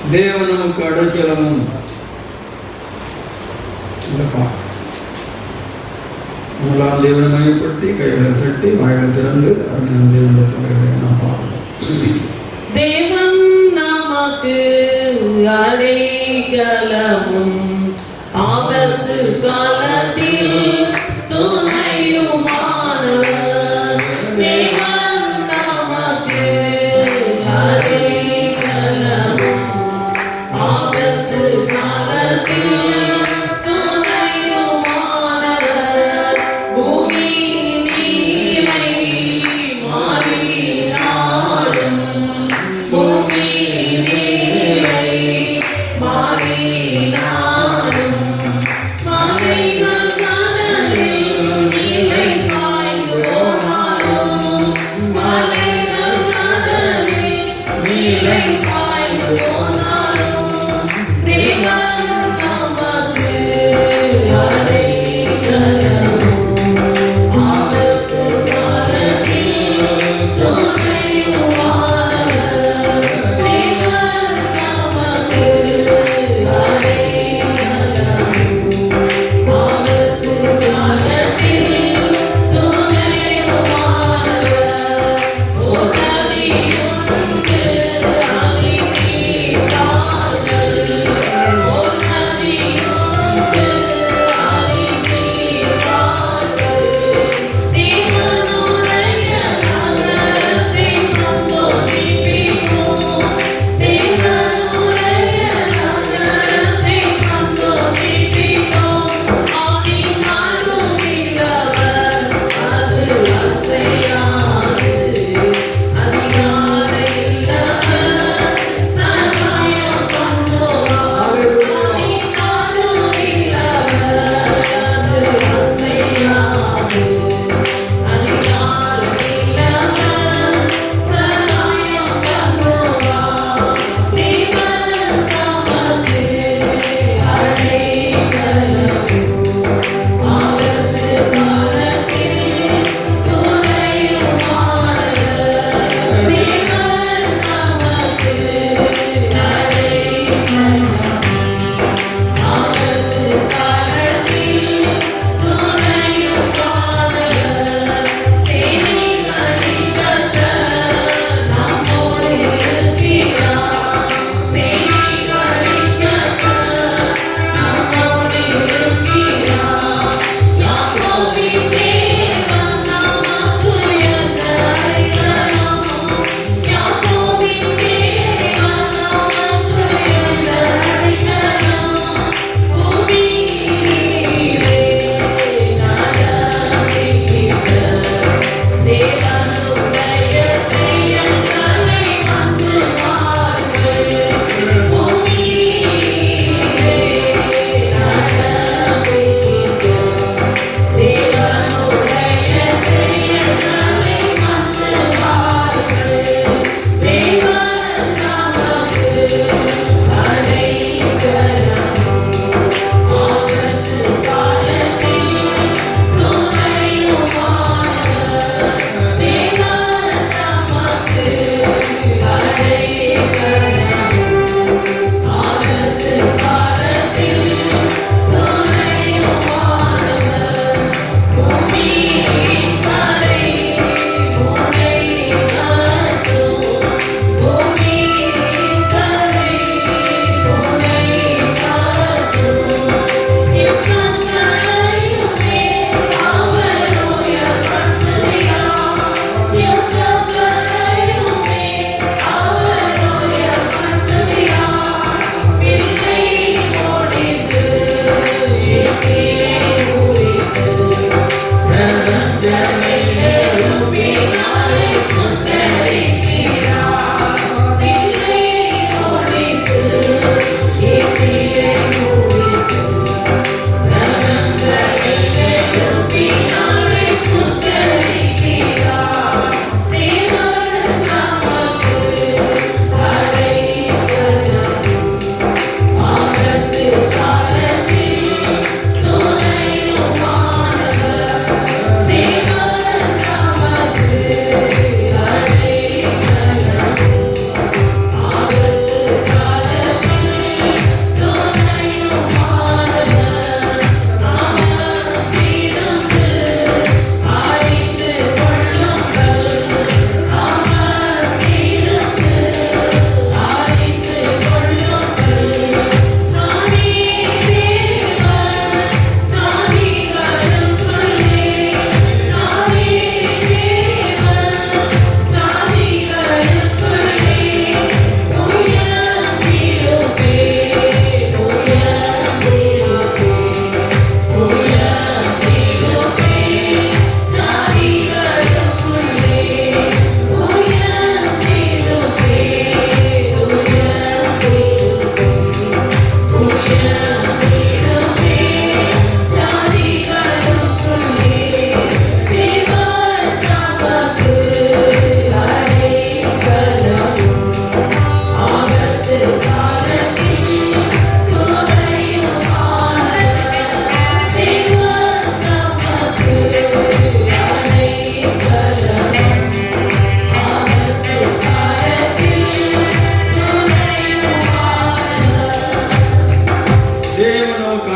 தேவன் நமக்கு அடைக்கலமும் முதலாம் தேவனை மையப்படுத்தி கைகளை தட்டி வாயில திறந்து அருமையான தேவனுடைய சொல்லுகிறதை நாம் பார்க்கலாம். தேவன் நமக்கு அடைக்கலமும் ஆபத்து காலத்தில் துணையுமானவர். தேவன் நமக்கு அடைக்கலமும் ஆபத்து காலத்தில் துணையுமானவர். பூமி நீரை மாறினாலும் பூமி நீரை மாறினாலும் மலைகள் கடலில் நிலை சாய்ந்து போனாலும் மலைகள் கடலில் நிலை சாய்ந்து போனாலும் தேவன் நமக்கு அடைக்கலமும் ஆபத்து காலத்தில் துணையுமானவர். தேவன் நமக்கு அடைக்கலமும் ஆபத்து காலத்தில் துணையுமானவர். ஒரு நதியுண்டு அதிலே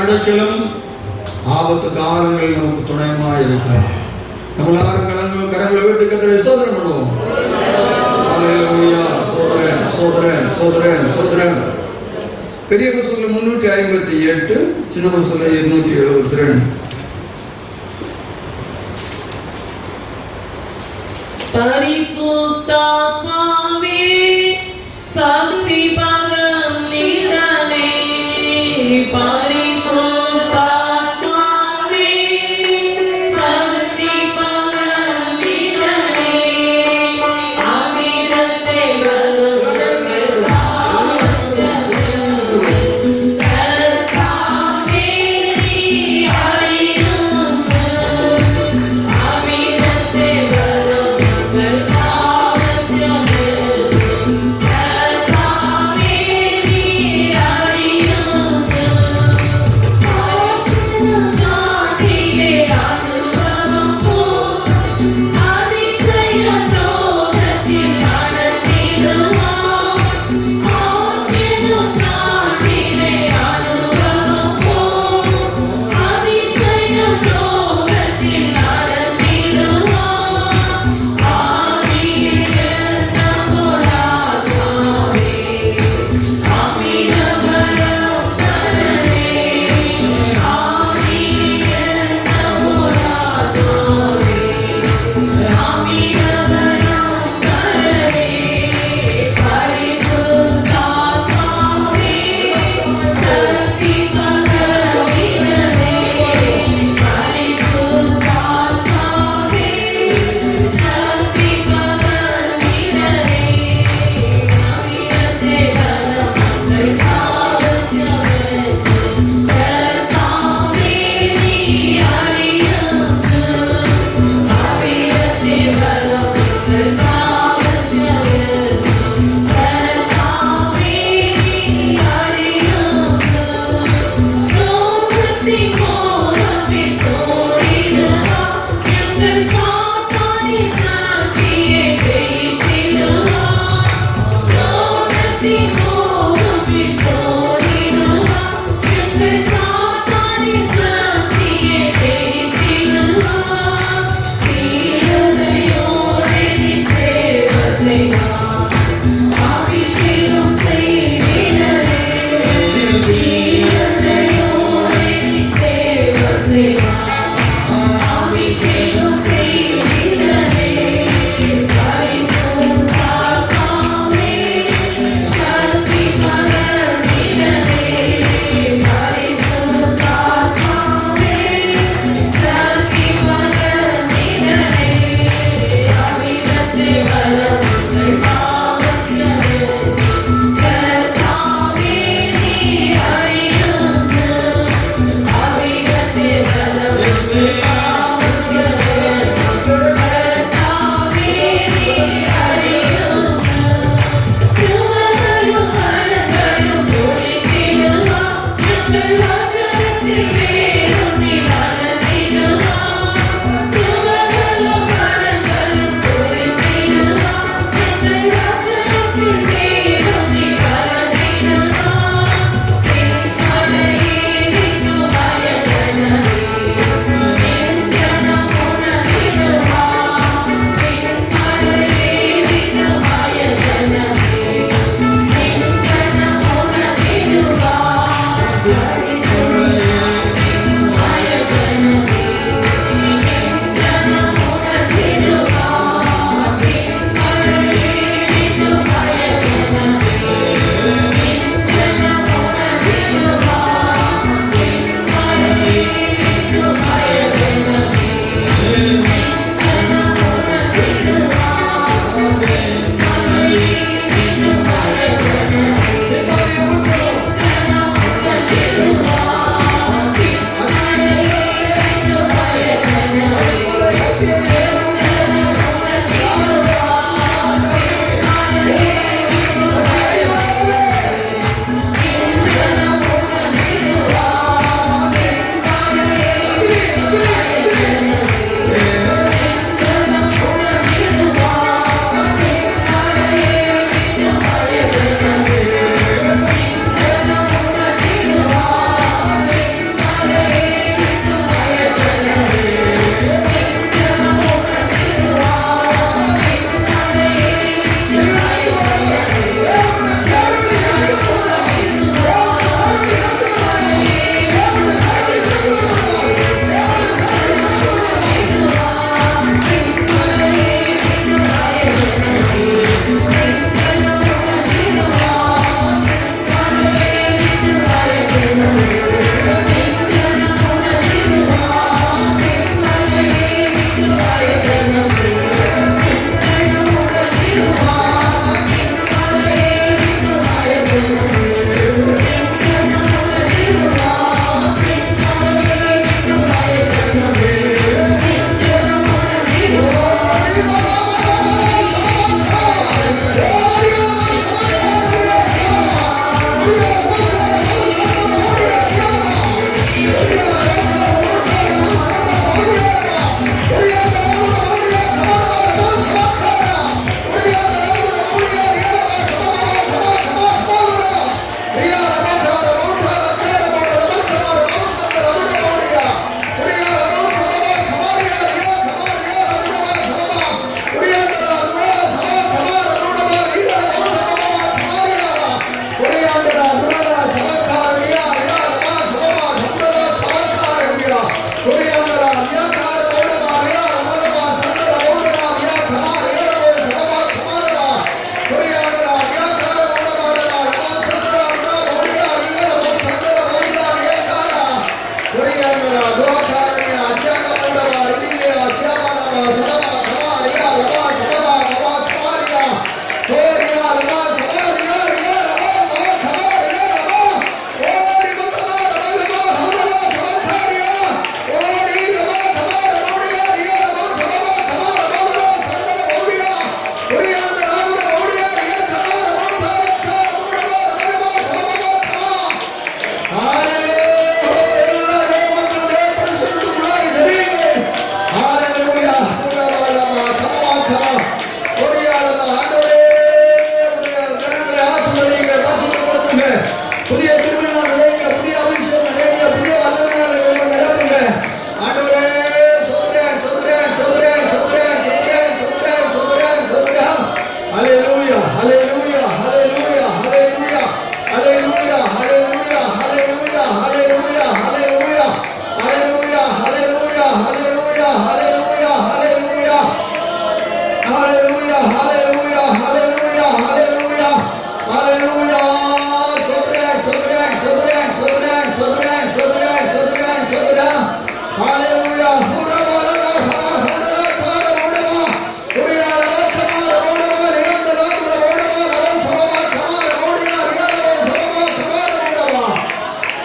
நடுக்கிலும் ஆபத்து காலங்களில் நமக்கு துணையமாக இருக்கிறார். நம்ம எல்லாரும் கரங்களை விட்டு கர்த்தரை சோதனம் பண்ணுவோம். ஹல்லேலூயா. சோதரன் சோதரன் சோதரன் சோதரன். பெரிய புஸ்தகம் 358, சின்ன புஸ்தகம் 272. பரிசுத்தாத்மாவே சக்தி பகம் நீடலே பரிசுத்தாத்மாவே சக்தி பகம் நீடலே அமிர்தத்தை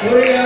Thank you.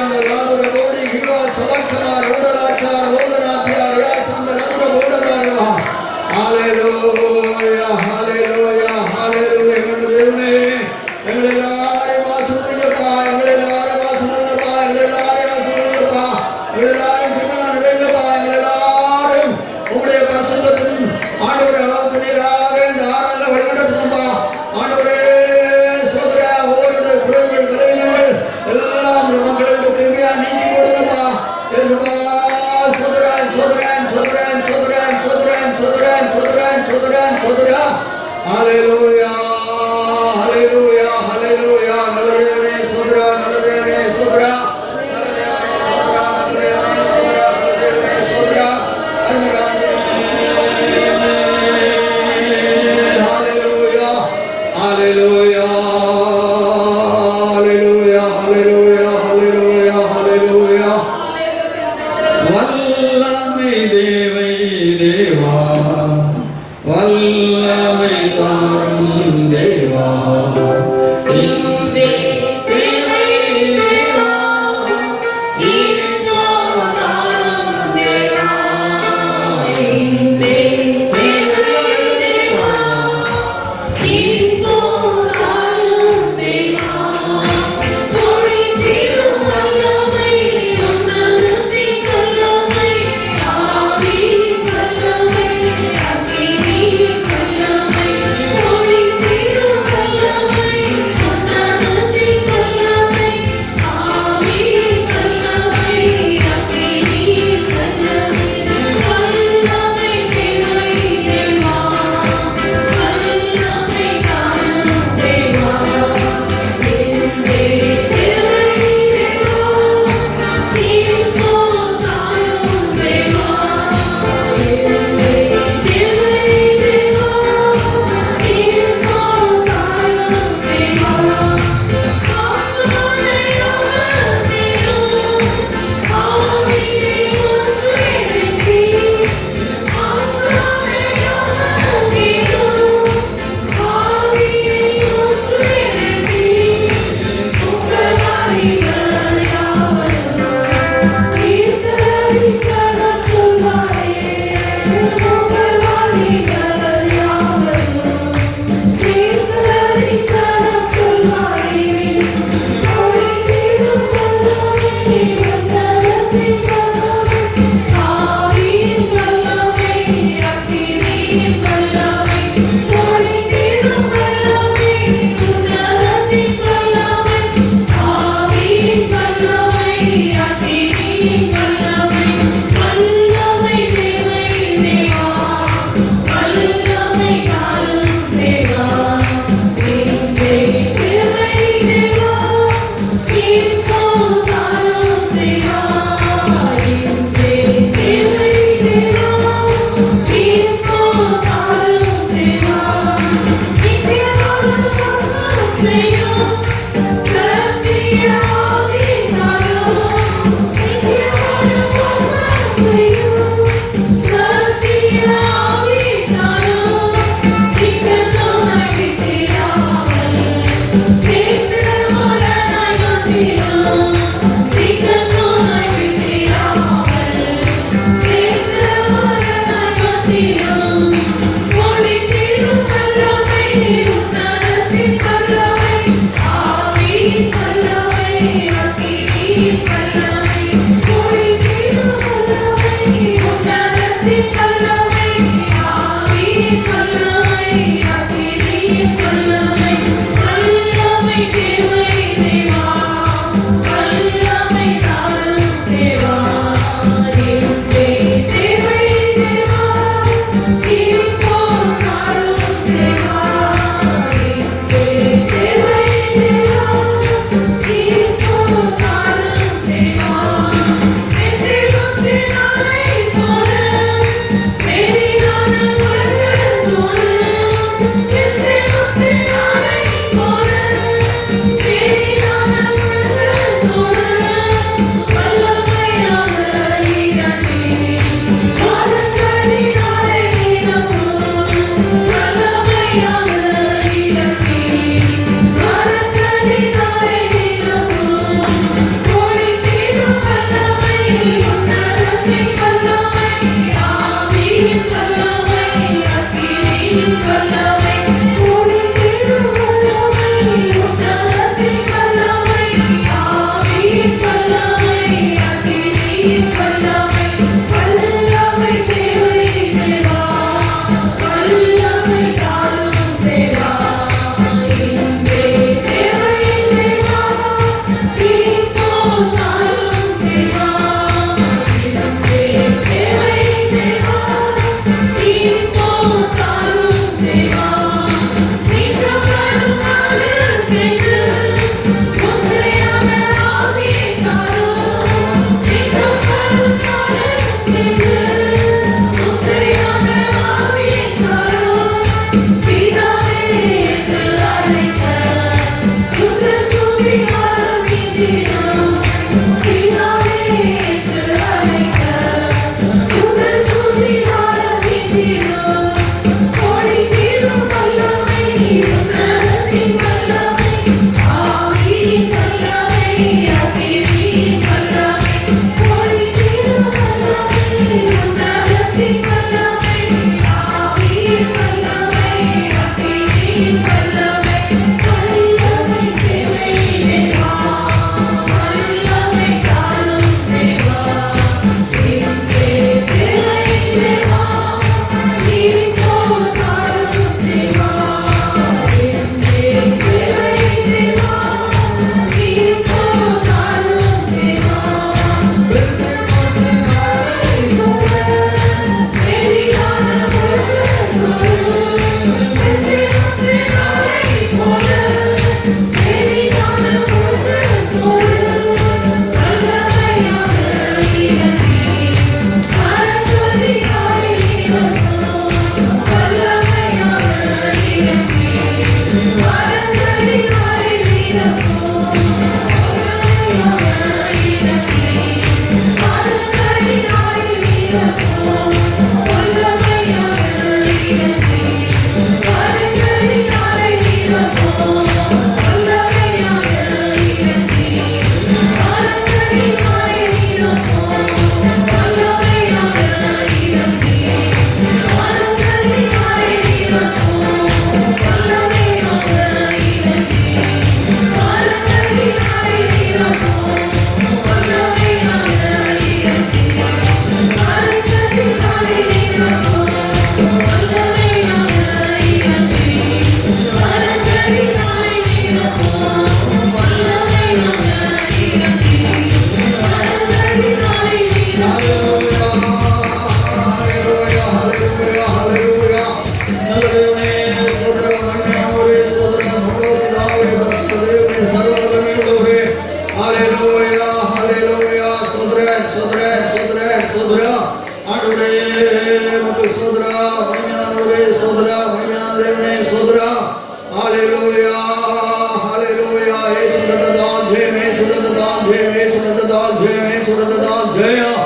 ஏசுரததால் ஜெயம், ஏசுரததால் ஜெயம், ஏசுரததால் ஜெயம், ஏசுரததால் ஜெயம்.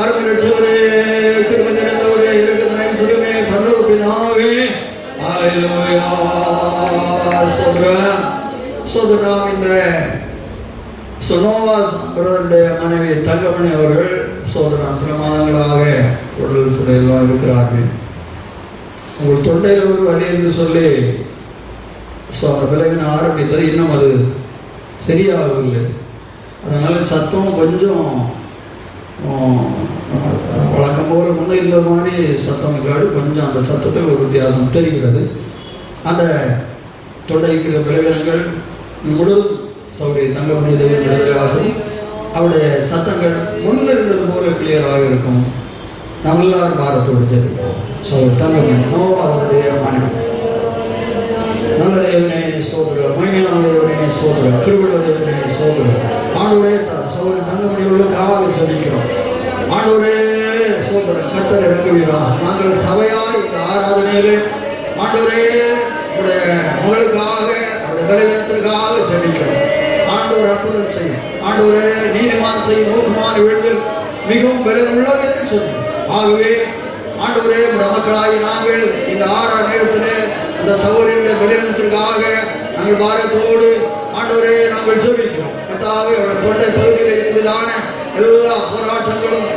அருமையுள்ளவரே, கிருபை நிறைந்தவரே, இரக்கத்தின் ஐஸ்வரியமே, பரலோக பிதாவே, ஹல்லேலூயா. சோதரம் இந்த சொனோவாஸ் பிரதருடைய மனைவி தங்கமணி அவர்கள் சோதரம் சில மாதங்களாக உடல் சிறையில் இருக்கிறார்கள். உங்கள் தொண்டையில் ஒரு வலி என்று சொல்லி விலகின ஆரம்பித்தது, இன்னும் அது சரியாகவில்லை. அதனால் சத்தம் கொஞ்சம் வழக்கம் போல் முன்னே இருந்த மாதிரி சத்தம் இல்லாது கொஞ்சம் அந்த சத்தத்தில் ஒரு வித்தியாசம் தெரிகிறது. அந்த தொண்டைக்கு விலகினங்கள் முழுவதும் சௌரிய தங்கமணி தேவன் விடுதலையாகும். அவருடைய சத்தங்கள் முன்ன இருந்தது போல கிளியராக இருக்கும். நம்ம எல்லாரும் பாரத்தோடு ஜெபிப்போம். தங்கமணி அவருடைய மனைவி. நல்ல தேவனே சோதரர், மகிமையான தேவனே சோதரர், கிருபையுள்ள தேவனே சோதரர், ஆண்டவரே சோதரர் தங்கமணிகளுக்காக ஜெபிக்கிறோம். ஆண்டவரே சோதரர் கர்த்தர் இறங்குவீரா. நாங்கள் சபையால் இந்த ஆராதனையிலே ஆண்டவரே உடைய மகளுக்காக அவருடைய பலவீனத்திற்காக ஜெபிக்கிறோம். ஆண்டவர் அற்புதம் செய்யும். ஆண்டவரே நீதிமான் செய்யும் நோக்கமான வேண்டுதல் மிகவும் பலன் உள்ளது என்று சொல்லி, ஆகவே ஆண்டவரே மக்களாகி நாங்கள் இந்த நேரத்திலே அந்த சகோதரியுடைய பலவீனத்திற்காக நாங்கள் பாரத்தோடு ஆண்டவரே நாங்கள் ஜெபிக்கிறோம். கர்த்தாவே அவருடைய தொண்டை பகுதியில் இருப்பதான எல்லா போராட்டங்களும்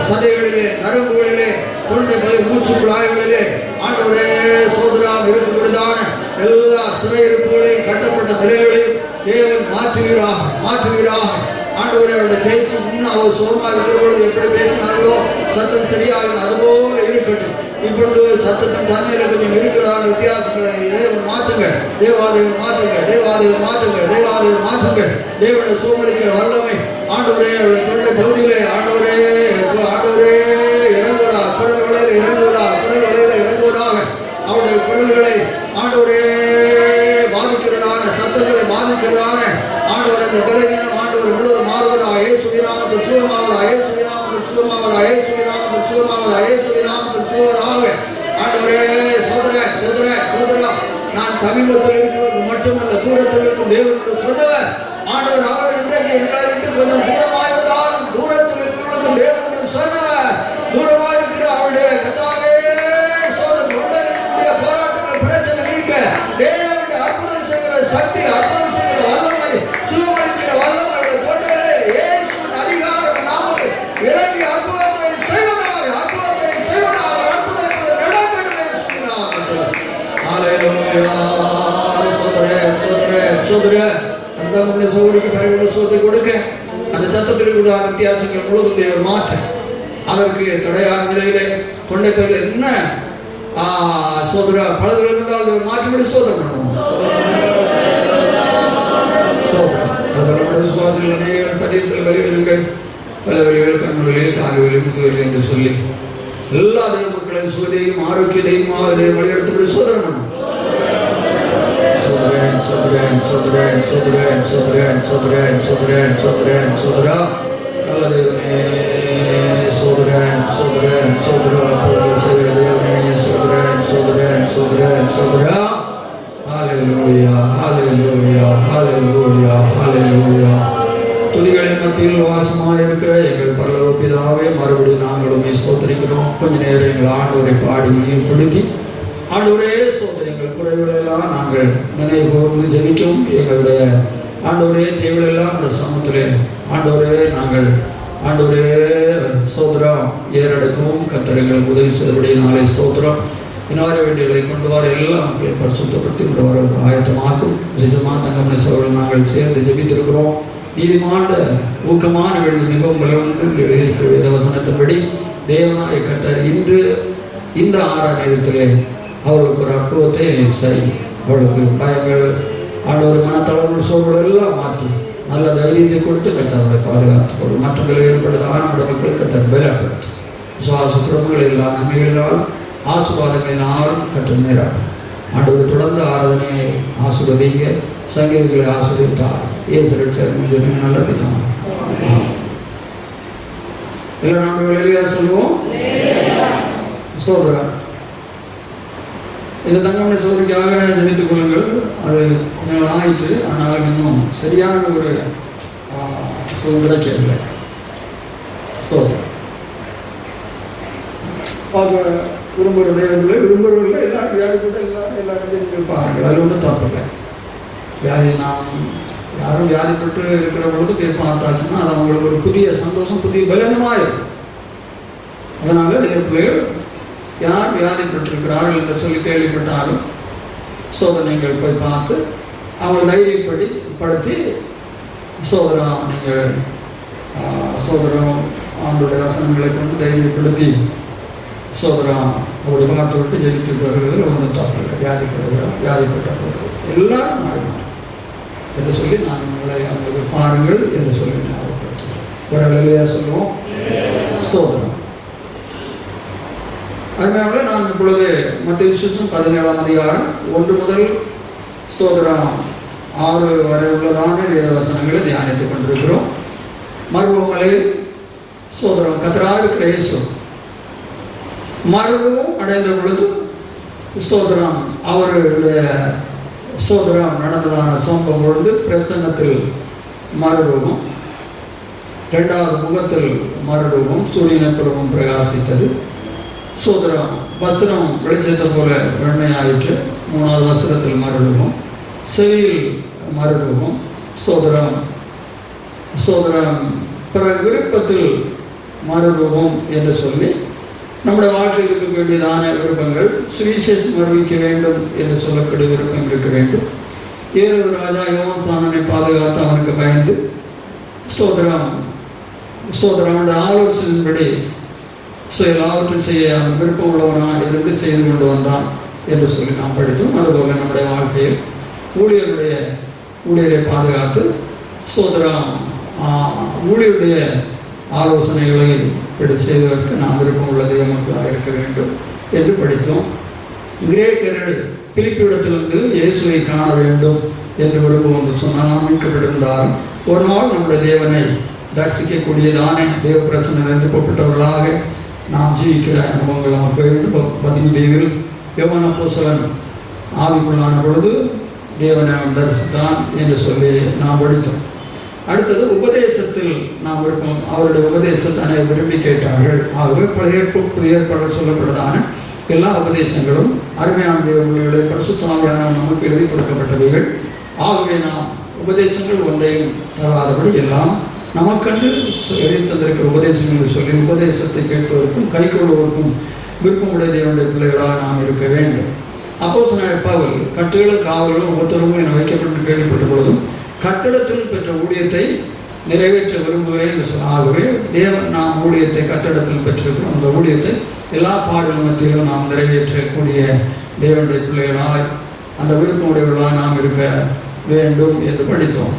சதைகளிலே, நரம்புகளிலே, தொண்டை மூச்சு குழாய்களிலே ஆண்டவரே சோதராம் இருக்கக்கூடியதான எல்லா சிறையிருப்புகளையும் கட்டப்பட்ட நிலைகளையும் தேவன் மாற்றுவீராக. ஆண்டவரே அவருடைய பேச்சு முன்ன அவர் சோகமாக இருக்கிற பொழுது எப்படி பேசினார்களோ சத்தம் சரியாக அதுபோல இருக்கட்டும். இப்பொழுது சத்தத்தின் தன்மையில கொஞ்சம் இருக்கிறான வித்தியாசங்களை தேவன் மாற்றுங்க, தேவாலயம் மாற்றுங்க, தேவாலயம் மாற்றுங்க, தேவாலயம் மாற்றுங்க. தேவனுடைய சூழ்நிலைக்கிற வல்லமை ஆண்டவரே அவருடைய தொண்டை பகுதியிலே ஆண்டவரே இறங்குவதா, குரல் வலையில் இறங்குவதாக அவருடைய குரல்களை ஆண்டவரே பாதிக்கிறதான சத்தங்களை பாதிக்கிறதான ஆண்டவர் அந்த பலவீனம் ஆண்டவர் முழுவதும் மாறுவதாக. இயேசுவின் நாமத்தில் சுகமாவதாக, இயேசுவின் நாமத்தில் சுகமாவதாக, இயேசுவின் நாமத்தில் சுகமாவதாக, இயேசுவின் நாமத்தில் சுகமாக. ஆண்டவரே சோதரா நான் சமீபத்தில் இருக்கிறவருக்கு மட்டுமல்ல தூரத்தில் இருக்கும் தேவனுக்கு சொன்னவர் ஆண்டவர் அவர் இன்றைக்கு எங்களை விட்டு கொஞ்சம் தூரமாக இருந்தாலும் தூரத்தில் இருக்கிறவருக்கு தேவனுக்கு சொன்னவர் தூரமாக இருக்கிற அவருடைய கதாவே சோதனை போராட்டங்கள் பிரச்சனை நீக்க தேவனுடைய அற்புதம் செய்கிற சக்தி, அற்புதம் செய்கிற வல்லமை, சுகமளிக்கிற வல்லமை தொண்டையிலே இயேசுவின் அதிகாரம் நாமத்தில் இறங்கி அற்புதத்தை செய்வதாக, அற்புதத்தை நடக்கணுமே சொல்கிறார். ஹல்லேலூயா. சோதரே அந்த நம்முடைய சௌகரிக்கு பரிவுள்ள சோதனை கொடுக்க அந்த சத்தத்தில் கூட வித்தியாசங்கள் முழுவதும் மாற்ற அதற்கு தடையான நிலையிலே தொண்டை பகுதியில் என்ன சோதர பலதுகள் இருந்தால் மாற்றிவிட சோதனை பண்ணுவோம். நம்முடைய விசுவாசிகள் அநேக சரீரத்தில் வலிவீனங்கள், பல வழிகள், கண்ணுகளில், கால்களில், முதுகளில் என்று சொல்லி எல்லா தேவ மக்களையும் சுகதையும் ஆரோக்கியத்தையும் வழிநடத்தப்படி சோதனை பண்ணுவோம். நல்ல தேவனே சோதரன் துதிகளின் மத்தியில் வாசமாக இருக்கிற எங்கள் பரலோக பிதாவே, மறுபடியும் நாங்களுமே சோதரிக்கிறோம். கொஞ்ச நேரம் எங்கள் ஆண்டவரை பாடி மையப்படுத்தி ஆண்டவரே சோதனை எங்கள் குறைகளெல்லாம் நாங்கள் நினைவு கூர்ந்து ஜெபிக்கும். எங்களுடைய ஆண்டவரே தேவையெல்லாம் இந்த சமூகத்திலே ஆண்டவரே நாங்கள் ஆண்டவரே சோதரம் ஏறெடுக்கவும் கத்தரைகள் உதவி செய்தபடிய நாளை ஸ்தோத்திரம். இன்னொரு வேண்டியதை கொண்டு வர எல்லா மக்களையும் பரிசுத்தப்படுத்தி கொண்டு வர ஆயத்தமாக்கும். விசேஷமாக தங்கமணி சோழர்கள் நாங்கள் சேர்ந்து ஜெபித்திருக்கிறோம். நீதிமான ஊக்கமான வேண்டி மிகவும் பலவர்கள் எழுதியிருக்கிற வேதவசனத்தின்படி தேவனாய கத்தர் இன்று இந்த நேரத்திலே அவர்களுக்கு ஒரு அற்புதத்தை செய். அவர்களுக்கு பயங்கள் ஆண்டவர் மனத்தளவு சோழர்கள் எல்லாம் மாற்றி நல்ல தைரியத்தை கொடுத்து கத்தவர்களை பாதுகாத்துக்கொள்ளும். மற்றவர்கள் ஏற்படுத்த ஆண்ட மக்கள் கத்தர் பலப்படுத்தும். விசுவாச குடும்பங்கள் எல்லா நன்மைகளினால் ஆசீர்வாதங்களினால் கற்று நேராட்டும். ஆண்டவர் தொடர்ந்து ஆராதனையை ஆசீர்வதிங்க, சங்கீதங்களை ஆசீர்வதித்தார். ஏசு நல்ல பிதாம். இல்லை நாங்கள் வெளியே சொல்லுவோம். சோதரா இந்த தங்கமணி சோதனைக்காக ஜனித்துக் கொள்ளுங்கள். அது கொஞ்சம் ஆயிட்டு, ஆனால் இன்னும் சரியான ஒரு கிடைக்கவில்லை. சோதனை பார்க்க விரும்புகிறவர்களை எல்லாரும் வியாதிப்பட்ட எல்லாரும் நீங்கள் பாருங்கள். அது ஒன்றும் தப்பு இல்லை. யாரும் வியாதிப்பட்டு இருக்கிற பொழுது போய் பார்த்தாச்சுன்னா அது அவங்களுக்கு ஒரு புதிய சந்தோஷம், புதிய பலனமாக இருக்கும். அதனால பிள்ளைகள் யார் வியாதிப்பட்டிருக்கிறார்கள் என்று சொல்லி கேள்விப்பட்டாலும் சோதனைகள் போய் பார்த்து அவங்களை தைரியப்படுத்தி நீங்கள் சோதரம் அவங்களுடைய வசனங்களை கொண்டு தைரியப்படுத்தி அவருடைய பார்த்து விட்டு ஜெயித்து வருவதில் ஒன்றும் தப்பு இல்லை. வியாதிப்பட்டவர்கள் எல்லாரும் மாறினார் என்று சொல்லி நான் உங்களை அவங்களுக்கு பாருங்கள் என்று சொல்லி ஞாபகப்படுத்துகிறேன். ஒரு அலையா சொல்லுவோம். சோதரம் அதனால நான் இப்பொழுது மத்திய விசேஷம் 17ஆம் அதிகாரம் 1 முதல் சோதரம் 6 வரை உள்ளதான வேத வசனங்களை தியானித்துக் கொண்டிருக்கிறோம். மறுபடியும் சோதரம் கர்த்தராகிய இயேசு மறுபடியும் அடைந்த பொழுது சோதரம் அவருடைய சோதரம் நடந்ததான சம்பவம் பொழுது பிரசன்னத்தில் மறுரூபம், 2வது முகத்தில் மறுரூபம், சூரியனப்புறமும் பிரகாசித்தது. சோதரம் வஸ்திரம் வெளிச்சத்தை போல வெண்மையாயிற்று, 3வது வஸ்திரத்தில் மறுரூபம், செவியில் மறுரூபம். சோதரம் பிற விருப்பத்தில் மறுரூபம் என்று சொல்லி நம்முடைய வாழ்க்கையில் இருக்க வேண்டியதான விருப்பங்கள், சுவிசேஷம் அறிவிக்க வேண்டும் என்று சொல்லக்கூடிய விருப்பம் இருக்க வேண்டும். ஏழு ராஜா யோவான் சானனை பாதுகாத்து அவனுக்கு பயந்து அவனுடைய ஆலோசனையின்படி எல்லாவற்றும் செய்ய அவன் விருப்பம் உள்ளவனாக இருந்து செய்து கொண்டு வந்தான் என்று சொல்லி நாம் படித்தோம். அதுபோல நம்முடைய வாழ்க்கையில் ஊழியரை பாதுகாத்து ஊழியருடைய ஆலோசனைகளை செய்வதற்கு நாம் விருப்பம் உள்ள தெய்வங்களாக இருக்க வேண்டும் என்று படித்தோம். கிரேக்கர்கள் பிலிப்பிடத்திலிருந்து இயேசுவை காண வேண்டும் என்று விருப்பம் என்று சொன்னால் நாம் மீட்கப்பட்டிருந்தாலும் ஒரு நாள் நம்முடைய தேவனை தரிசிக்கக்கூடியதான தேவ பிரசன்னம் எழுப்பப்பட்டவர்களாக நாம் ஜீவிக்கிற அனுபவங்கள் நமக்கு வேண்டும். பத்மி தேவில் யோவான் அப்போஸ்தலன் ஆவிக்குள்ளான பொழுது தேவனை தரிசித்தான் என்று சொல்லி நாம் படித்தோம். அடுத்தது உபதேசத்தில் நாம் விருப்பம், அவருடைய உபதேசத்தை விரும்பி கேட்டார்கள். ஆகவே பழைய ஏற்பாடு சொல்லப்படுதான எல்லா உபதேசங்களும் அருமையான தேவர்களை பரிசுத்தமாவியான நமக்கு எழுதி கொடுக்கப்பட்டவைகள். ஆகவே நாம் உபதேசங்கள் ஒன்றையும் தராதபடி எல்லாம் நமக்கென்று எழுதி தந்திருக்கிற உபதேசங்கள் சொல்லி உபதேசத்தை கேட்பதற்கும் கை கொள்வதற்கும் விருப்பமுடைய தேவனுடைய பிள்ளைகளாக நாம் இருக்க வேண்டும். அப்போஸ்தலனாகிய பவுல் கட்டுகளும் காவல்களும் ஒவ்வொருத்தரும் என வைக்கப்பட்டு கேள்விப்பட்ட பொழுதும் கத்திடத்தில் பெற்ற ஊழியத்தை நிறைவேற்ற விரும்புகிறேன் என்று சொன்ன. ஆகவே தேவன் நாம் ஊழியத்தை கத்திடத்தில் பெற்றிருக்கிறோம். அந்த ஊழியத்தை எல்லா பாடல் மத்தியிலும் நாம் நிறைவேற்றக்கூடிய தேவனுடைய பிள்ளைகளாக அந்த விருப்பமுடையவர்களாக நாம் இருக்க வேண்டும் என்று படித்தோம்.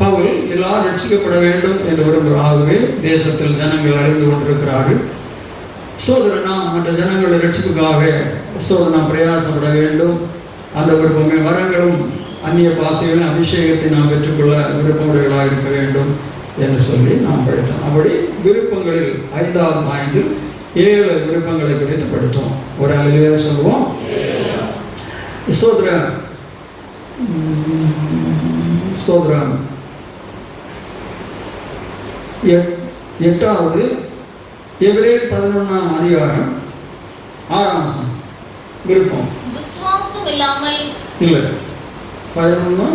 பவுல் எல்லாரும் ரட்சிக்கப்பட வேண்டும் என்று விரும்புகிறார். ஆகவே தேசத்தில் ஜனங்கள் அழிந்து கொண்டிருக்கிறார்கள். நாம் மற்ற ஜனங்களுடைய ரட்சிப்புக்காக நாம் பிரயாசப்பட வேண்டும். அந்த விருப்பமே வரங்களும் அந்நிய பாசைகளும் அபிஷேகத்தை நாம் பெற்றுக்கொள்ள விருப்பமுடையவர்களாக இருக்க வேண்டும் என்று சொல்லி நாம் படித்தோம். அப்படி விருப்பங்களில் 5வது ஆய்வில் 7 விருப்பங்களை குறித்து படித்தோம். ஒரு அலையிலே சொல்லுவோம். ஸ்தோத்திரம் 8வது எபிரேயர் 11ஆம் அதிகாரம் 6ஆம் வசனம். விருப்பம் விசுவாசம் இல்லாமல் இல்லை 11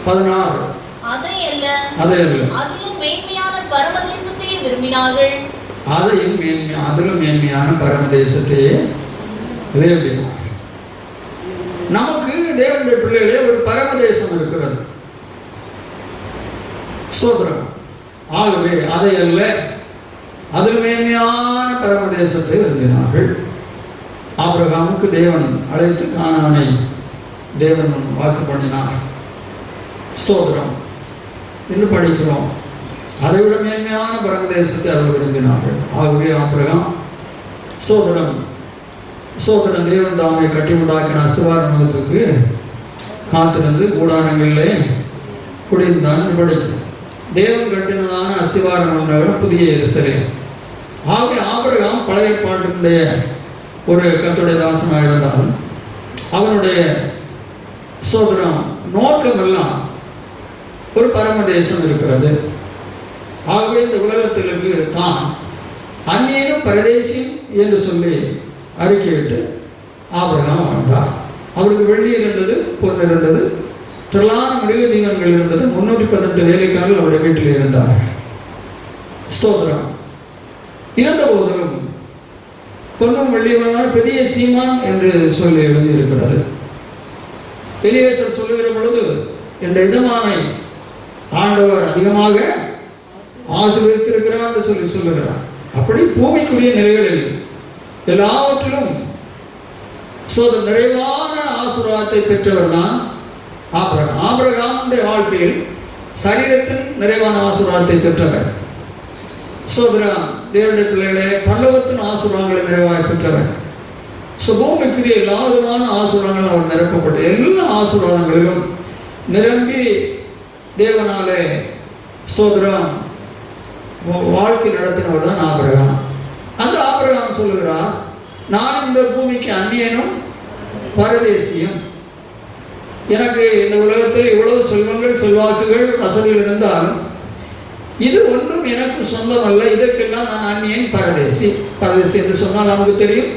16 அதை அல்ல அதிலும் மேன்மையான பரமதேசத்தையே விரும்பினார்கள். அதிலும் மேன்மையான பரமதேசத்தையே விரும்பினார்கள். நமக்கு தேவனுடைய பிள்ளைகளே ஒரு பரமதேசம் இருக்கிறது. சோதரம் ஆகவே அதை அல்ல அதில் மேன்மையான பரமதேசத்தை விரும்பினார்கள். ஆபிரகாமுக்கு தேவன் அழைத்து கானானை தேவன் வாக்கு பண்ணினார். ஸ்தோத்திரம் என்று படிக்கிறோம். அதை விட மேன்மையான பரமதேசத்தை அவர்கள் விரும்பினார்கள். ஆகவே ஆபிரகாம் ஸ்தோத்திரம் தேவன் தாமே கட்டி உண்டாக்கின அஸ்திவாரத்துக்கு காத்திருந்து கூடாரங்களிலே குடியிருந்தான் படிக்கிறோம். தேவன் கட்டினதான அஸ்திவாரம் நகரம் புதிய எருசலேம். ஆகவே ஆபிரகாம் பழைய பாட்டினுடைய ஒரு கர்த்தருடைய தாசனாக இருந்தாலும் அவனுடைய சோதரம் நோக்கம் எல்லாம் ஒரு பரமதேசம் இருக்கிறது. ஆகவே இந்த உலகத்திற்கு தான் அந்நியனும் பரதேசியும் என்று சொல்லி அறிக்கையிட்டு ஆபிரகாம் வாழ்ந்தார். அவருக்கு வெள்ளி இருந்தது, பொன் இருந்தது, திரளான மிருக ஜீவன்கள் இருந்தது. 318 வேலைக்காரர்கள் அவருடைய வீட்டில் இருந்தார்கள். ஸ்தோத்திரம். இருந்த போதிலும் பொன்னும் வெள்ளியுமானால் பெரிய சீமான் என்று சொல்லி எழுதியிருக்கிறது. எலியேசர் சொல்லுகிற பொழுது என்ற இதமானை ஆண்டவர் அதிகமாக ஆசீர்வதித்திருக்கிறார் என்று சொல்லி சொல்லுகிறார். அப்படி பூமிக்குரிய நிறைகளில் எல்லாவற்றிலும் நிறைவான ஆசீர்வாதத்தை பெற்றவர் தான் ஆபிரகாம். ஆபிரகாமுடைய வாழ்க்கையில் சரீரத்தின் நிறைவான ஆசீர்வாதத்தை பெற்றவர். சோதரம் தேவனுடைய பிள்ளைகளே, பல்லவத்தின் ஆசீர்வாதங்களை நிறைவாக பெற்றவர். பூமிக்குரிய எல்லா விதமான ஆசீர்வாதங்கள் அவர் நிரப்பப்பட்ட எல்லா ஆசீர்வாதங்களிலும் நிரம்பி தேவனாலே சோதரம் வாழ்க்கை நடத்தினவர் தான் ஆபிரகாம். அந்த ஆபிரகாம் சொல்லுகிறார், நான் இந்த பூமிக்கு அந்நியனும் பரதேசியும். எனக்கு இந்த உலகத்தில் இவ்வளவு செல்வங்கள், செல்வாக்குகள், வசதிகள் இருந்தாலும் இது ஒன்றும் எனக்கு சொந்தம் அல்ல. இதற்கெல்லாம் நான் அந்நியன், பரதேசி. பரதேசி என்று சொன்னால் நமக்கு தெரியும்.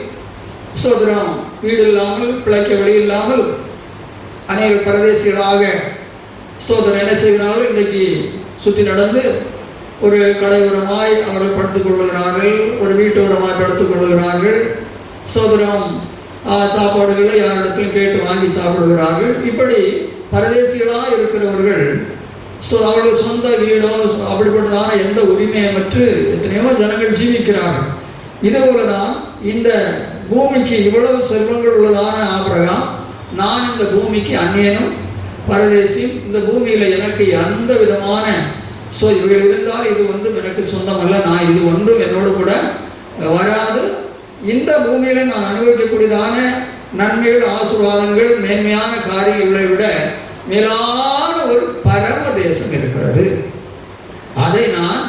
சோதரம் வீடு இல்லாமல், பிழைக்க வழி இல்லாமல் அநேக பரதேசிகளாக சோதரம் என்ன செய்கிறார்கள்? இன்றைக்கு சுற்றி நடந்து ஒரு கடையோரமாய் அவர்கள் படுத்துக் கொள்ளுகிறார்கள், ஒரு வீட்டோரமாய் படுத்துக் கொள்ளுகிறார்கள். சோதரம் சாப்பாடுகளை யாரிடத்திலும் கேட்டு வாங்கி சாப்பிடுகிறார்கள். இப்படி பரதேசிகளாக இருக்கிறவர்கள் அவர்கள் சொந்த வீடோ அப்படிப்பட்டதான எந்த உரிமையமற்று எத்தனையோ ஜனங்கள் ஜீவிக்கிறார்கள். இதுபோலதான் இந்த பூமிக்கு இவ்வளவு செல்வங்கள் உள்ளதான ஆபிரகாம், நான் இந்த பூமிக்கு அந்நியனும் பரதேசியும், இந்த பூமியில் எனக்கு எந்த விதமான இவைகள் இருந்தால் இது ஒன்றும் எனக்கு சொந்தம் அல்ல, நான் இது ஒன்றும் என்னோடு கூட வராது. இந்த பூமியில நான் அனுபவிக்கக்கூடியதான நன்மைகள், ஆசீர்வாதங்கள், மேன்மையான காரியங்களை விட மேலான ஒரு பரம தேசம் இருக்கிறது. அதை நான்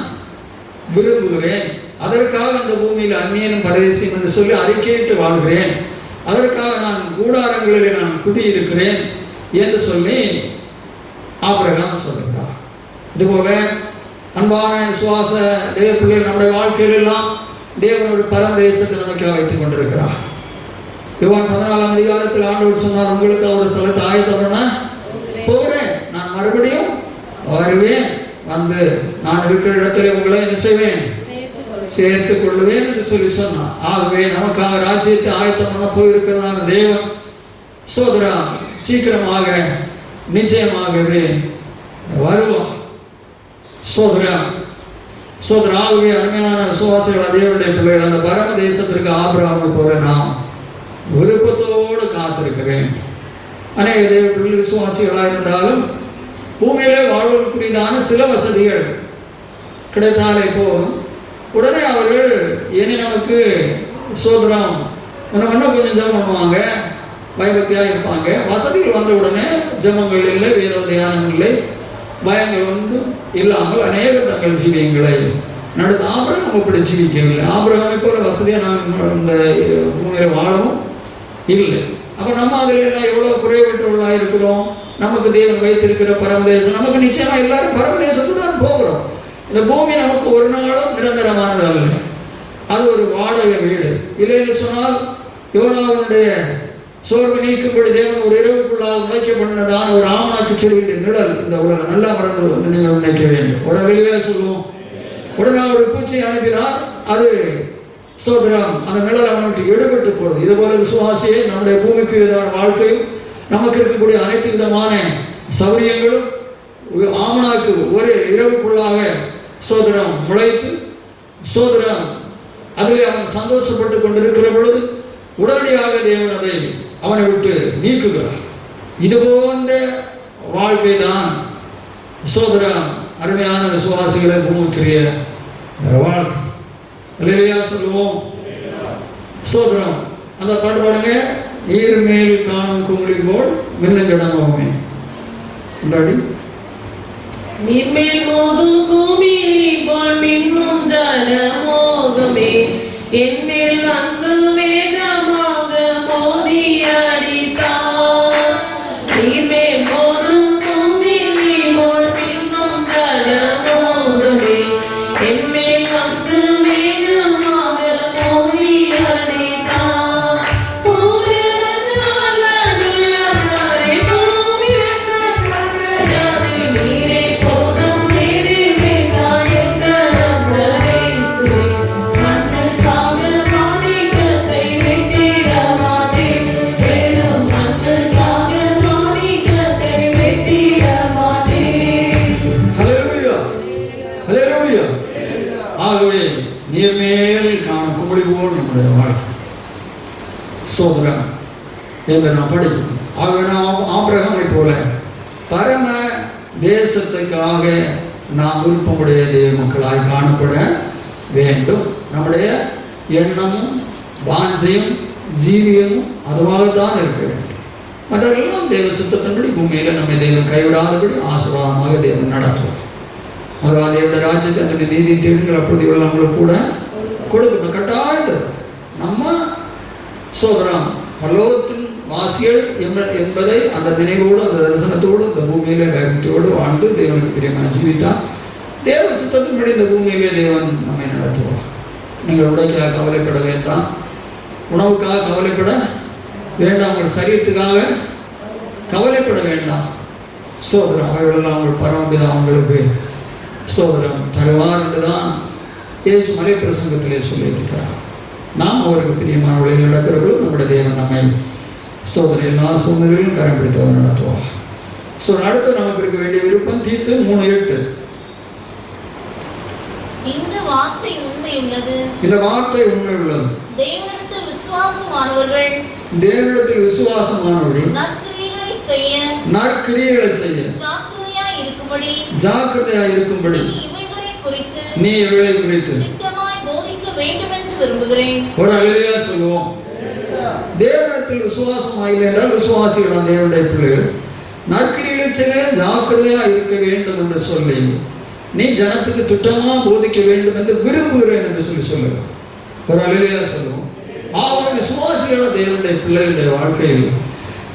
விரும்புகிறேன். அதற்காக அந்த பூமியில் அந்நியனும் பரதேசியும் என்று சொல்லி அதை கேட்டு வாழ்கிறேன். அதற்காக நான் கூடாரங்களிலே நான் குடியிருக்கிறேன் என்று சொல்லி ஆபிரகாம் சொல்லுகிறார். இதுபோல அன்பான விசுவாச தேவ பிள்ளைகள் நம்முடைய வாழ்க்கையில் எல்லாம் தேவனோட பரம தேசத்தை நமக்கு வைத்துக் கொண்டிருக்கிறார். யோவான் 14ஆம் அதிகாரத்தில் ஆண்டவர் சொன்னார், உங்களுக்கு ஒரு ஸ்தலத்தை ஆயத்தம்னா போகிறேன், நான் மறுபடியும் வருவேன், வந்து நான் இருக்கிற இடத்துல உங்களை என்ன செய்வேன்? சேர்த்துக் கொள்ளுவேன் என்று சொல்லி சொன்னார். ஆகவே நமக்காக ராஜ்யத்தை ஆயத்தம் பண்ண போயிருக்கிறதான தேவன் சோதரா சீக்கிரமாக நிச்சயமாகவே வருவார். சோதராகவே அருமையான விசுவாசிகள் தேவனுடைய பிள்ளைகள், அந்த பரம தேசத்திற்கு ஆபிரகாமை போல நாம் விருப்பத்தோடு காத்திருக்கிறேன். அநேக தேவ பிள்ளை விசுவாசிகளாக இருந்தாலும் பூமியிலே வாழ்வதற்குரியதான சில வசதிகள் கிடைத்தாலே போதும், உடனே அவர்கள் இனி நமக்கு சோதரம் இன்னும் கொஞ்சம் ஜெபம் பண்ணுவாங்க, பயபக்தியாக இருப்பாங்க. வசதிகள் வந்த உடனே ஜெபங்கள் இல்லை, வேத தியானங்கள் இல்லை, பயங்கள் ஒன்றும் இல்லாமல் அநேக தங்கள் ஜீவியங்களை நடத்த. ஆபிரகாம் அப்படி ஜீவிக்கவில்லை. ஆபிரகாமை போல வசதியாக நாங்கள் இந்த பூமியில வாழவும் இல்லை. அப்போ நம்ம அதில் எல்லாம் எவ்வளோ குறைவற்றவர்களாக இருக்கிறோம். நமக்கு தேவன் வைத்திருக்கிற பரமதேசம், நமக்கு நிச்சயமாக எல்லாரும் பரமதேசத்துக்கு தான் போகிறோம். இந்த பூமி நமக்கு ஒரு நாளும் நிரந்தரமானது அல்ல. அது ஒரு வாடகை வீடு. இல்லைன்னு சொன்னால் யோனாவுடைய சோர்வு நீக்கும்படி தேவன் ஒரு இரவுக்குள்ளாக உழைக்கப்பட்டதான ஒரு ஆமணக்கு செடியின் நிழல் இந்த உலகம் நல்லா மறந்து நீங்கள் நினைக்க வேண்டும். ஒரு வெளியே சொல்லுவோம், உடனே ஒரு பூச்சி அனுப்பினார், அது சோதரம் அந்த நிழல் அவனுக்கு எடுபட்டு போகிறது. இதுபோல விசுவாசியை நம்முடைய பூமிக்கு விதமான வாழ்க்கையும் நமக்கு இருக்கக்கூடிய அனைத்து விதமான சௌரியங்களும் ஆமணாக்கு ஒரு இரவுக்குள்ளாக சோதரம் முளைத்து சோதரம் அதில் அவன் சந்தோஷப்பட்டு கொண்டிருக்கிற பொழுது உடனடியாக தேவன் அதை அவனை விட்டு நீக்குகிறார். இது போன்ற வாழ்க்கை தான் சோதரம் அருமையான விசுவாசிகளை பூமிக்குரிய வாழ்க்கை. அல்லேலூயா சொல்லுவோம். சோதரம் அந்த பாட்டு பாடுங்க, நீர் மேல் காணும் குமிழி போல் மின்னஞ்சடமாகுமே. நீர்மேல் மோதும் குமிழி போல் மின்னும் ஜனமோகமே, என்மேல் வந்து வேகமா போல் நம்முடைய வாழ்க்கை சோதரன் என்று நாம் படிக்கணும். ஆகவே நாம் ஆபிரகாமை போல பரம தேசத்துக்காக நாம் விருப்பமுடைய தேவ மக்களாய் காணப்பட வேண்டும். நம்முடைய எண்ணமும் வாஞ்சையும் ஜீவியமும் அதுவாகத்தான் இருக்க வேண்டும். மற்றெல்லாம் தேவ சித்தத்தின்படி பூமியில் நம்மை தேவன் கைவிடாதபடி ஆசீர்வாதமாக தேவன் நடத்துவார். அதுவாக தேவனுடைய ராஜ்யத்தை அந்த நீதி தேடுங்கள், அப்படி நம்மளுக்கு கூட கொடுக்கணும். கட்டாயம் நம்ம சோதரம் பரலோகத்தின் வாசிகள் என்பதை அந்த நினைவோடு அந்த தரிசனத்தோடு இந்த பூமியிலே பயபக்தியோடு வாழ்ந்து தேவனுக்கு பிரியமாக ஜீவித்தார். தேவ சித்தத்தின்படி இந்த பூமியிலே தேவன் நம்மை நடத்துவார். நீங்கள் உடைக்காக கவலைப்பட வேண்டாம், உணவுக்காக கவலைப்பட வேண்டாம், உங்கள் சரீரத்துக்காக கவலைப்பட வேண்டாம். ஸ்தோத்திரம். அவைகளெல்லாம் உங்கள் பரமபிதா உங்களுக்கு ஸ்தோத்திரம் தருவார் என்றுதான் இயேசு மலை பிரசங்கத்திலே சொல்லியிருக்கிறார். நாம் அவருக்கு பிரியமான வழியில் நடக்கிறவர்களும் நம்முடைய தேவன் நம்மை ஸ்தோத்திரம் எல்லா சூழ்நிலையிலும் கரம் பிடித்தவர் நடத்துவார். ஸோ அடுத்து நமக்கு இருக்க வேண்டிய விருப்பம் தீத்து 3:8. இந்த வார்த்தை உண்மை உள்ளது. இந்த வார்த்தை உண்மை உள்ளது. தேவனிடத்தில் விசுவாசமானவர்கள் நற்கிரியைகளை செய்ய ஜாக்கிரதையாய் இருக்கும்படி நீ இவைகளை குறித்து திட்டமாய் போதிக்க வேண்டும் என்று விரும்புகிறேன். ஒரு அல்லேலூயா சொல்லுவோம். தேவனிடத்தில் விசுவாசம் இல்லை என்றால் விசுவாசிகள் தேவனுடைய பிள்ளைகள் நற்கிரியைகளை செய்ய ஜாக்கிரதையா இருக்க வேண்டும் என்று சொல்லி நீ ஜனத்துக்கு திட்டமா போதிக்க வேண்டும் என்று விரும்புகிறேன் என்று சொல்லுங்க. ஒரு அல்லேலூயா சொல்லுவோம். ஆக விசுவாசிகள தேவனுடைய பிள்ளைகளுடைய வாழ்க்கையில்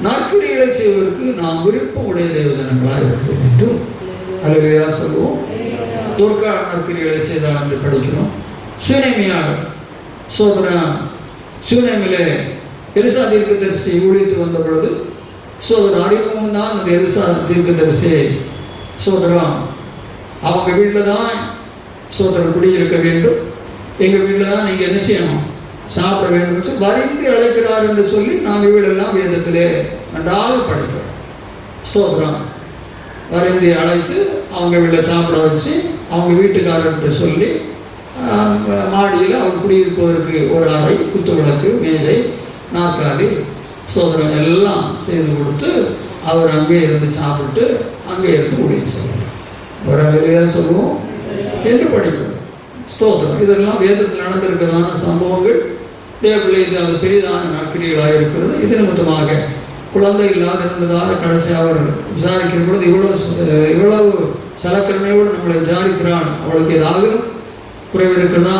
நற்கிரியைகளை செய்வதற்கு நாம் விருப்பம் உடைய தேவஜனங்களாக இருக்க வேண்டும். அல்லேலூயா சொல்லுவோம். துர்கா நற்கிரியைகளை செய்தால் என்று படிக்கிறோம். சுனேமியாக சோதரன் சுனேமிலே எலிசா தீர்க்கதரிசி ஊழித்து வந்த பொழுது சோதரன் அறிமுகம் தான் அந்த எலிசா தீர்க்கதரிசி சோதரன் அவங்க வீட்டில் தான் சோதரன் குடியிருக்க வேண்டும், எங்கள் வீட்டில் தான் நீங்கள் என்ன செய்யணும் சாப்பிட வேண்டும் வரிந்து அழைக்கிறார் என்று சொல்லி நாங்கள் வீடெல்லாம் வேதத்திலே நன்றாக படிக்கிறோம். சோதரன் வரிந்து அழைத்து அவங்க வீட்டில் சாப்பிட வச்சு அவங்க வீட்டுக்காரர்கிட்ட சொல்லி மாடியில் அவர் குடியிருப்பதற்கு ஒரு அறை, குத்து விளக்கு, மேஜை, நாற்காலி சோதரம் எல்லாம் செய்து கொடுத்து அவர் அங்கே இருந்து சாப்பிட்டு அங்கே இருந்து ஊழியம் செய்வார். ஒரு அலையாக சொல்லுவோம் என்று படிக்கிறோம். ஸ்தோத்திரம். இதெல்லாம் வேதத்தில் நடந்திருக்கிறதான சம்பவங்கள். தேவபிள்ளை இது அது பெரிதான நற்கிரியைகளாக இருக்கிறது. இது நிமித்தமாக குழந்தை இல்லாத இருந்ததாக கடைசி அவர் விசாரிக்கிற பொழுது இவ்வளவு சலக்கரணையோடு நம்மளை விசாரிக்கிறான், அவளுக்கு ஏதாவது குறைவு இருக்கிறதா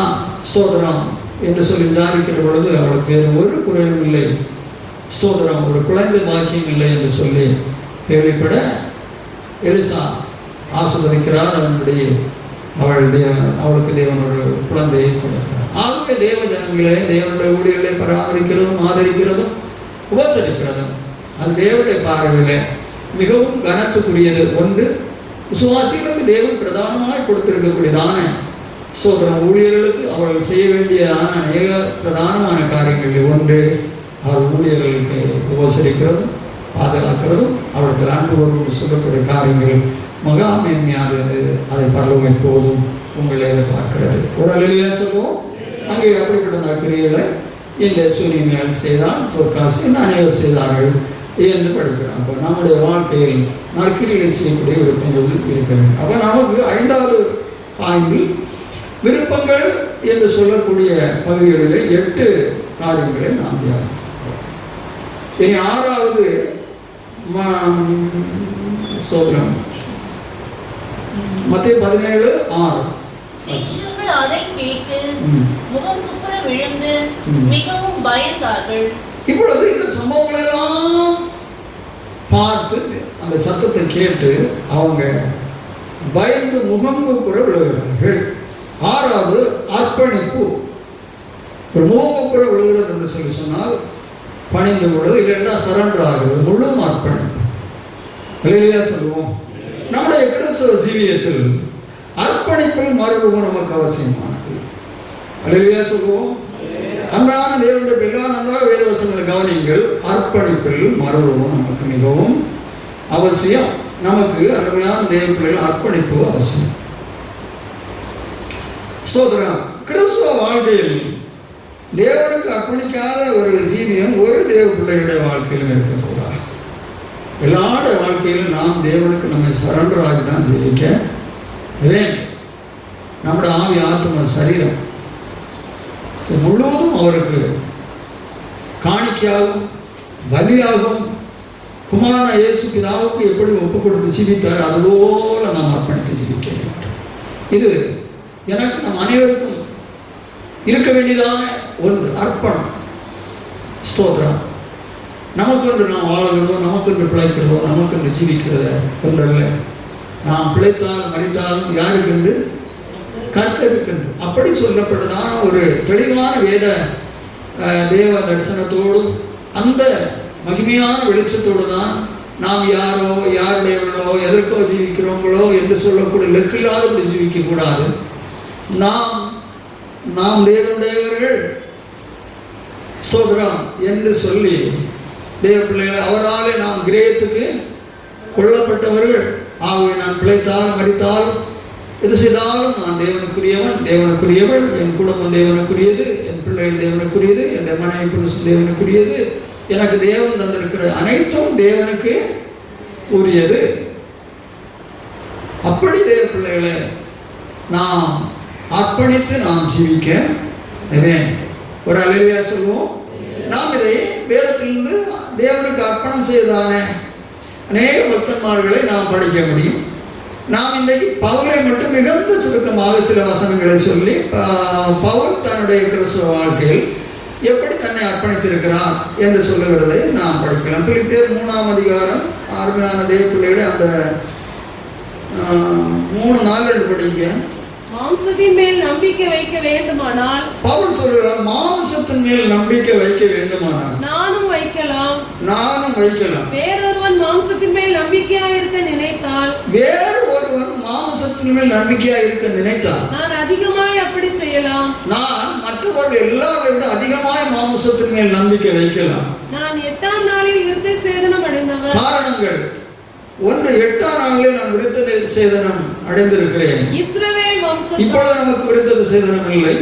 ஸ்தோத்திரம் என்று சொல்லி விசாரிக்கிற பொழுது அவளுக்கு வேறு ஒரு குறைவும் இல்லை, ஸ்தோத்திரம் ஒரு குழந்தை பாக்கியம் இல்லை என்று சொல்லி கேள்விப்பட எலிசா ஆசீர்வதிக்கிறார். அதன்படி அவளுக்கு தேவன் ஒரு குழந்தையை கொடுக்கிறார். ஆகவே தேவ ஜனங்களே தேவனுடைய ஊழியர்களை பராமரிக்கிறதும் ஆதரிக்கிறதும் உபசரிக்கிறதும் அது தேவனுடைய பார்வையில் மிகவும் கனத்துக்குரியது. ஒன்று, விசுவாசிகளுக்கு தேவன் பிரதானமாக கொடுத்திருக்கக்கூடியதான சோதரம் ஊழியர்களுக்கு அவர்கள் செய்ய வேண்டியதான அநேக பிரதானமான காரியங்களில் ஒன்று அவர் ஊழியர்களுக்கு உபசரிக்கிறதும் பாதுகாக்கிறதும் அவர்கள் அன்பு ஒருவர் சொல்லக்கூடிய காரியங்கள் மகா மேன்மையானது. அதை பரலோகம் எப்போதும் உங்களை எதிர்பார்க்கிறது. ஒரு அலையிலே சொல்லுவோம். அங்கே அப்படிப்பட்ட நற்கிரியைகளை இந்த சூரியமையால் செய்தால் ஒரு காசு இன்னும் அனைவர் செய்தார்கள் என்று படிக்கிறோம். அப்போ நம்முடைய வாழ்க்கையில் நற்கிரியைகளை செய்யக்கூடிய விருப்பங்கள் இருக்கிறது. அப்போ நமக்கு 5வது பாயிண்டில் விருப்பங்கள் என்று சொல்லக்கூடிய பகுதிகளில் 8 காரியங்களை நாம் தியானிக்கிறோம். இனி 6வது சோதனம் மத்தேயு 17:6. சீஷர்கள் அதை கேட்டு முகம் குப்புற விழுந்து மிகவும் பயந்தார்கள். இப்பொழுது இந்த சம்பவங்களெல்லாம் பார்த்து அந்த சத்தத்தை கேட்டு அவங்க பயந்து முகம் குப்புற விழுகிறார்கள். 6வது அர்ப்பணிப்பு. ஒரு முகம் குப்புற விழுகிறது என்று சொல்லி சொன்னால் பணிந்து விடுவது, இல்லைன்னா சரண்டர் ஆகிறது, முழு அர்ப்பணிப்பு. இல்லையா சொல்லுவோம். நம்முடைய கிறிஸ்தவ ஜீவியத்தில் அர்ப்பணிப்பில் மறுரூபம் நமக்கு அவசியமானது. அல்லேலூயா சொல்லுவோம். அன்பான தேவனுடைய பிள்ளைகள் நன்றாக வேதவசனங்களை கவனியுங்கள். அர்ப்பணிப்பில் மறுரூபம் நமக்கு மிகவும் அவசியம். நமக்கு அருமையான தேவ பிள்ளைகள் அர்ப்பணிப்பு அவசியம். சோதரம் கிறிஸ்தவ வாழ்க்கையில் தேவனுக்கு அர்ப்பணிக்காத ஒரு ஜீவியம் ஒரு தேவ பிள்ளையுடைய வாழ்க்கையிலும் இருக்கக்கூடாது. எல்லாருடைய வாழ்க்கையிலும் நாம் தேவனுக்கு நம்மை சரண்டராகி தான் ஜீவிக்க வேண்டும். நம்முடைய ஆவி, ஆத்ம, சரீரம் முழுவதும் அவருக்கு காணிக்கையாகும் பலியாகும். குமாரன இயேசு பிதாவுக்கு எப்படி ஒப்பு கொடுத்து ஜீவித்தார் அதுபோல நாம் அர்ப்பணித்து ஜீவிக்க வேண்டும். இது எனக்கு நம் அனைவருக்கும் இருக்க வேண்டியதான ஒன்று, அர்ப்பணம். ஸ்தோத்திரம். நமக்கொன்று நாம் வாழுகிறதோ, நமக்கொன்று பிழைக்கிறதோ, நமக்கொன்று ஜீவிக்கிறத ஒன்றல்ல. நாம் பிழைத்தால் மறித்தாலும் யாருக்கென்று? கர்த்தருக்கென்று. அப்படி சொல்லப்பட்டதான ஒரு தெளிவான வேத தேவ தரிசனத்தோடும் அந்த மகிமையான வெளிச்சத்தோடு தான் நாம் யாரோ, யாருடையவர்களோ, எதற்கோ ஜீவிக்கிறவங்களோ என்று சொல்லக்கூடிய லெக்கில்லாதபடி ஜீவிக்கக்கூடாது. நாம் தேவனுடையவர்கள் ஸ்தோத்திரம் என்று சொல்லி தேவ பிள்ளைகளை அவராலே நாம் கிரேயத்துக்கு கொள்ளப்பட்டவர்கள். ஆகவே நான் பிழைத்தாலும் மறித்தாலும் எது செய்தாலும் நான் தேவனுக்குரியவன், தேவனுக்குரியவள், என் குடும்பம் தேவனுக்குரியது, என் பிள்ளைகள் தேவனுக்குரியது, என் மனைவி புருஷன் தேவனுக்குரியது, எனக்கு தேவன் தந்திருக்கிற அனைத்தும் தேவனுக்கு உரியது. அப்படி தேவ பிள்ளைகளை நாம் அர்ப்பணித்து நாம் ஜீவிக்க ஒரு அல்லேலூயா சொல்லுவோம். நாம் இதை வேதத்திலிருந்து தேவனுக்கு அர்ப்பணம் செய்ததான அநேக பக்தன்மார்களை நாம் படிக்க முடியும். நாம் இன்றைக்கு பவுலை மட்டும் மிகுந்த சுருக்கமாக சில வசனங்களை சொல்லி பவுல் தன்னுடைய கிறிஸ்துவ வாழ்க்கையில் எப்படி தன்னை அர்ப்பணித்திருக்கிறார் என்று சொல்லுகிறதை நாம் படிக்கலாம். பிலிப்பியர் 3ஆம் அதிகாரம் அருமையான தேவ பிள்ளைகளை அந்த 3:4 படிக்க. மாம்சத்தின் மேல் நம்பிக்கை வைக்க வேண்டுமானால், பவுல் சொல்கிறார், மாம்சத்தின் மேல் நம்பிக்கை வைக்க வேண்டுமானால் நானும் வைக்கலாம். வேறொருவன் மாம்சத்தின் மேல் நம்பிக்கையாக இருக்க நினைத்தால், நான் அதிகமாய் அப்படி செய்யலாம். நான் மற்றவர்கள் எல்லாரை விட அதிகமாய் மாம்சத்தின் மேல் நம்பிக்கை வைக்கலாம். நான் 8ஆம் நாளில் விருத்த சேதனம் அடைந்தவர். காரணங்கள்: 1, 8ஆம் நாளில் நான் விருத்த சேதனம் அடைந்திருக்கிறேன். இஸ்ரவேல் வம்சம். இப்பொழுது நமக்கு விருத்த சேதனம் இல்லை.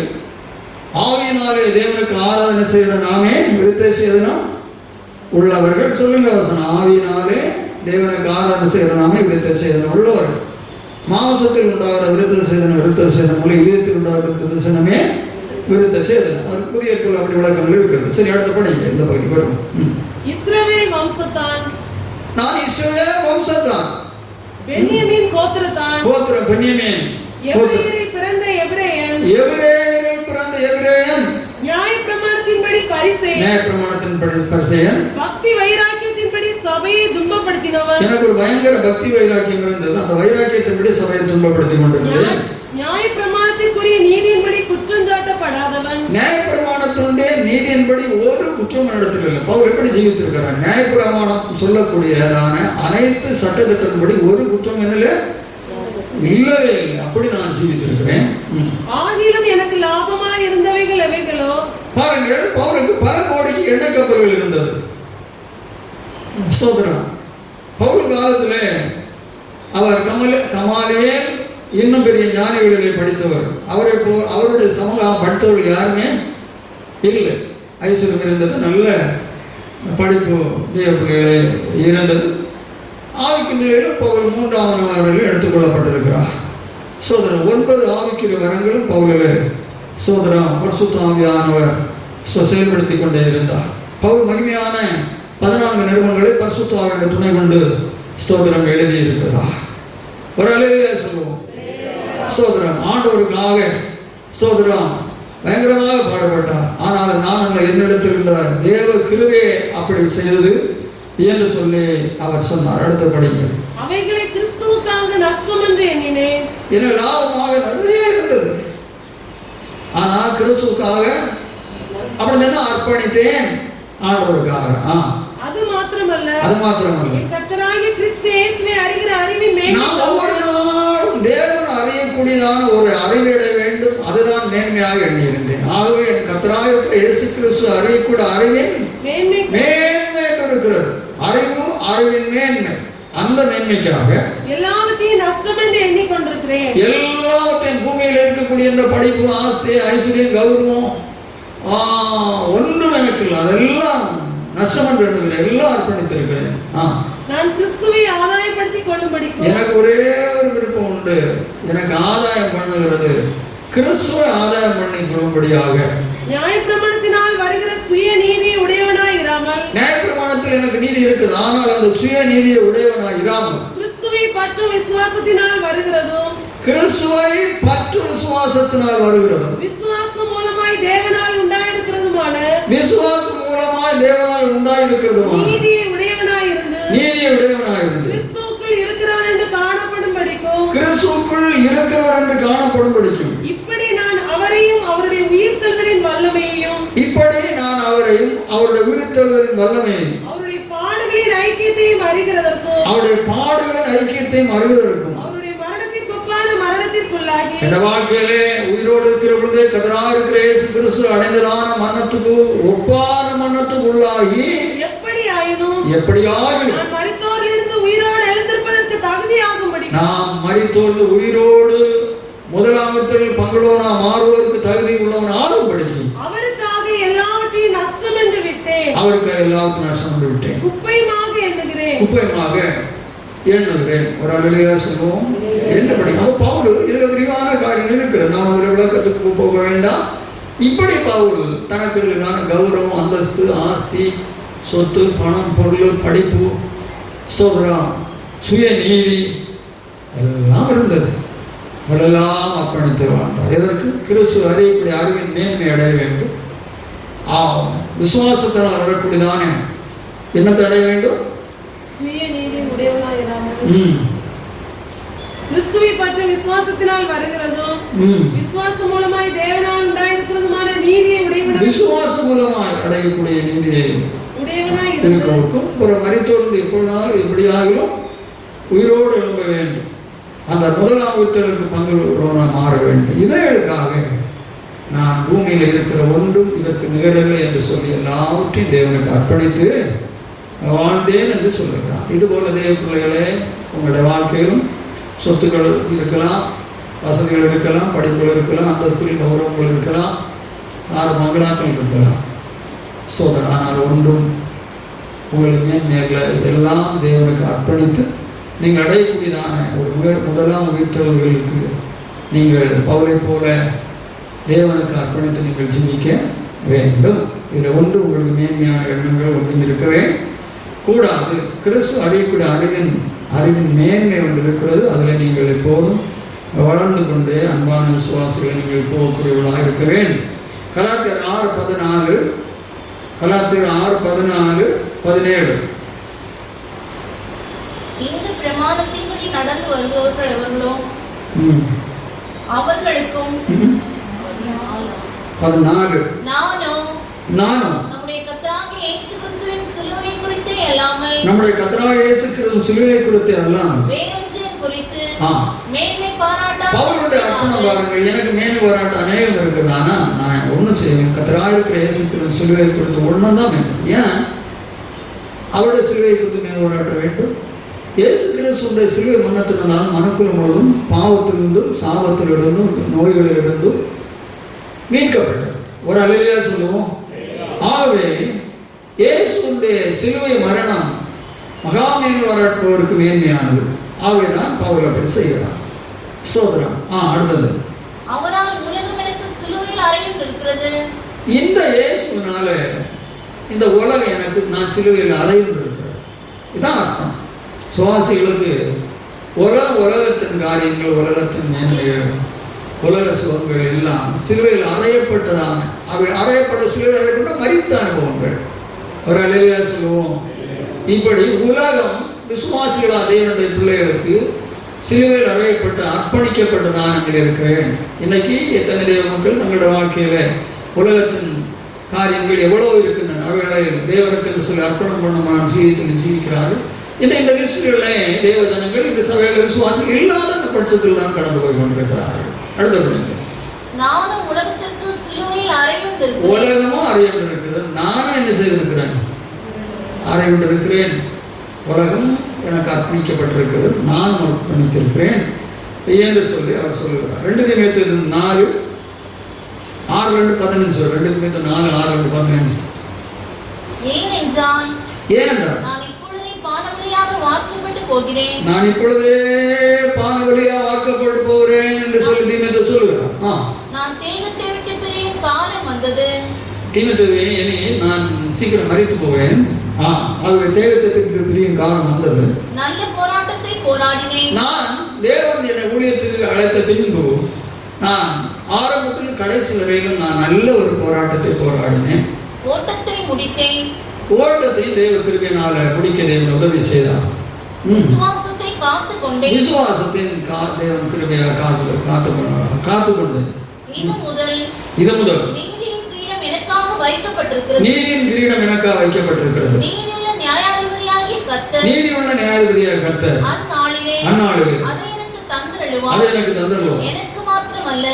ஆவியினாலே தேவனுக்கு ஆராதனை செய்கிற நாமே விருத்த சேதனம் உள்ளவர்கள். சொல்லுங்க வசனம். ஆவியினாலே தேவனுக்கு ஆராதனை செய்கிற நாமே விருத்த சேதனம் உள்ளவர்கள். மாம்சத்தில் உண்டாகிற விருத்த சேதனம் இல்லை. இதயத்தில் உண்டாகிற விருத்த சேதனமே விருத்த சேதனம். அது புதிய அப்படி விளக்கங்கள் இருக்கிறது. சரி, அடுத்த படிங்க. இந்த பகுதி வரும். இஸ்ரவேல் வம்சத்தான். நான் இஸ்ரவேல் வம்சத்தான். பென்யமீன் கோத்திரத்தான். கோத்திரம் பென்யமீன். எபிரேயரில் பிறந்த எபிரேயன். எபிரேயரில் பிறந்த எபிரேயன். நியாயப்பிரமாணத்தின்படி பரிசேயன். நியாயப்பிரமாணத்தின்படி பரிசேயன். பக்தி வைராக்கியத்தின்படி சபையை துன்பப்படுத்தினவன். எனக்கு ஒரு பயங்கர பக்தி வைராக்கியம் இருந்தது. அந்த வைராக்கியத்தின்படி சபையை துன்பப்படுத்தி கொண்டிருந்தேன். நியாயப்பிரமாணத்திற்குரிய நீதியின்படி குற்றம் சாட்டப்படாதவன். நியாயப்பிரமாணத்தினுடைய நீதியின்படி ஒரு குற்றம் நடத்தல இல்லை. பவுல் எப்படி ஜீவித்திருக்கிறார்? நியாயப்பிரமாணம் சொல்லக்கூடியதான அனைத்து சட்டத்திட்டத்தின்படி ஒரு குற்றம் என்னல இல்லவே இல்லை. அப்படி நான் ஜீவித்திருக்கிறேன். ஆகிலும் எனக்கு லாபமாய் இருந்தவைகள் எவைகளோ? பாருங்கள், பவுலுக்கு பல கோடிக்கு எண்ணெய் கப்பல்கள் இருந்தது. சோதரம் பவுல் காலத்திலே அவர் கமாலே இன்னும் பெரிய ஞானிகளிலே படித்தவர். அவருடைய சமூகம் படித்தவர்கள் யாருமே இல்லை. ஐஸ்வர்யம் இருந்தது, நல்ல படிப்பு தேவர்களே இருந்தது. ஆவிக்கு நிலையிலும் பவுல் 3ஆம் நாளில் எடுத்துக்கொள்ளப்பட்டிருக்கிறார். சோதரம் 9 ஆவிக்குரிய வரங்களும் பவுலிலே சோதரம் பரிசுத்த ஆவியானவர் செயல்படுத்தி கொண்டே இருந்தார். பவுல் மகிமையான 14 நிருபங்களை பரிசுத்த ஆவியின் துணை கொண்டு ஸ்தோத்திரம் எழுதியிருக்கிறார். ஒரு அல்லேலூயா சொல்லுவோம். ஸ்தோத்திரம். ஆண்டவருக்காக ஸ்தோத்திரம் பயங்கரமாக பாடுபட்டார். ஆனால் நான் என்னிடத்தில் இருந்த தேவ கிருபையை அப்படி செய்தது என்று சொல்லி அவர் சொன்னார். அடுத்த படிங்க. அவைகளை கிறிஸ்துவுக்காக நஷ்டம் என்று எண்ணினேன். என லாபமாக நிறைய இருந்தது. ஆனால் கிறிஸ்துவுக்காக அப்படி அர்ப்பணித்தேன் ஆண்டவருக்காக. அது மாத்திரமல்ல கர்த்தராகிய கிறிஸ்து இயேசுவை அறிகிற அறிவின் மேன்மை. நாம் ஒவ்வொரு நாளும் தேவன் அறியக்கூடியதான ஒரு அறிவிட வேண்டும். அதுதான் மேன்மையாக எண்ணியிருந்தேன். ஆகவே என் கர்த்தராகிய இயேசு கிறிஸ்து அறியக்கூடிய அறிவின் மேன்மை இருக்கிறது. அறிவின் மேன்மை. அந்த மேன்மைக்காக எல்லாவற்றையும் நஷ்டம் என்று எண்ணிக்கொண்டிருக்கிறேன். எல்லாவற்றையும் பூமியில் இருக்கக்கூடிய இந்த படிப்பு, ஆசை, ஐஸ்வர்யம், கௌரவம் ஒன்றும் எனக்கு இல்லை, அதெல்லாம் நஷ்டம் என்று எண்ணுகிறேன், எல்லாம் அர்ப்பணித்திருக்கிறேன். நான் கிறிஸ்துவை ஆதாயப்படுத்திக் கொள்ளும்படிக்கு எனக்கு ஒரே ஒரு விருப்பம் உண்டு, எனக்கு ஆதாயம் பண்ணுகிறது கிறிஸ்துவை ஆதாயம் பண்ணி கொள்ளும்படியாக. நியாயப்பிரமாணத்தினால் வருகிற சுய நீதியை உடையவனாய் இராமல், நியாயப்பிரமாணத்தில் எனக்கு நீதி இருக்குது, ஆனால் அந்த சுய நீதியை உடையவனாய் இராமல் கிறிஸ்துவை பற்றும் விசுவாசத்தினால் வருகிறதும், கிறிஸ்துவை பற்றும் விசுவாசத்தினால் வருகிறதும், விசுவாசம் மூலமாய் தேவனால் உண்டாயிருக்கிறதுமான, விசுவாசம் மூலமாய் தேவனால் உண்டாயிருக்கிறதுமான நீதியை உடையவனாய் இருந்து, நீதியை உடையவனாய் இருந்து கிறிஸ்துவுக்குள் இருக்கிறவன் என்று காணப்படும் படிக்கும், கிறிஸ்துவுக்குள் இருக்கிறவர் என்று காணப்படும் படிக்கும். இப்படி நான் அவரையும் அவருடைய உயிர்த்தெழுதலின் வல்லமையையும், இப்படி நான் அவரையும் அவருடைய உயிர்த்தெழுதலின் வல்லமையையும், அவருடைய பாடுகளின் ஐக்கியத்தையும் அறிகிறதற்கும், அவருடைய பாடுகளின் ஐக்கியத்தையும் அறிவதற்கும், அவருடைய மரணத்திற்கொப்பான மரணத்திற்குள்ளாகி, என் வாழ்க்கையிலே உயிரோடு இருக்கிற பொழுதே கதராக இருக்கிற இயேசு கிறிஸ்து அடைந்ததான மரணத்துக்கு ஒப்பான மரணத்துக்குள்ளாகி, எப்படியாயினும் நான் மரித்தோரிலிருந்து உயிரோடு எழுந்திருப்பதற்கு தகுதியாகும்படி, நாம் மரித்தோர்ந்து உயிரோடு முதலாமத்தில் பங்குள்ளவனா மாறுவதற்கு தகுதி உள்ளவன் ஆகும்படிக்கு, அவருக்காக எல்லாவற்றையும் நஷ்டம் என்று விட்டேன், அவருக்கு எல்லாருக்கும் நஷ்டம் என்று விட்டேன், குப்பையுமாக எண்ணுகிறேன், குப்பையுமாக எண்ணுகிறேன். ஒரு அலுவலியா சொல்லுவோம். என்னபடி நம்ம பவுல் இதுல விரிவான காரியங்கள் இருக்கிறது, நாம் அதில் விளக்கத்துக்கு போக வேண்டாம். இப்படி பவுல் தனக்கு இருக்கிறதான கௌரவம், அந்தஸ்து, ஆஸ்தி, சொத்து, பணம், பொருள், படிப்பு, சோதரம், சுய நீதி எல்லாம் இருந்தது. அதெல்லாம் அர்ப்பணித்து வாழ்ந்தார். இதற்கு கிறிஸ்து அறியக்கூடிய அறிவின் மேன்மை அடைய வேண்டும். விசுவாசத்தினால் வரக்கூடியதான என்னத்தை அடைய வேண்டும்? சுய நீதி உடையவனாய் இராமல், கிறிஸ்துவை பற்றி விசுவாசத்தினால் வருகிறதும், விசுவாசம் மூலமாய் தேவனால் உண்டாயிருக்கிறதுமான நீதியை உடையவனாய், விசுவாசம் மூலமாய் அடையக்கூடிய நீதியை உடையவனாய் இருக்கிறவருக்கும் ஒரு மரித்தோர்ந்து எப்படியாகிலும் உயிரோடு எழும்ப வேண்டும். அந்த முதலாம் உயிர்த்தலுக்கு பங்குள்ளவனாக மாற வேண்டும். இவைகளுக்காக நான் பூமியில் இருக்கிற ஒன்றும் இதற்கு நிகழவில்லை என்று சொல்லி எல்லாவற்றையும் தேவனுக்கு அர்ப்பணித்து வாழ்ந்தேன் என்று சொல்லுகிறான். இதுபோல தேவ பிள்ளைகளே, உங்களுடைய வாழ்க்கையிலும் சொத்துக்கள் இருக்கலாம், வசதிகள் இருக்கலாம், படிப்புகள் இருக்கலாம், அந்தஸ்துகள் கௌரவங்கள் இருக்கலாம், 6 மங்களாக்கள் இருக்கலாம். ஆனால் ஒன்றும் உங்களுக்கு மேன்மையாக இதெல்லாம் தேவனுக்கு அர்ப்பணித்து நீங்கள் அடையக்கூடியதான ஒரு முதலாம் உயிர்த்தவர்களுக்கு நீங்கள் பவுலை போல தேவனுக்கு அர்ப்பணித்து நீங்கள் ஜீவிக்க வேண்டும். இதில் ஒன்று உங்களுக்கு மேன்மையான எண்ணங்கள் ஒன்றும் இருக்கவே கூடாது. கிறிஸ்து அறியக்கூடிய அறிவின் மேன்மை ஒன்று இருக்கிறது. அதில் நீங்கள் எப்போதும் வளர்ந்து கொண்டே அன்பான விசுவாசிகளை நீங்கள் போகக்கூடியவர்களாக இருக்க வேண்டும். கலாத்தியர் 6:14, கலாத்தியர் 6:14-17. இந்த பிரமாணத்தின்படி நடந்து வருபவர்கள் எவர்களோ அவர்களுக்கும் 14 நானும் நம்முடைய கர்த்தராகிய இயேசு கிறிஸ்துவின் சிலுவை குறித்தே அல்லாமல் வேறொன்றையும் குறித்து மேன்மை பாராட்டாமல், பவுலுடைய அர்ப்பணம் பாருங்கள். எனக்கு மேன்மை பாராட்ட அநேகம் இருக்குது. ஆனால் நான் ஒன்றும் செய்வேன், கர்த்தராகிய இருக்கிற இயேசு கிறிஸ்து சிலுவை குறித்து ஒன்றும் தான் வேண்டும். ஏன் அவருடைய சிலுவை குறித்து மேன்மை பாராட்ட வேண்டும்? இயேசு கிறிஸ்துடைய சிலுவை மரணத்தினால் மனுக்குலம் முழுவதும் பாவத்திலிருந்தும் சாபத்திலிருந்தும் நோய்களிலிருந்தும் மீட்கப்பட்டது. ஒரு அல்லேலூயா சொல்லுவோம். ஆகவே இயேசுடைய சிலுவை மரணம் மகாமேன்மை பாராட்டுபவருக்கு மேன்மையானது. ஆகவேதான் பவுல் அப்படி செய்கிறார். சோதரம். அடுத்தது, அவரால் உலகம் எனக்கு சிலுவையில் அறையுண்டிருக்கிறது. இந்த இயேசுனால இந்த உலகம் எனக்கு நான் சிலுவையில் அறையுண்டிருக்கிறேன். இதான் அர்த்தம். சுவாசிகளுக்கு உலகத்தின் காரியங்கள், உலகத்தின் மேன்மைகள், உலக சுகங்கள் எல்லாம் சிலுவையில் அறையப்பட்டதான அவை அறையப்பட்ட சிலுவையில் அறையப்பட்ட மரித்த அனுபவங்கள். ஒரு அல்லேலூயா சொல்லுவோம். இப்படி உலகம் விசுவாசிகளா தேவனுடைய பிள்ளைகளுக்கு சிலுவையில் அறையப்பட்டு அர்ப்பணிக்கப்பட்ட தானங்கள் இருக்கிறேன். இன்னைக்கு எத்தனை தேவ மக்கள் தங்களுடைய வாழ்க்கையில உலகத்தின் காரியங்கள் எவ்வளவு இருக்கின்றன, அவைகளை தேவனுக்கு சொல்லி அர்ப்பணம் பண்ணமான ஜீவியத்தில் ஜீவிக்கிறார்கள். இந்த கிறிஸ்துவர்களே தேவதனங்கள் இந்த சபையில் விசுவாசம் இல்லாத அந்த பட்சத்தில் தான் கடந்து போய் கொண்டிருக்கிறார்கள். அடுத்தபடிங்க, நானும் உலகத்திற்கு சிலுவையில் அறையுண்டிருக்கிறேன். உலகமும் அறையுண்டிருக்கிறது, நானும் என்ன செய்திருக்கிறேன்? அறையுண்டிருக்கிறேன். உலகம் எனக்கு அர்ப்பணிக்கப்பட்டிருக்கிறது, நான் அர்ப்பணித்திருக்கிறேன் என்று சொல்லி அவர் சொல்லுகிறார். 2 தீமோத்தேயு 4 6:15 2 Corinthians 4:6-15. ஏனென்றால் ஏனென்றால் நான் இப்பொழுதே பானபலியாக வார்க்கப்பட்டு போகிறேன். நான் இப்பொழுதே பானபலியாக வார்க்கப்பட்டு போகிறேன் என்று சொல்லி தீமோத்தேயு சொல்லுகிறான். நான் தேகத்தை விட்டு பிரியும் காலம் வந்தது. தீமோத்தேயுவே, இனி நான் சீக்கிரம் மரித்து போவேன். ஆகவே தேகத்தை விட்டு பிரியும் காலம் வந்தது. நல்ல போராட்டத்தை போராடினேன். நான் தேவன் என்னை ஊழியத்துக்கு அழைத்த பின்பு நான் ஆரம்பத்தில் கடைசி வரையிலும் நான் நல்ல ஒரு போராட்டத்தை போராடினேன். ஓட்டத்தை முடித்தேன். ஓட்டத்தையும் தேவ கிருபையினால முடிக்க தேவன் உதவி செய்தார். விசுவாசத்தை காத்துக்கொண்டேன். விசுவாசத்தின் தேவன் கிருபையாக காத்துக்கொண்டேன். இது முதல் நீதியின் கிரீடம் எனக்காக வைக்கப்பட்டிருக்கிறது. நீதியின் கிரீடம் எனக்காக வைக்கப்பட்டிருக்கிறது. நீதியுள்ள நியாயாதிபதியாகிய கர்த்தர் அந்நாளிலே அதை எனக்கு தந்தருளுவார். எனக்கு மாத்திரமல்ல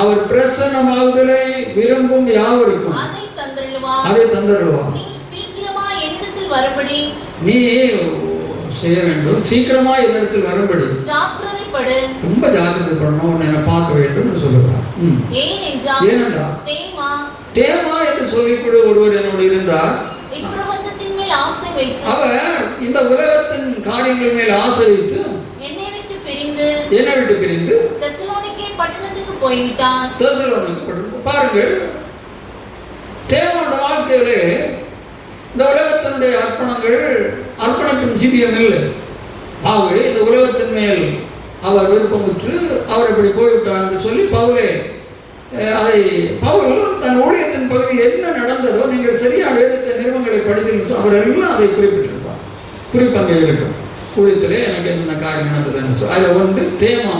அவர் பிரசன்னமாகுதலை விரும்பும் யாவருக்கும் அதை தந்தருளுவார். நீ சீக்கிரமாய் என்னிடத்தில் வரும்படி ஜாக்கிரதைப்படு. ரொம்ப ஜாக்கிரதைப்படணும், என்னை பார்க்க வேண்டும் சொல்லுகிறார். ஏனென்றால் தேமா என்று சொல்லிக்கூட ஒருவர் என்னோடு இருந்தார். இப்பிரபஞ்சத்தின் மேல் ஆசை வைத்து, அவர் இந்த உலகத்தின் காரியங்கள் மேல் ஆசை வைத்து என்னை விட்டு பிரிந்து தெசலோனிக்கே பட்டணத்துக்கு போய்விட்டான். பாருங்கள், தேவனோட வாழ்க்கையிலே இந்த உலகத்தினுடைய அர்ப்பணத்தின் ஜீவியம் இல்லை. ஆகவே இந்த உலகத்தின் மேல் அவர் விருப்பமுற்று அவர் இப்படி போய்விட்டார் என்று சொல்லி பவுல் தன் ஊழியத்தின் பகுதி என்ன நடந்ததோ, நீங்கள் சரியான வேதத்தை நிறுவனங்களை படித்து அவர் எல்லாம் அதை குறிப்பிட்டிருப்பார். குறிப்பாங்க இருக்கும் ஊழியத்திலே எனக்கு என்ன காரியம் நடந்ததுன்னு அதில் ஒன்று தேமா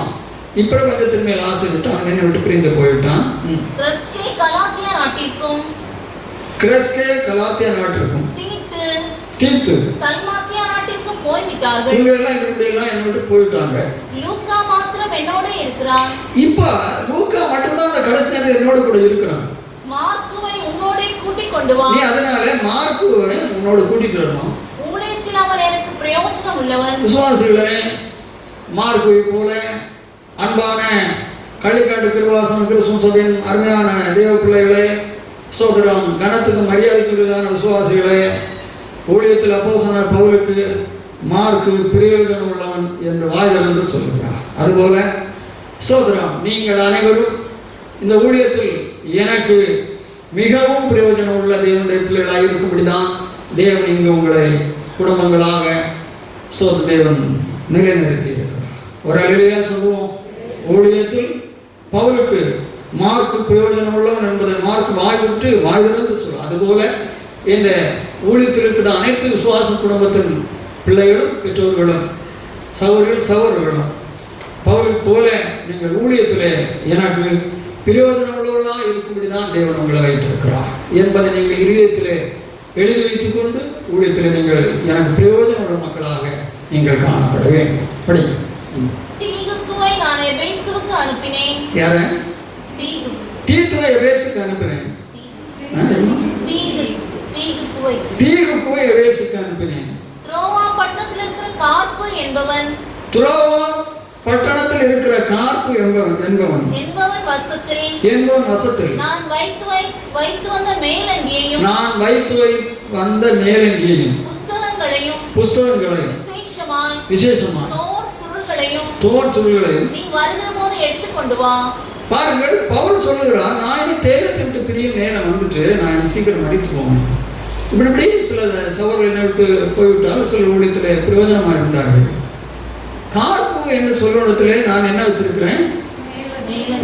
இப்பிரபஞ்சத்தின் மேல் ஆசை விட்டு அவன் என்னை விட்டு பிரிந்து போய்விட்டான். கிரஸ்கே கலாத்தியா நாட்டிற்கும் தீத்து தல்மாத்தியா நாட்டிற்கும் போய்விட்டார்கள். இவங்க எல்லாம் இப்படியெல்லாம் என்னை விட்டு போய்விட்டாங்க. லூக்கா மாத்திரம் என்னோட இருக்கிறான். இப்ப லூக்கா மட்டும்தான் அந்த கடைசி நேரத்தில் என்னோட கூட இருக்கிறான். மார்க்குவை உன்னோட கூட்டிக் கொண்டு வா. நீ அதனால மார்க்குவை உன்னோட கூட்டிட்டு வரணும். ஊழியத்தில் அவன் எனக்கு பிரயோஜனம் உள்ளவன். விசுவாசிகளே, மார்க்குவை போல அன்பான கள்ளிக்காட்டு கிருபாசனம் கிறிஸ்துவ சபையின் அருமையான தேவ பிள்ளைகளே, சோதரம் கனத்துக்கு மரியாதைக்குரியதான விசுவாசிகளே, ஊழியத்தில் அப்போஸ்தலனாகிய பவுலுக்கு மார்க்கு பிரயோஜனம் உள்ளவன் என்று வாய்திறந்து சொல்லுகிறார். அதுபோல சோதரம் நீங்கள் அனைவரும் இந்த ஊழியத்தில் எனக்கு மிகவும் பிரயோஜனம் உள்ள தேவனுடைய பிள்ளைகளாக இருக்கும்படிதான் தேவன் இங்கு உங்களை குடும்பங்களாக தேவன் நிலைநிறுத்தி இருக்கிறார். ஒரு அலையிலேயே சொல்லுவோம், ஊழியத்தில் பவுலுக்கு மார்க்கு பிரயோஜனம் உள்ளவன் என்பதை மார்க் வாய்திறந்து சொல்லுவார். அதுபோல இந்த ஊழியத்தில் இருக்கிற அனைத்து விசுவாச குடும்பத்தின் பிள்ளைகளும் பெற்றோர்களும் சகோதரர்களும் பவுலுக்கு போல நீங்கள் ஊழியத்திலே எனக்கு பிரயோஜனம் உள்ளவர்களாக இருக்கும்படிதான் தேவன் உங்களை வைத்திருக்கிறார் என்பதை நீங்கள் இதயத்திலே எழுதி வைத்துக் கொண்டு ஊழியத்திலே நீங்கள் எனக்கு பிரயோஜனம் உள்ள மக்களாக நீங்கள் காணப்பட வேண்டும். தீத்துவை எபேசுக்கு அனுப்பினேன். துரோவா பட்டணத்தில் இருக்கிற கார்ப்பு என்பவன் வசத்தில் நான் வைத்து வந்த மேலங்கியையும் புஸ்தகங்களையும் விசேஷமாய் தோல் சுருள்களையும் நீ வருகிற போது எடுத்துக்கொண்டு வா. பாருங்கள், பவுல் சொல்லுகிறார், நான் இனி தேகத்தை விட்டு பிரியும் நேரம் வந்துட்டு நான் சீக்கிரம் மறித்து போவேன். இப்படி சில சகோதரர்கள் என்னை விட்டு போய்விட்டால் சில ஊழியத்தில் பிரயோஜனமாக இருந்தார்கள். கார்ப்பு என்று சொல்லிடத்திலே நான் என்ன வச்சிருக்கிறேன்?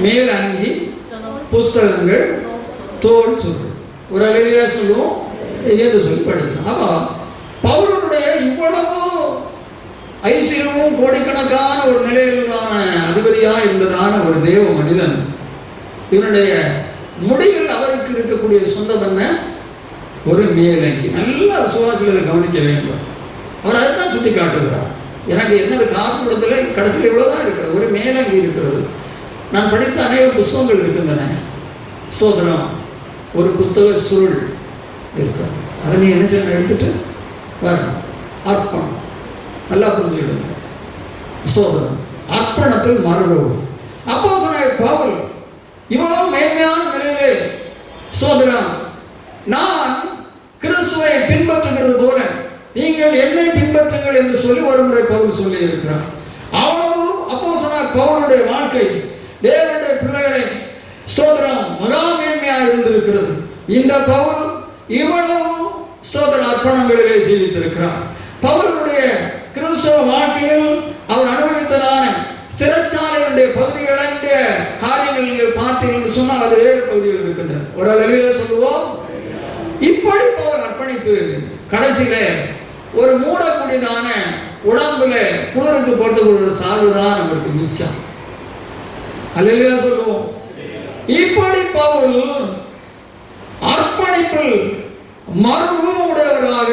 மேல் அங்கி, புஸ்தகங்கள், தோல் சுருள். ஒரு அலையிலேயே சொல்லுவோம் என்று சொல்லி படிக்கணும். அப்போ பவுலுடைய இவ்வளவு ஐஸ்வர்யமும் கோடிக்கணக்கான ஒரு நிலையிலான அதிபதியாக இருந்ததான ஒரு தேவ மனிதன், இவனுடைய முடிவில் அவருக்கு இருக்கக்கூடிய சொந்தம் என்ன? ஒரு மேலங்கி. நல்ல விசுவாசிகளை கவனிக்க வேண்டும். அவர் அதை தான் சுட்டி காட்டுகிறார். எனக்கு என்னது காப்புடத்தில் கடைசியில் இவ்வளோதான் இருக்கிறது, ஒரு மேலங்கி இருக்கிறது. நான் படித்த அநேக புத்தகங்கள் இருக்கின்றன. சோதனம் ஒரு புத்தக சுருள் இருக்கிறது. அதை நீ என்ன செய்ய எடுத்துட்டு வரணும். அர்ப்பணம் நல்லா புரிஞ்சுக்கிடுங்க. சோதனம் அர்ப்பணத்தில் மறுரூபம். அப்போஸ்தலனாகிய பவுல் இவ்வளவு மேன்மையான நிலையிலே சோதரன் நான் கிறிஸ்துவை பின்பற்றுகிறது போல நீங்கள் என்னை பின்பற்றுங்கள் என்று சொல்லி ஒரு முறை பவுல் சொல்லி இருக்கிறார். அவ்வளவு அப்போஸ்தலனாகிய பவுலுடைய வாழ்க்கை தேவனுடைய பிள்ளைகளை ஸ்தோத்திரம் மகா மேன்மையாக இருந்திருக்கிறது. இந்த பவுல் இவ்வளவு ஸ்தோத்திர அர்ப்பணங்களிலே ஜீவித்திருக்கிறார். பவுலுடைய கிறிஸ்தவ வாழ்க்கையில் அவர் அனுபவித்ததான சிறைச்சாலைகளுடைய பகுதிகளுடைய காரியங்கள் நீங்கள் பார்த்தீர்கள் சொன்னால் அது வேறு பகுதிகள் இருக்கின்றன. ஒரு வெளியே சொல்லுவோம். இப்படி பவுல் அர்ப்பணித்து கடைசியில ஒரு மூடக்கூடியதான உடம்புல குளிருக்கு போட்டுக்கொள்ள சார்புதான் அவருக்கு மிச்சம். அல்லேலூயா சொல்லுவோம். இப்படி பவுல் அர்ப்பணிப்பில் மறுரூபமுடையவராக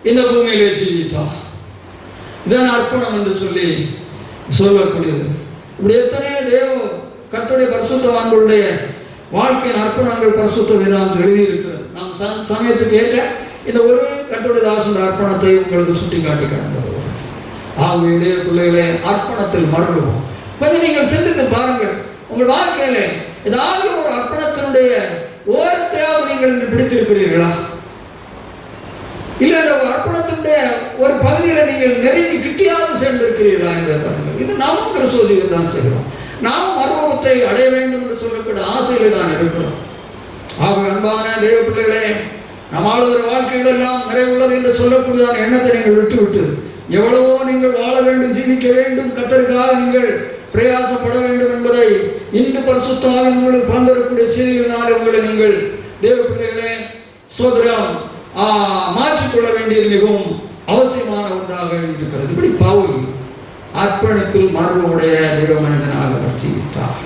இந்த பூமியிலே ஜீவித்தார். இதன் அர்ப்பணம் என்று சொல்லி சொல்லக்கூடியது. இப்படி எத்தனையோ தேவ கர்த்தருடைய பரிசுத்தவான்களுடைய வாழ்க்கையின் அர்ப்பணங்கள் பரிசுத்த வேதாகமத்தில் எழுதியிருக்கிறது. நாம் சமயத்துக்கு ஏற்ற இந்த ஒரு கர்த்தருடைய தாசனுடைய அர்ப்பணத்தை உங்களுக்கு சுட்டி காட்டி கடந்தது. ஆகவே தேவ பிள்ளைகளே, அர்ப்பணத்தில் மறுரூபம் கொஞ்சம் நீங்கள் சிந்தித்து பாருங்கள். உங்கள் வாழ்க்கையில ஏதாவது ஒரு அர்ப்பணத்தினுடைய ஓரத்தையாவது நீங்கள் இன்று பிடித்திருக்கிறீர்களா? இல்லை ஒரு அர்ப்பணத்தினுடைய ஒரு பகுதியில் நீங்கள் நெருங்கி கிட்டியாவது சேர்ந்திருக்கிறீர்களா என்பதை பாருங்கள். இது நாமும் கிறிஸ்துவில் தான் செய்கிறோம். நாம் மறுரூபத்தை அடைய வேண்டும் என்று சொல்லக்கூடிய ஆசையில தான் இருக்கிறோம். ஆகவே அன்பான தேவ பிள்ளைகளே, நம்மால் ஒரு வாழ்க்கையில் எல்லாம் நிறைவுள்ளது என்று சொல்லக்கூடியதான எண்ணத்தை நீங்கள் விட்டுவிட்டு எவ்வளவோ நீங்கள் வாழ வேண்டும், ஜீவிக்க வேண்டும், கர்த்தருக்காக நீங்கள் பிரயாசப்பட வேண்டும் என்பதை இன்று பரிசுத்த ஆவியானவர் உங்களுக்கு பகிர்ந்தக்கூடிய செய்திகளினால் உங்களை நீங்கள் தேவ பிள்ளைகளே சோதரம் மாற்றிக்கொள்ள வேண்டியது மிகவும் அவசியமான ஒன்றாக இருக்கிறது. இப்படி பவுல் அர்ப்பணிப்பில் மறுபடிய தேவ மனிதனாக அவர் ஜீவித்தார்.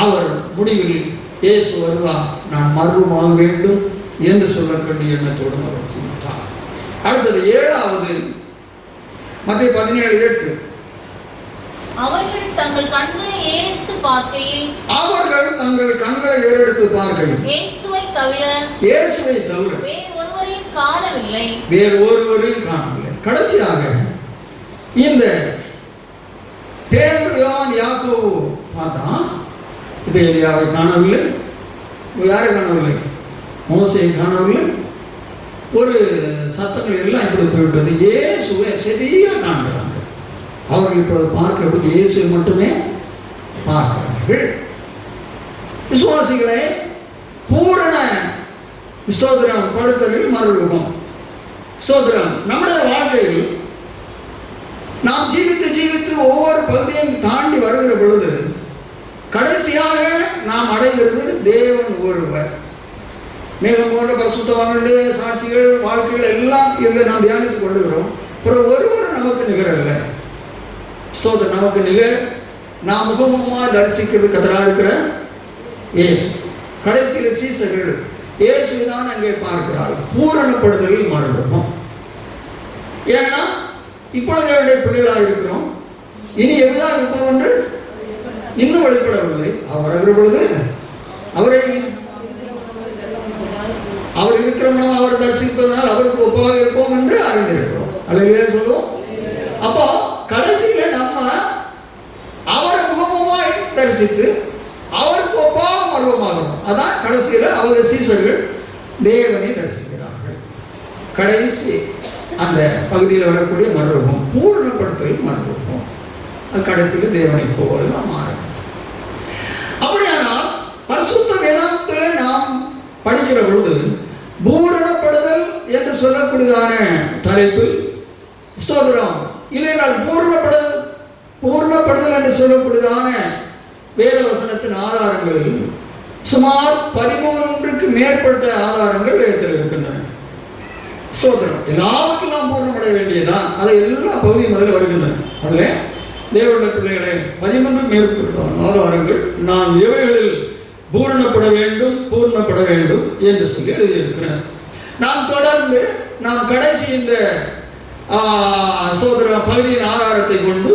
அவர் முடிவில் இயேசு வருவார், நான் மறுரூபமாக வேண்டும் என்று சொல்லக்கூடிய எண்ணத்தோடு அவர் ஜீவித்தார். அடுத்தது 7வது மத்தேயு 17:8. அவர்கள் தங்கள் கண்களை ஏறெடுத்து பார்க்கையில் இயேசுவை தவிர வேறு ஒருவரையும் காணவில்லை. கடைசியாக இந்த பேதுரு, யோவான், யாக்கோபு பார்த்தா இப்ப எலியாவை காணவில்லை, யாரை காணவில்லை, மோசேயை காணவில்லை. ஒரு சத்தங்கள் எல்லாம் இப்படி போய்விட்டது. இயேசுவை சரியா காண்கிறாங்க. அவர்கள் இப்பொழுது பார்க்கிறது இயேசுவை மட்டுமே பார்க்கிறார்கள். விசுவாசிகளை பூரண ஸ்தோத்திரம் படுத்தலில் மறுரூபம். ஸ்தோத்திரம் நம்முடைய வாழ்க்கையில் நாம் ஜீவித்து ஒவ்வொரு பகுதியையும் தாண்டி வருகிற பொழுது கடைசியாக நாம் அடைகிறது தேவன் ஒருவர். மேலும் போன்ற பரிசுத்தவான்களுடைய சாட்சிகள் வாழ்க்கைகள் எல்லாம் இதில் நாம் தியானித்துக் கொள்ளுகிறோம். பிறகு ஒருவர் நமக்கு நிகரல்ல. ஸ்தோத்திரம் நமக்கு நிகர் நாம் முகமுகமாக தரிசிக்கிறது கர்த்தராக இருக்கிற இயேசு. கடைசியில் சீசர்கள் இயேசுவை தான் அங்கே பார்க்கிறார்கள். பூரணப்படுதலில் மறுரூபம். ஏன்னா இப்பொழுது அவருடைய பிள்ளைகளாக இருக்கிறோம். இனி எதுதான் இருப்போம் என்று இன்னும் வெளிப்படவில்லை. அவர் இருக்கிற பொழுது அவர் இருக்கிறவனும் அவர் தரிசிப்பதனால் அவருக்கு ஒப்பாக இருப்போம் என்று அறிந்திருக்கிறோம். அல்லேலூயா சொல்லுவோம். அப்போ கடைசியில நம்ம அவரை முகமுகமாய் தரிசித்து அவருக்கு ஒப்பாக மறுரூபமாகணும். அதான் கடைசியில அவர்கள் சீசர்கள் தேவனை தரிசிக்கிறார்கள். கடைசி அந்த பகுதியில் வரக்கூடிய மறுரூபம் பூரணப்படுத்தல் மறுரூபம். அது கடைசியில் தேவனை போல மாறும். அப்படியானால் பரிசுத்த வேதாகமத்திலே நாம் படிக்கிற பொழுது பூரணப்படுதல் என்று சொல்லக்கூடியதான தலைப்பில் ஸ்தோத்திரம் இல்லைனால் பூரணப்படுதல் என்று சொல்லக்கூடியதான வேத வசனத்தின் ஆதாரங்களில் சுமார் 13க்கு மேற்பட்ட ஆதாரங்கள் வேதத்தில் இருக்கின்றன. ஸ்தோத்திரம் எல்லாவற்றெல்லாம் பூர்ணமடைய வேண்டியதான். அதை எல்லா பகுதியும் முதல்ல வருகின்றன. அதில் தேவனுடைய பிள்ளைகளை 13 மேற்பட்ட ஆதாரங்கள் நாம் எவைகளில் பூரணப்பட வேண்டும் என்று சொல்லி எழுதியிருக்கிறார். நாம் தொடர்ந்து நாம் கடைசி இந்த சோதர பகுதியின் ஆதாரத்தை கொண்டு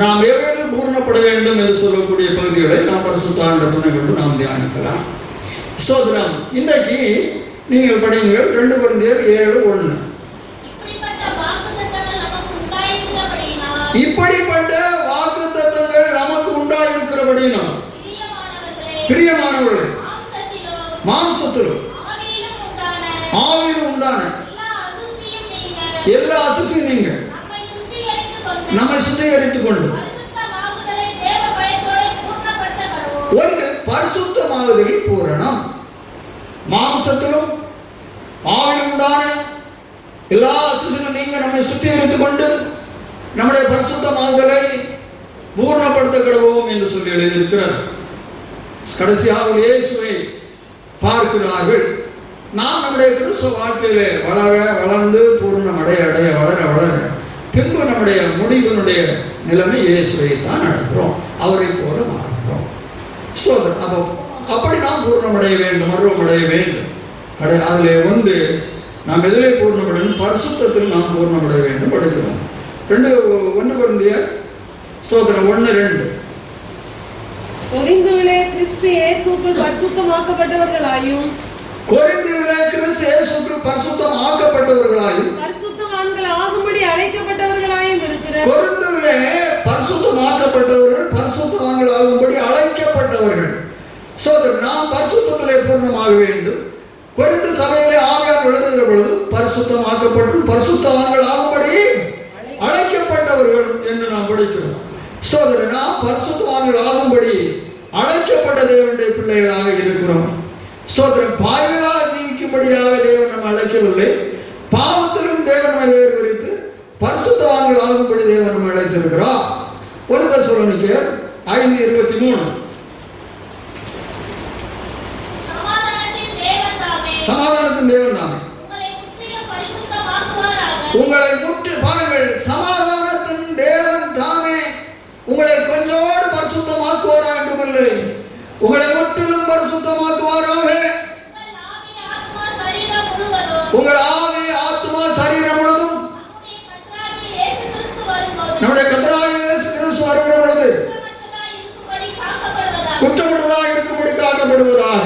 நாம் எவைகளில் பூரணப்பட வேண்டும் என்று சொல்லக்கூடிய பகுதிகளை நாம் பரிசுத்த ஆண்டவர் துணை கொண்டு நாம் தியானிக்கலாம். சோதரம் இன்றைக்கு நீங்கள் படிங்கள் 2 கொரிந்தியர் 7:1. இப்படிப்பட்ட வாக்குத்தத்தங்கள் நமக்கு இருக்கிறபடினால் பிரியமானவர்களே மாம்சத்திலும் ஆவியிலும் உண்டான எல்லா அசுசியும் நீங்க நம்மை சுத்திகரித்துக் கொண்டு ஒன்று பரிசுத்தமாகுதலில் பூரணம். மாம்சத்திலும் ஆவியிலும் உண்டான எல்லா அசுசியும் நீங்க நம்மை சுத்திகரித்துக் கொண்டு நம்முடைய பரிசுத்தமாகுதலை பூர்ணப்படுத்த கிடவோம் என்று சொல்லி எழுதியிருக்கிறார். கடைசியாக இயேசுவை பார்க்கிறார்கள். நாம் நம்முடைய கிறிஸ்துவ வாழ்க்கையிலே வளர்ந்து பூர்ணம் அடைய வளர பின்பு நம்முடைய முடிவினுடைய நிலைமை இயேசுவை தான் நடக்கிறோம், அவரை போல மாறுகிறோம். அப்படி நாம் பூர்ணமடைய வேண்டும், அருவமடைய வேண்டும். அதிலே ஒன்று நாம் எதிலே பூர்ணமடையும், பரிசுத்தத்தில் நாம் பூர்ணமடைய வேண்டும் படிக்கிறோம். 1 கொரிந்தியர் 1:2 கொரிந்துவிலே கிறிஸ்து இயேசுவுக்குள் பரிசுத்தமாக்கப்பட்டவர்களாயும் பரிசுத்தவான்கள் ஆகும்படி அழைக்கப்பட்டவர்களாயும் இருக்கிறார். கொரிந்துவிலே பரிசுத்தமாக்கப்பட்டவர்கள் பரிசுத்தவான்கள் ஆகும்படி அழைக்கப்பட்டவர்கள். நாம் பரிசுத்தத்திலே பூர்ணமாக வேண்டும். கொரிந்து சபையிலே ஆவியார் எழுதுகிற பொழுது பரிசுத்தமாக்கப்பட்டு பரிசுத்தவான்கள் ஆகும்படி அழைக்கப்பட்டவர்கள் என்று நாம் படிக்கிறோம். நாம் பரிசுத்தவான்கள் ஆகும்படி அழைக்கப்பட்ட தேவனுடைய பிள்ளைகளாக இருக்கிறோம். பாவிகளாக ஜீவிக்கும்படியாக தேவன் நம்ம அழைக்கவில்லை. பாவத்திலும் தேவன் வேறு குறித்து பரிசுத்தவான்கள் ஆகும்படி தேவன் நம்ம அழைத்திருக்கிறார். 1 தெசலோனிக்கேயர் 5:23 சமாதானத்தின் தேவன் தாமே உங்களை பாருங்கள், சமாதானத்தின் தேவன் தாமே உங்களை கொஞ்சோடு பரிசுத்தமாக்குவாரா என்றுமில்லை, உங்களை முற்றிலும் பரிசுத்தமாக்குவாராக. உங்கள் ஆவி ஆத்மா சரீரம் முழுதும் நம்முடைய கர்த்தராகிய இயேசு கிறிஸ்து வருகிற பொழுது குற்றமற்றதாக இருக்கும்படி காக்கப்படுவதாக.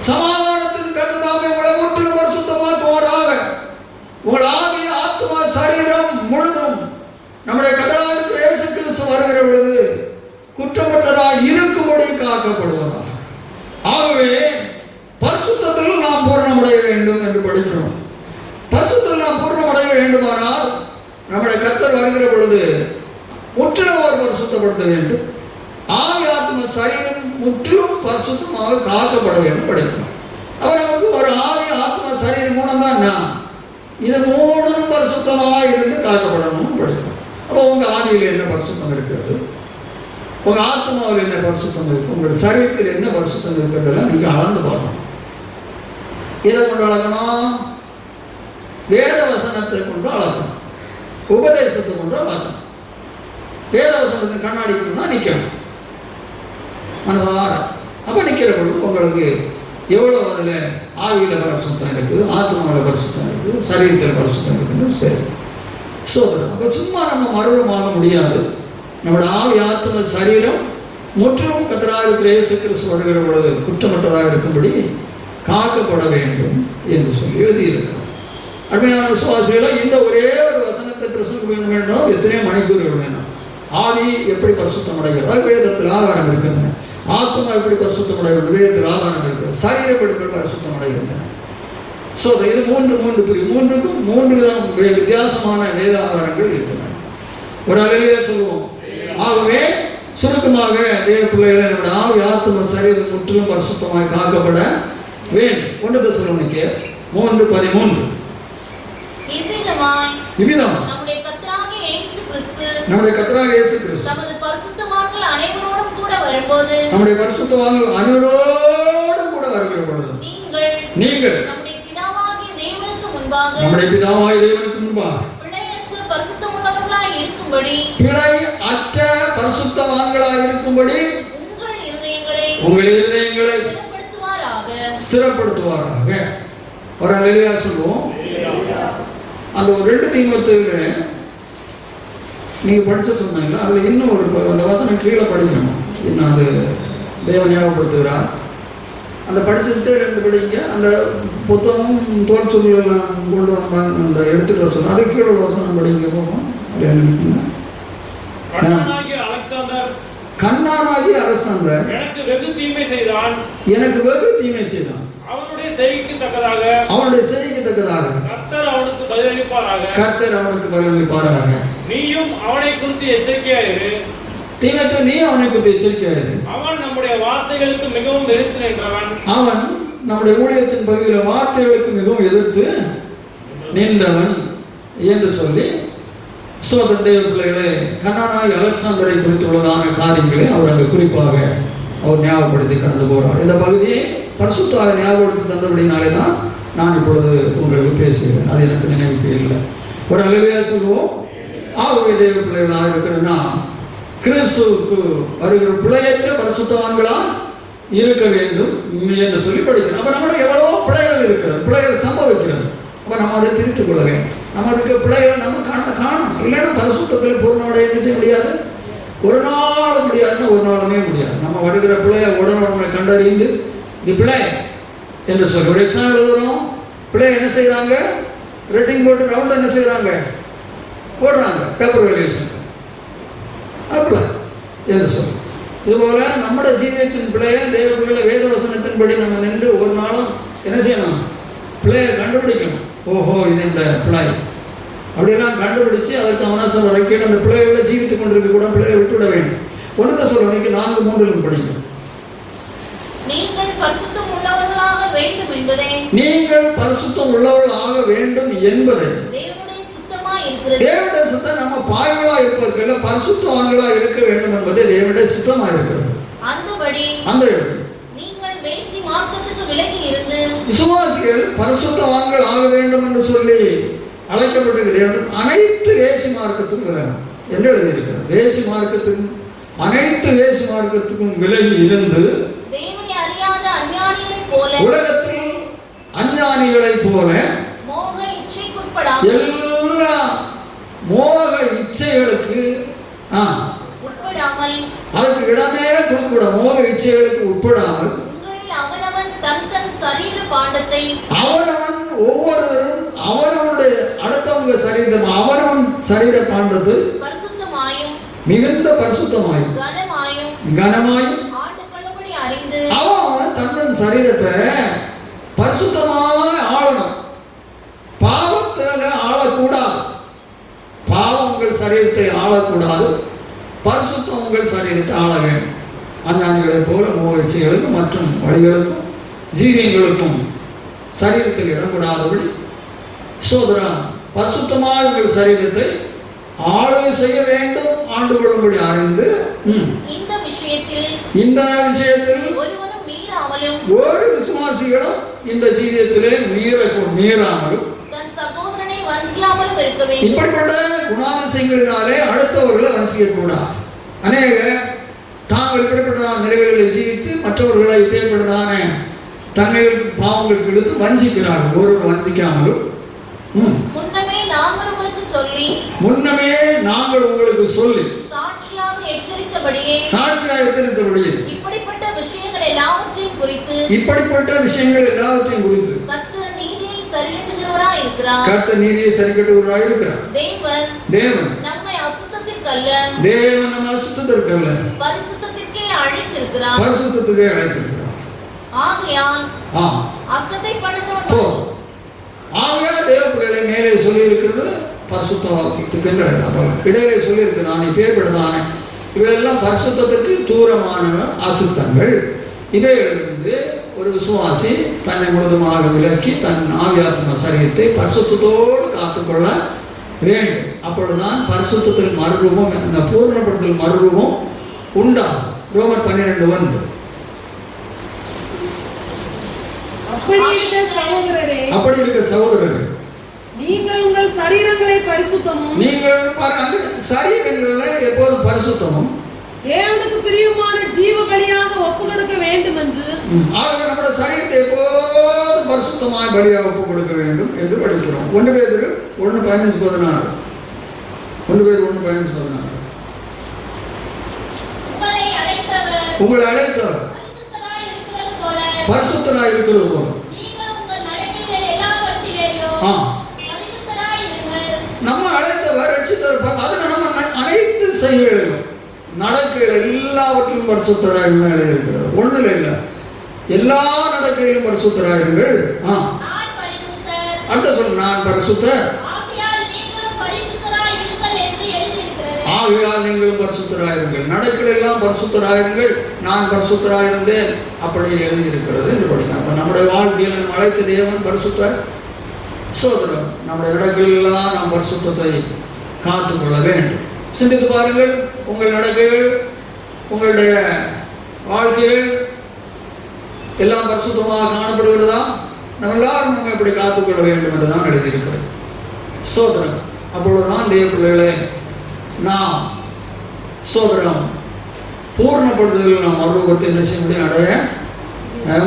சமாதானத்தின் கர்த்தர் தாமே உங்களை முற்றிலும் பரிசுத்தமாக்குவாராக. உங்கள் ஆவி ஆத்மா சரீரம் முழுதும் நம்முடைய கர்த்தராகிய இயேசு கிறிஸ்து வருகிற பொழுது குற்றமற்றதாக இருக்கும்படி காக்கப்படுவதாக. ஆகவே பரிசுத்தத்தில் நாம் பூர்ணமடைய வேண்டும் என்று படிக்கிறோம். பரிசுத்தத்தில் நாம் பூர்ணமடைய வேண்டுமானால் நம்முடைய கர்த்தர் வருகிற பொழுது முற்றிலும் அவர் பரிசுத்தப்படுத்த வேண்டும். ஆவி ஆத்ம சரீரம் முற்றிலும் பரிசுத்தமாக காக்கப்பட வேண்டும் படிக்கிறோம். அவர் நமக்கு ஒரு ஆவி ஆத்ம சரீரம் மூலம்தான் நாம் இது மூணும் பரிசுத்தமாக இருந்து காக்கப்படணும்னு படிக்கிறோம். அப்போ உங்கள் ஆவியில் என்ன பரிசுத்தம் இருக்கிறது, உங்கள் ஆத்மாவில் என்ன பரிசுத்தம் இருக்கு, உங்கள் சரீரத்தில் என்ன பரிசுத்தம் இருக்கிறதெல்லாம் நீங்கள் அளந்து பார்க்கணும். இதை கொண்டு அளக்கணும், வேத வசனத்தை கொண்டு அளக்கணும், உபதேசத்தை கொண்டு அளக்கணும். வேத வசனத்தை கண்ணாடிக்கணும்னா நிற்கணும் மனசார. அப்போ நிற்கிற பொழுது உங்களுக்கு எவ்வளோ அதில் ஆவியில் பரிசுத்தம் இருக்குது, ஆத்மாவில் பரிசுத்தம் இருக்குது, சரீரத்தில் பரிசுத்தம் இருக்குன்னு சரி. அப்போ சும்மா நம்ம மறுபடியும் முடியாது. நம்முடைய ஆவி ஆத்ம சரீரம் முற்றிலும் கர்த்தராகிய இருக்கிற இயேசு கிறிஸ்து வருகிற பொழுது குற்றமற்றதாக இருக்கும்படி காக்கப்பட வேண்டும் என்று சொல்லி எழுதியிருக்கிறது. அருமையான விசுவாசிகளை இந்த ஒரே ஒரு வசனத்தை பிரசங்கம் வேண்டும். எத்தனையோ மணிக்கூறுகள் வேணும். ஆவி எப்படி பரிசுத்தம் அடைகிறது, வேதத்தில் ஆதாரம் இருக்கின்றன. ஆத்மா எப்படி பரிசுத்தம் அடைய வேண்டும், வேதத்தில் ஆதாரம் இருக்கிறது. சரீரம் எப்படி பரிசுத்தம் அடைகின்றன. இது மூன்றுக்கும் 3 வித்தியாசமான வேத ஆதாரங்கள் இருக்கின்றன. ஒரு அலையிலே சொல்லுவோம். ஆகவே சுருக்கமாக தேவ பிள்ளைகளை நம்முடைய ஆவி ஆத்ம சரீரம் முற்றிலும் பரிசுத்தமாய் காக்கப்பட வேண்டும். 1 தெசலோனிக்கேயர் 3:13 இவ்விதமாய் நம்முடைய கர்த்தராகிய இயேசு கிறிஸ்து நமது பரிசுத்தவான்கள் அனைவரோடும் கூட வரும்போது நம்முடைய பரிசுத்தவான்கள் அனைவரோடும் கூட வருகிற பொழுது நீங்கள் நம்முடைய பிதாவாகிய தேவனுக்கு முன்பாக பிழையற்ற பரிசுத்தவான்களாய் இருக்கும்படி உங்கள் இருதயங்களை ஸ்திரப்படுத்துவாராக. ஒரு அல்லேலூயா சொல்லுவோம். அந்த 2 தீமோத்தேயுல நீங்க படிச்ச சொன்னீங்களா, அதுல இன்னும் ஒரு அந்த வசனம் கீழே படிக்கணும். இன்னும் அது தேவன் ஞாபகப்படுத்துகிறார். அந்த படிச்சுட்டு 2 படிங்க. அந்த புத்தகம் தோல் சொல்லலாம் கொண்டு வந்தாங்க, அந்த எடுத்துட்டு வர சொன்ன அது கீழே வசனம் படிங்க போகும். அலெக்சாண்டர் கண்ணானாகிய அலெக்சாந்தர் எனக்கு வெகு தீமை செய்தான். எனக்கு வெகு தீமை செய்தான். அவனுடைய செய்கைக்கு தக்கதாக கர்த்தர் அவனுக்கு பதிலளிப்பாராக. கர்த்தர் அவனுக்கு பதிலளிப்பாராக. நீயும் அவனை குறித்து எச்சரிக்கையாயிரு. தீமோத்தேயு, நீ அவனை குறித்து எச்சரிக்கையாயிரு. அவன் நம்முடைய வார்த்தைகளுக்கு மிகவும் எதிர்த்து நின்றவன். அவன் நம்முடைய ஊழியத்தின் பகுதியில் வார்த்தைகளுக்கு மிகவும் எதிர்த்து நின்றவன் என்று சொல்லி சோதர தேவ பிள்ளைகளே, கண்ணானாய் அலெக்சாந்தரை குறித்துள்ளதான காரியங்களை அவர் அங்கு குறிப்பாக அவர் ஞாபகப்படுத்தி கடந்து போகிறார். இந்த பகுதியை பரிசுத்தாவை ஞாபகப்படுத்தி தந்தபடினாலே தான் நான் இப்பொழுது உங்களுக்கு பேசுகிறேன். அது எனக்கு நினைவுக்கு இல்லை. ஒரு அளவையா சொல்லுவோம். ஆகவே தேவ பிள்ளைகளாக இருக்கிறன்னா கிறிஸ்துவுக்கு வருகிற பிழையற்ற பரிசுத்தவான்களா இருக்க வேண்டும் என்று சொல்லி படிக்கிறோம். அப்போ நம்மளுடைய எவ்வளவோ பிழைகள் இருக்கிறது, பிழைகள் சம்பவிக்கிறது. அப்போ நம்ம அதை திருத்திக் கொள்ள வேண்டும். நம்ம இருக்க பிழைகளை நம்ம காணணும். இல்லைன்னா பரிசுத்தத்தில் பூர்ணோட என்ன செய்ய முடியாது, ஒரு நாளும் முடியாதுன்னா ஒரு நாளுமே முடியாது. நம்ம வருகிற பிள்ளையை உடனே கண்டறிந்து இது பிழை என்று சொல்லி ஒரு எக்ஸாம் எழுதுகிறோம். பிள்ளை என்ன செய்கிறாங்க, ரேட்டிங் போட்டு ரவுண்ட் என்ன செய்கிறாங்க, போடுறாங்க பேப்பர் வேல்யூஷன் அப்படி என்று சொல்லி. இதுபோல நம்முடைய ஜீவியத்தின் பிள்ளையை தேவ பிள்ளைகளை வேத வசனத்தின்படி நம்ம நின்று ஒரு நாளும் என்ன செய்யணும், பிள்ளையை கண்டுபிடிக்கணும். ஓஹோ இது இந்த பிள்ளை அப்படியெல்லாம் கண்டுபிடிச்சு அதற்கு மனசை வரைக்கும் அந்த பிள்ளைகளை ஜீவித்துக் கொண்டிருக்க கூட பிள்ளையை விட்டுவிட வேண்டும். ஒன்றுதான் சொல்லுவாங்க 4:3 படிக்கும். நீங்கள் பரிசுத்தம் உள்ளவர்களாக வேண்டும் என்பதை தேவனுடைய சுத்தமாய் இருக்கிறது. தேவனுடைய சுத்தம் நம்ம பாய்களா இருப்பதற்கு பரிசுத்தவான்களா இருக்க வேண்டும் என்பது தேவனுடைய சுத்தமா இருக்கிறது. அந்தபடி நீங்கள் வேசி மார்க்கத்துக்கு விலகி இருந்து விசுவாசிகள் பரிசுத்தவான்கள் ஆக வேண்டும் என்று சொல்லி அழைக்கப்பட்டிருக்கிறது. அனைத்து வேசி மார்க்கத்துக்கும் விலகும் என்று எழுதியிருக்கிறது. வேசி மார்க்கத்துக்கும் அனைத்து வேசி மார்க்கத்துக்கும் விலகி இருந்து தேவனை அறியாத அஞ்ஞானிகளைப் போல, உலகத்தில் அஞ்ஞானிகளைப் போல மோக இச்சைக்குட்படாமல், எல்லா மோக இச்சைகளுக்கு உட்படாமல், அதுக்கு இடமே கொடுக்கூட மோக இச்சைகளுக்கு உட்படாமல், உங்களில் அவனவன் தன் தன் சரீர பாண்டத்தை, அவனவன் ஒவ்வொருவரும் அவனவனுடைய அடுத்தவங்க சரீரம் அவனவன் சரீர பாண்டத்தை பரிசுத்தமாயும் மிகுந்த பரிசுத்தமாயும் கனமாயும் ஆண்டுகொள்ளும்படி அறிந்து அவன் தன் சரீரத்தை பரிசுத்தமாக ஆளணும். பாவத்தில் ஆளக்கூடாது. பாவம் உங்கள் சரீரத்தை ஆளக்கூடாது. பரிசுத்தம் உங்கள் சரீரத்தை ஆள வேண்டும். அஞ்ஞானிகளைப் போல மோகச்சைகளுக்கும் மற்றும் வழிகளுக்கும் ஜீவியங்களுக்கும் சரீரத்தில் இடம்படாதபடி சோதரன் பரிசுத்தமாக உங்கள் சரீரத்தை ஆளுகை செய்ய வேண்டும், ஆண்டு கொள்ளும்படி அறிந்து இந்த விஷயத்தில் ஒருவனும் மீறாமலும், ஒரு விசுவாசிகளும் இந்த ஜீவியத்திலே மீறாமலும் தன் சகோதரனை வஞ்சியாமலும் இருக்க வேண்டும். இப்படிப்பட்ட குணாதிசயங்களினாலே அடுத்தவர்களை வஞ்சிக்க கூடாது. அநேக தாங்கள் இப்படிப்பட்டதான நிலைகளில் ஜீவித்து மற்றவர்களை இப்படிப்பட்டதான தங்களுக்கு பாவங்களுக்கு எடுத்து வஞ்சிக்கிறார்கள். ஒருவர் வஞ்சிக்காமலும் முன்னமே நாங்கள் உங்களுக்கு சொல்லி சாட்சியாக எச்சரித்தபடியே இப்படிப்பட்ட விஷயங்கள் எல்லாவற்றையும் குறித்து கர்த்தர் நீதியை சரிகட்டுகிறவராய் இருக்கிறார். தேவன் நம்மை அசுத்தத்திற்கல்ல பரிசுத்தத்திற்கே அழைத்திருக்கிறார். ஆகையால் அசட்டை பண்ணுகிறவன் தேவ பிள்ளைகளை மேலே சொல்லி இருக்கிறது பரிசுத்தத்துக்கு இடையிலே சொல்லியிருக்கு. நான் இப்பேற்பட்டதான இவையெல்லாம் பரிசுத்தத்துக்கு தூரமானவன் அசுத்தங்கள். இவைகளிலிருந்து ஒரு விசுவாசி தன்னை முழுதுமாக விலக்கி தன் ஆவியாத்ம சரீரத்தை பரிசுத்தத்தோடு காத்துக்கொள்ள வேண்டும். அப்பொழுதுதான் பரிசுத்தத்தில் மறுரூபம் என்ற பூர்ணப்படுத்தல் மறுரூபம் உண்டாகும். ரோமர் 12:1. அப்படி இருக்க சகோதரர்கள், நீங்கள் உங்கள் சரீரங்களை பரிசுத்தமும், சரீரங்களை எப்போதும் பரிசுத்தமும் தேவனுக்கு பிரியமான ஜீவ பலியாக ஒப்புக் கொடுக்க வேண்டும் என்று நம்முடைய சரீரத்தை எப்போதும் பரிசுத்தமாய் பலியாக ஒப்புக் கொடுக்க வேண்டும் என்று படிக்கிறோம். 1 பேதுரு 1:15-16. 1 பேதுரு 1:15-16. உங்களை அழைத்தவர் பரிசுத்தராய் இருக்கிறது போல நம்ம அழைத்தவர் ரட்சித்தவர். அதுல நம்ம அனைத்து செய்கைகளும் நடக்கைகள் எல்லாவற்றிலும் பரிசுத்தராயிருங்கள் எழுதியிருக்கிறது. ஒண்ணுல இல்லை, எல்லா நடக்கையிலும் பரிசுத்தராயிருங்கள். நான் பரிசுத்தர், அடுத்த சொல்ல, நான் பரிசுத்தர், ஆகையால் நீங்களும் பரிசுத்தராயிருங்கள் என்று எழுதியிருக்கிறது. ஆகையால் நீங்களும் பரிசுத்தராயிருங்கள். நடக்கைகள் எல்லாம் பரிசுத்தராயிருங்கள், நான் பரிசுத்தராயிருந்தேன் அப்படி எழுதியிருக்கிறது என்று படிக்கலாம். அப்ப நம்முடைய வாழ்க்கையில் நம்ம அழைத்த தேவன் பரிசுத்தர். சோதரம், நம்முடைய நடக்கைகள் எல்லாம் நாம் பரிசுத்தத்தை காத்துக்கொள்ள வேண்டும். சிந்தித்து பாருங்கள், உங்கள் நடக்கைகள், உங்களுடைய வாழ்க்கைகள் எல்லாம் பரிசுத்தமாக காணப்படுகிறதா? நம்ம எல்லாரும் நம்ம எப்படி காத்துக்கொள்ள வேண்டும் என்று தான் எழுதியிருக்கிறது. சோதரம், அப்பொழுதுதான் தேவ பிள்ளைகளே நாம் சோதரம் பூர்ணப்படுத்துதல் நாம் மறுரூபத்தை என்ன செய்ய முடியும், அடைய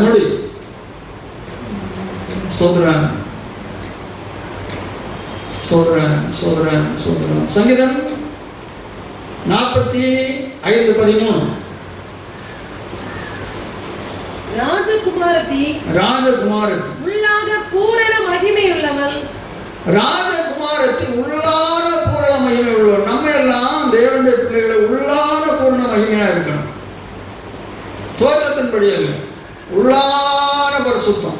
முடியும். சோதரம் சோதரன் சோதரன் சோதரன். சங்கீதம் 45:13. ராஜகுமாரத்தி ராஜகுமாரத்தி உள்ளாக பூரண மகிமையுள்ளவள். ராஜகுமாரத்தி உள்ளான பூரண மகிமை உள்ளவர். நம்ம எல்லாம் தேவனுடைய பிள்ளைகளை உள்ளான பூரண மகிமையா இருக்கணும். தோற்றத்தின்படி அல்ல, உள்ளான பரிசுத்தம்.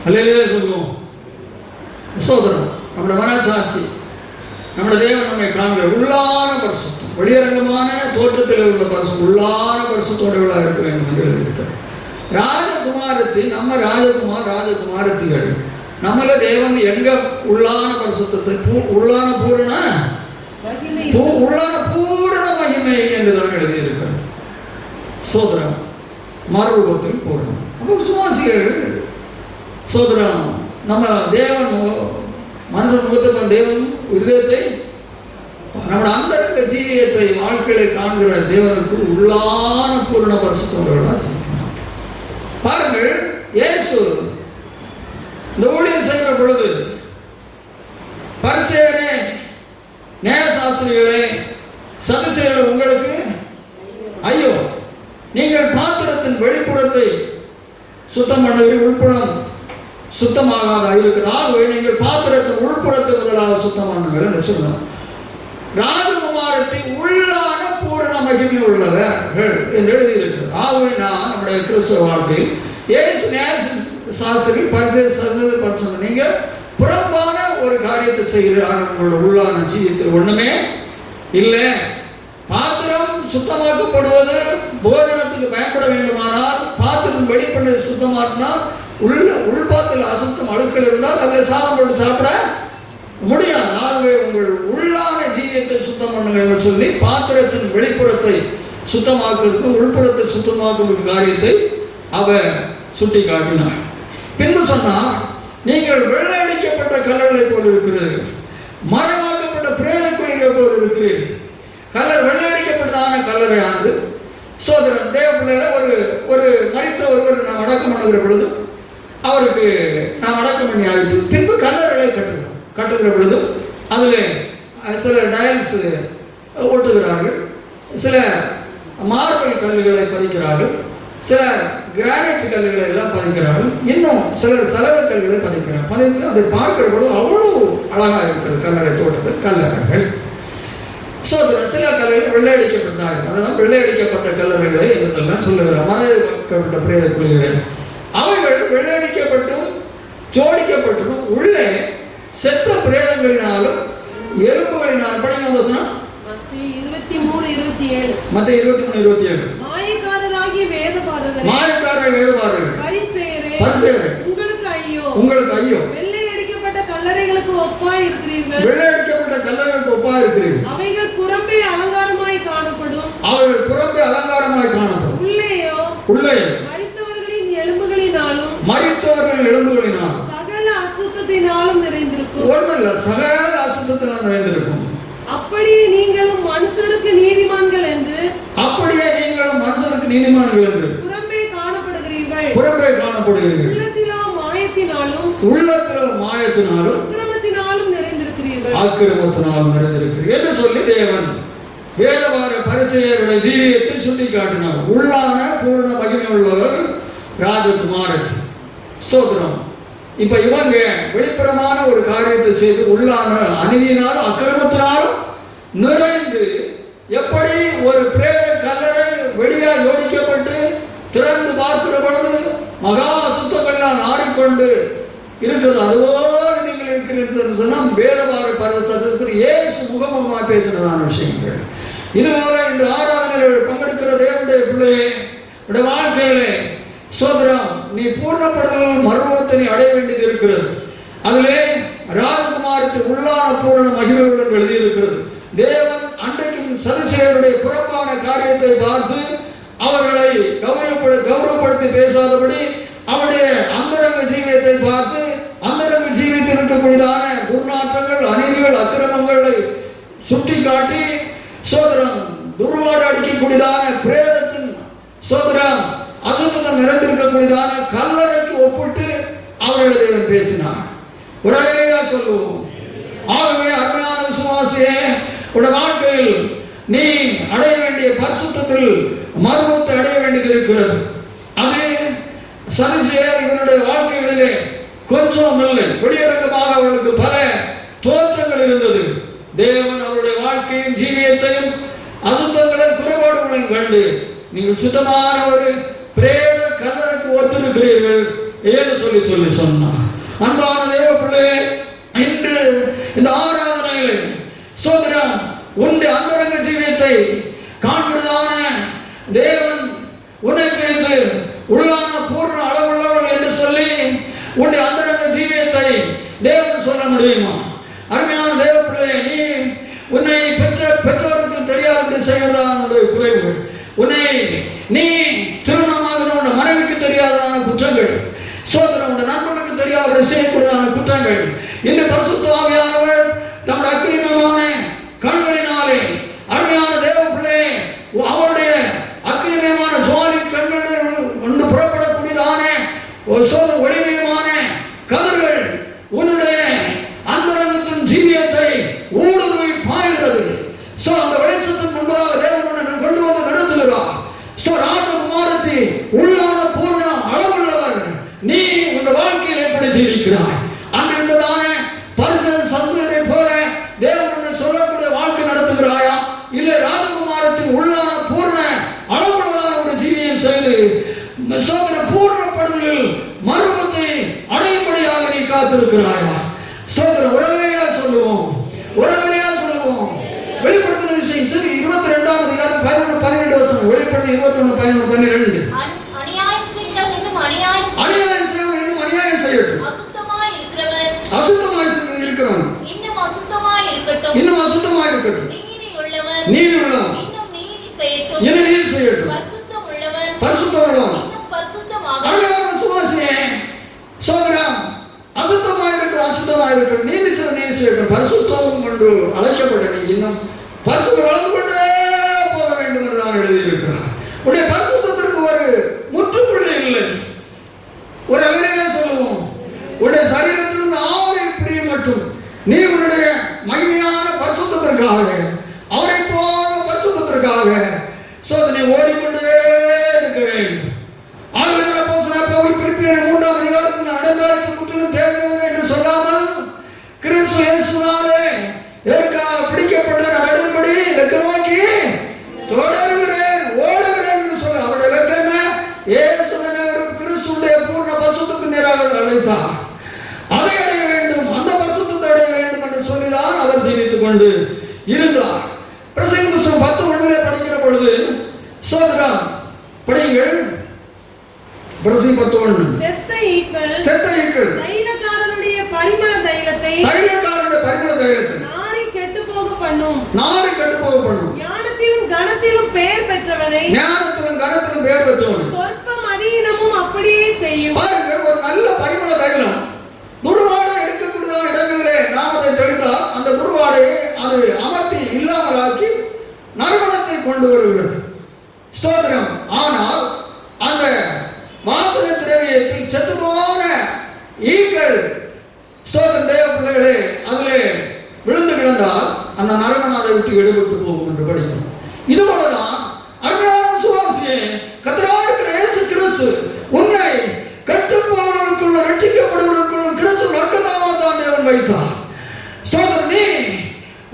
அல்லேலூயா சொல்லுவோம். சோதரம், நம்முடைய மனசாட்சி, நம்முடைய தேவன் நம்மை காண்கிற உள்ளான பரிசுத்தம், வெளியரங்கமான தோற்றத்தில் உள்ள பரிசுத்தம், உள்ளான பரிசுத்தோடுகளாக இருக்க வேண்டும் என்று எழுதியிருக்கிறார். ராஜகுமாரத்தி, நம்ம ராஜகுமாரத்திகள், நம்மள தேவன் எங்க உள்ளான பரிசுத்தத்தை, உள்ளான பூரண மகிமை என்றுதான் எழுதியிருக்கிறார். சோதரம் மறுரூபத்தில் பூரணம். அப்போ சுவாசிகள் சோதரம், நம்ம தேவன் மனுஷன் முகத்தை, தேவன் இருதயத்தை, நம்முடைய அந்தரங்க ஜீவியத்தை வாழ்க்கையை காண்கிற தேவனுக்கு உள்ளான பூரண பரிசுத்தோடுகளாக ஜீவிக்கணும். பாருங்கள், இயேசு இந்த ஊழியம் செய்கிற பொழுது பரிசேயனே, நியாயசாஸ்திரிகளே, சதுசேயர்களே, உங்களுக்கு ஐயோ, நீங்கள் பாத்திரத்தின் வெளிப்புறத்தை சுத்தம் பண்ணுவீர்கள், உள்புறம் சுத்தமாகாத இருக்கிறார். நீங்கள் பாத்திரத்தின் உள்புறத்தை முதலாவது சுத்தம் பண்ணுங்கள் என்று சொன்னார். ராஜகுமாரத்தை உள்ளான பூரண மகிமை உள்ளவர்கள் என்று எழுதியிருக்கிறது. ஆகவே நான் நம்முடைய கிறிஸ்தவ வாழ்க்கையில் இயேசு நியாயசாஸ்திரி பரிசேயர் நீங்கள் புறம்பான ஒரு காரியத்தை செய்கிறார்கள். உங்களுடைய உள்ளான ஜீவியத்தில் ஒண்ணுமே இல்லை. பாத்திரம் சுத்தமாக்கப்படுவது போஜனத்துக்கு பயன்பட வேண்டுமானால் பாத்திரம் வெளிப்பண்ணது சுத்தமாக்கினால் உள்பாத்தில் அசுத்தம் அழுக்கள் இருந்தால் அதில் சாதம் போட்டு சாப்பிட முடியாது. ஆகவே உங்கள் உள்ளான ஜீவியத்தை சுத்தம் பண்ணுங்கள் சொல்லி பாத்திரத்தின் வெளிப்புறத்தை சுத்தமாக்குவதற்கும் உள்புறத்தை சுத்தமாக்கும் காரியத்தை அவர் சுட்டி காட்டினார். பின்பு சொன்னார், நீங்கள் வெள்ளையடிக்கப்பட்ட கல்லறை போல் இருக்கிறீர்கள், மரமாக்கப்பட்ட பிரேத குழிகள் போல் இருக்கிறீர்கள். கல்லர் வெள்ளையடிக்கப்பட்டதான கல்லறையானது சோதரன் தேவ பிள்ளைகளை ஒரு மரித்த ஒருவர் நாம் அடக்கம் பண்ணுகிற பொழுது அவருக்கு நாம் அடக்கம் பண்ணி ஆகிட்டு பின்பு கல்லறைகளை கட்டுகிற பொழுது அதில் சில டயல்ஸ் ஓட்டுகிறார்கள், சில மார்பிள் கல்லுகளை பதிக்கிறார்கள், சில கிரானைட் கல்லுகளை எல்லாம் பதிக்கிறார்கள், இன்னும் சிலர் சலவை கல்லுகளை பதிக்கிறார்கள். அதை பார்க்கிற பொழுது அவ்வளவு அழகாக இருக்கிறது கல்லறை தோட்டத்தில் கல்லறைகள். சில கல்லறைகள் வெள்ளையடிக்கப்பட்டார்கள், அதெல்லாம் வெள்ளையடிக்கப்பட்ட கல்லறைகளை என்றெல்லாம் சொல்லுகிறார். மறைக்கப்பட்ட பிரேத குழிகள் அவைகள் வெள்ளையடிக்கப்பட்டும் ஜோடிக்கப்பட்டும் உள்ளே செத்த பிரேதங்களினாலும் எலும்புகளினாலும் படிங்க வசனம் மத்திய 23:27. மாயக்காரராகிய வேதபாரகரே, பரிசேயரே, உங்களுக்கு ஐயோ, வெள்ளையடிக்கப்பட்ட கல்லறைகளுக்கு ஒப்பாய் இருக்கிறீர்கள். அவைகள் புறம்பே அலங்காரமாய் காணப்படும், உள்ளே மரித்தவர்களின் எலும்புகளினாலும் சகல அசுத்தத்தினாலும் நிறைந்திருக்கும். அப்படியே நீங்களும் மனுஷனுக்கு நீதிமான்கள் என்று புறம்பே காணப்படுகிறீர்கள். உள்ளத்திலோ மாயத்தினாலும் அக்கிரமத்தினாலும் நிறைந்திருக்கிறீர்கள் என்று சொல்லி தேவன் வேதவார பரிசேயருடைய ஜீவியத்தை சுட்டி காட்டினார். உள்ளான பூர்ண மகிமை உள்ளவர் ராஜகுமாரத்தி. ஸ்தோத்திரம். இப்ப இவங்க வெளிப்புறமான ஒரு காரியத்தை செய்து உள்ளான அநீதியினாலும் அக்கிரமத்தினாலும் நிறைந்து எப்படி ஒரு பிரேத கல்லறை வெளியா ஜோடிக்கப்பட்டு திறந்து பார்க்கிற பொழுது மகா அசுத்தங்கள்லாம் நாறிக்கொண்டு இருக்கிறது, அதுபோல் நீங்கள் இருக்கிறீர்கள் சொன்னால் வேதபார பரிசுத்தத்தில் இயேசு முகமுகமாக பேசுகிறதான விஷயங்கள். இதுபோல இந்த ஆராதனையில் பங்கெடுக்கிற தேவனுடைய பிள்ளையே, உடைய வாழ்க்கையிலே சோதரம் நீ பூர்ணப்படுதல் மர்மத்தை நீ அடைய வேண்டியது இருக்கிறது. அதிலே ராஜகுமாருக்கு உள்ளான பூரண மகிமையுடன் எழுதியிருக்கிறது. தேவன் அன்றைக்கும் சதுசேயருடைய புறம்பான காரியத்தை பார்த்து அவர்களை கௌரவப்படுத்தி பேசாதபடி அவருடைய அந்தரங்க ஜீவியத்தை பார்த்து அந்தரங்க ஜீவியத்தில் இருக்கக்கூடியதான துர்நாற்றங்கள், அநீதிகள், அக்கிரமங்களை சுட்டி காட்டி சோதரம் துர்வாடு அடிக்கக்கூடியதான பிரேதத்தின் சோதரம் அசுத்தம் நிறைந்திருக்கக்கூடியதான கல்லறைக்கு ஒப்பிட்டு அவர்களை தேவன் பேசினார். ஒரு அழகையா சொல்லுவோம். ஆகவே அருமையான விசுவாசியே, உடைய வாழ்க்கையில் நீ அடைய வேண்டிய பரிசுத்தத்தில் மர்மத்தை அடைய வேண்டியது இருக்கிறது. அது சதுசேயர் இவருடைய வாழ்க்கைகளிலே கொஞ்சம் இல்லை, வெளியரங்கமாக அவர்களுக்கு பல தோற்றங்கள் இருந்தது. தேவன் அவருடைய வாழ்க்கையின் ஜீவியத்தையும் அசுத்தங்களை குறைபாடுகளையும் கண்டு நீங்கள் சுத்தமான ஒரு பிரேத கல்லறைக்கு ஒத்திருக்கிறீர்கள் ஏன்னு சொல்லி சொன்னார். அன்பான தேவ பிள்ளையே, இன்று இந்த ஆராதனையில் ஸ்தோத்திரம் உன்னுடைய அந்தரங்க ஜீவியத்தை காண்கிறதான தேவன் உன்னை குறித்து உள்ளான பூர்ண அளவுள்ளவர்கள் என்று சொல்லி உன்னுடைய அந்தரங்க ஜீவியத்தை தேவன் சொல்ல முடியுமா? அருமையான தேவ பிள்ளையே, நீ உன்னை பெற்றோருக்கு தெரியாதபடி செய்கிறதான குறைவுகள், உன்னை நீ திருமணமாக மனைவிக்கு தெரியாதான குற்றங்கள், சோதரம் உடைய நண்பனுக்கு தெரியாதபடி செய்யக்கூடியதான குற்றங்கள், இன்னும் பரிசுத்த ஆவியானவர் தம்முடைய அக்கிரமமான கண்களினாலே அருமையான தேவ பிள்ளையே அவருடைய அக்கிரமமான ஜுவாலி கண்கள் ஒன்று புறப்படக்கூடியதான ஒரு சோதர ஒளிமயமான கதிர்கள் உன்னுடைய அந்தரங்கத்தின் ஜீவியத்தை ஊடுருவி பாய்கிறது. அந்த வெளிச்சத்தின் முன்பதாக தேவன் உன்னை கொண்டு வந்து நடத்துகிறார். ராஜகுமாரத்தை உள்ளான பூர்ண அளவுள்ளவர் நீ உன் வாழ்க்கையில் எப்படி ஜீவிக்கிறாய்? அன்றிருந்ததான பரிசுத்த சதுசேயரை போல தேவன் உன்னை சொல்லக்கூடிய வாழ்க்கை நடத்துகிறாயா? இல்லை ராஜகுமாரத்தின் உள்ளான பூர்ண அளவுள்ளதான ஒரு ஜீவியம் செய்து சோதனை பூர்ணப்படுதலில் மர்மத்தை அடையும்படியாக நீ காத்திருக்கிறாயா? சோதனை உறவையா சொல்லுவோம். வெளிப்படுத்தின விஷயம் 22ஆம் அதிகாரம் 11-12 வசனம். வெளிப்படுத்தி 21-11-12. அநியாயம் செய்கிறவன் இன்னும் அநியாயம் செய்யட்டும். அசுத்தமாய் இருக்கிறவன் இன்னும் அசுத்தமாய் இருக்கட்டும். நீதி உள்ளவன் இன்னும் நீதி செய்யட்டும். பரிசுத்தம் உள்ளவன் இன்னும் பரிசுத்தமாக விசுவாசியே சோதரம் அசுத்தமாய் இருக்கட்டும். நீதி செய்யட்டும். பரிசுத்தம் என்று அழைக்கப்பட்ட நீ இன்னும் பரிசுத்தம் வளர்ந்து கொண்டே போக வேண்டும் என்று தான் எழுதியிருக்கிறார். உடைய பரிசுத்தத்திற்கு ஒரு முற்றுப்புள்ளி இல்லை. ஒரு அழகையா சொல்லுவோம். உடைய சரீரத்திலிருந்து ஆவி பிரியம் மட்டும் நீ உன்னுடைய மகிமையான பரிசுத்தத்திற்காக அவரை போல பரிசுத்தத்திற்காக சோதனை ஓடிக்கொண்டே இருக்க வேண்டும். ஆளுநர் அப்போஸ்தலனாகிய பவுல் பிலிப்பியர் 3ஆம் அதிகாரத்தில் அடைந்தாருக்கு முற்றிலும் தேர்ந்தவன் என்று சொல்லாமல் கிறிஸ்து இயேசுவினாலே எனக்காக பிடிக்கப்பட்ட நடைபடி இலக்கு நோக்கி தொடருகிறேன் ஓடுகிறேன் என்று சொல்ல அவருடைய இலக்கு என்ன? இயேசுவின் கிறிஸ்துடைய பூர்ண பரிசுத்தத்தின் நேராக அழைத்தார். அதை அடைய வேண்டும், அந்த பரிசுத்தத்தை அடைய வேண்டும் என்று சொல்லிதான் அவர் ஜீவித்துக் கொண்டு இருந்தார். பிரசங்கி புத்தகம் 10:1 படிக்கிற பொழுது சோதரம் படியுங்கள். பிரசங்கி 10:1. செத்த ஈக்கள் தைலக்காரனுடைய பரிமள தைலத்தை நாரி கெட்டு போக பண்ணும். ஞானத்திலும் கனத்திலும் பெயர் பெற்றவனை சொற்பம் அதீனமும் அப்படியே செய்யும். பாருங்கள், ஒரு நல்ல பரிமள தைலம் துர்வாடை எடுக்கக்கூடியதான இடங்களிலே நாம் அதை தெளித்தால் அந்த துர்வாடையை அது அமர்த்தி இல்லாமலாக்கி நறுமணத்தை கொண்டு வருகிறது. ஸ்தோத்திரம். ஆனால் அந்த வாசனை திரவியத்தில் செத்து போன ஈக்கள் ஸ்தோத்திரம் தேவ பிள்ளைகளே அதிலே விழுந்து கிடந்தால் அந்த நறுமணம் அதை விட்டு எடுபட்டு போகும் என்று படிக்கணும். இதுபோலதான் அருமையான விசுவாசியே, கர்த்தராகிய இருக்கிற இயேசு கிறிஸ்து உன்னை கட்டுப்போவதற்குள்ள ரட்சிக்கப்படுவதற்குள்ள கிறிஸ்து நற்கதாக தான் தேவன் வைத்தார். ஸ்தோத்திரம். நீ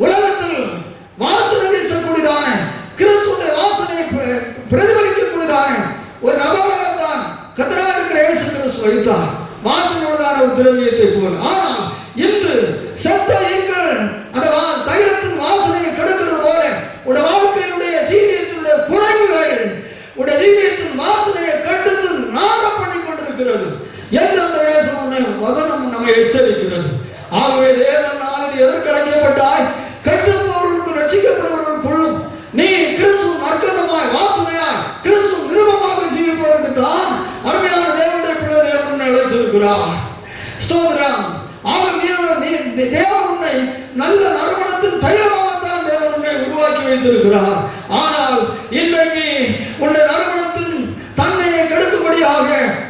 உலகத்தில் வாசனை வீசக்கூடியதான உன்னை நல்ல நறுமணத்தின் தைலமாகத்தான் தேவன் உன்னை உருவாக்கி வைத்திருக்கிறார். ஆனால் இன்றைக்கு உன்னுடைய நறுமணத்தின் தன்மையை கெடுக்கும்படியாக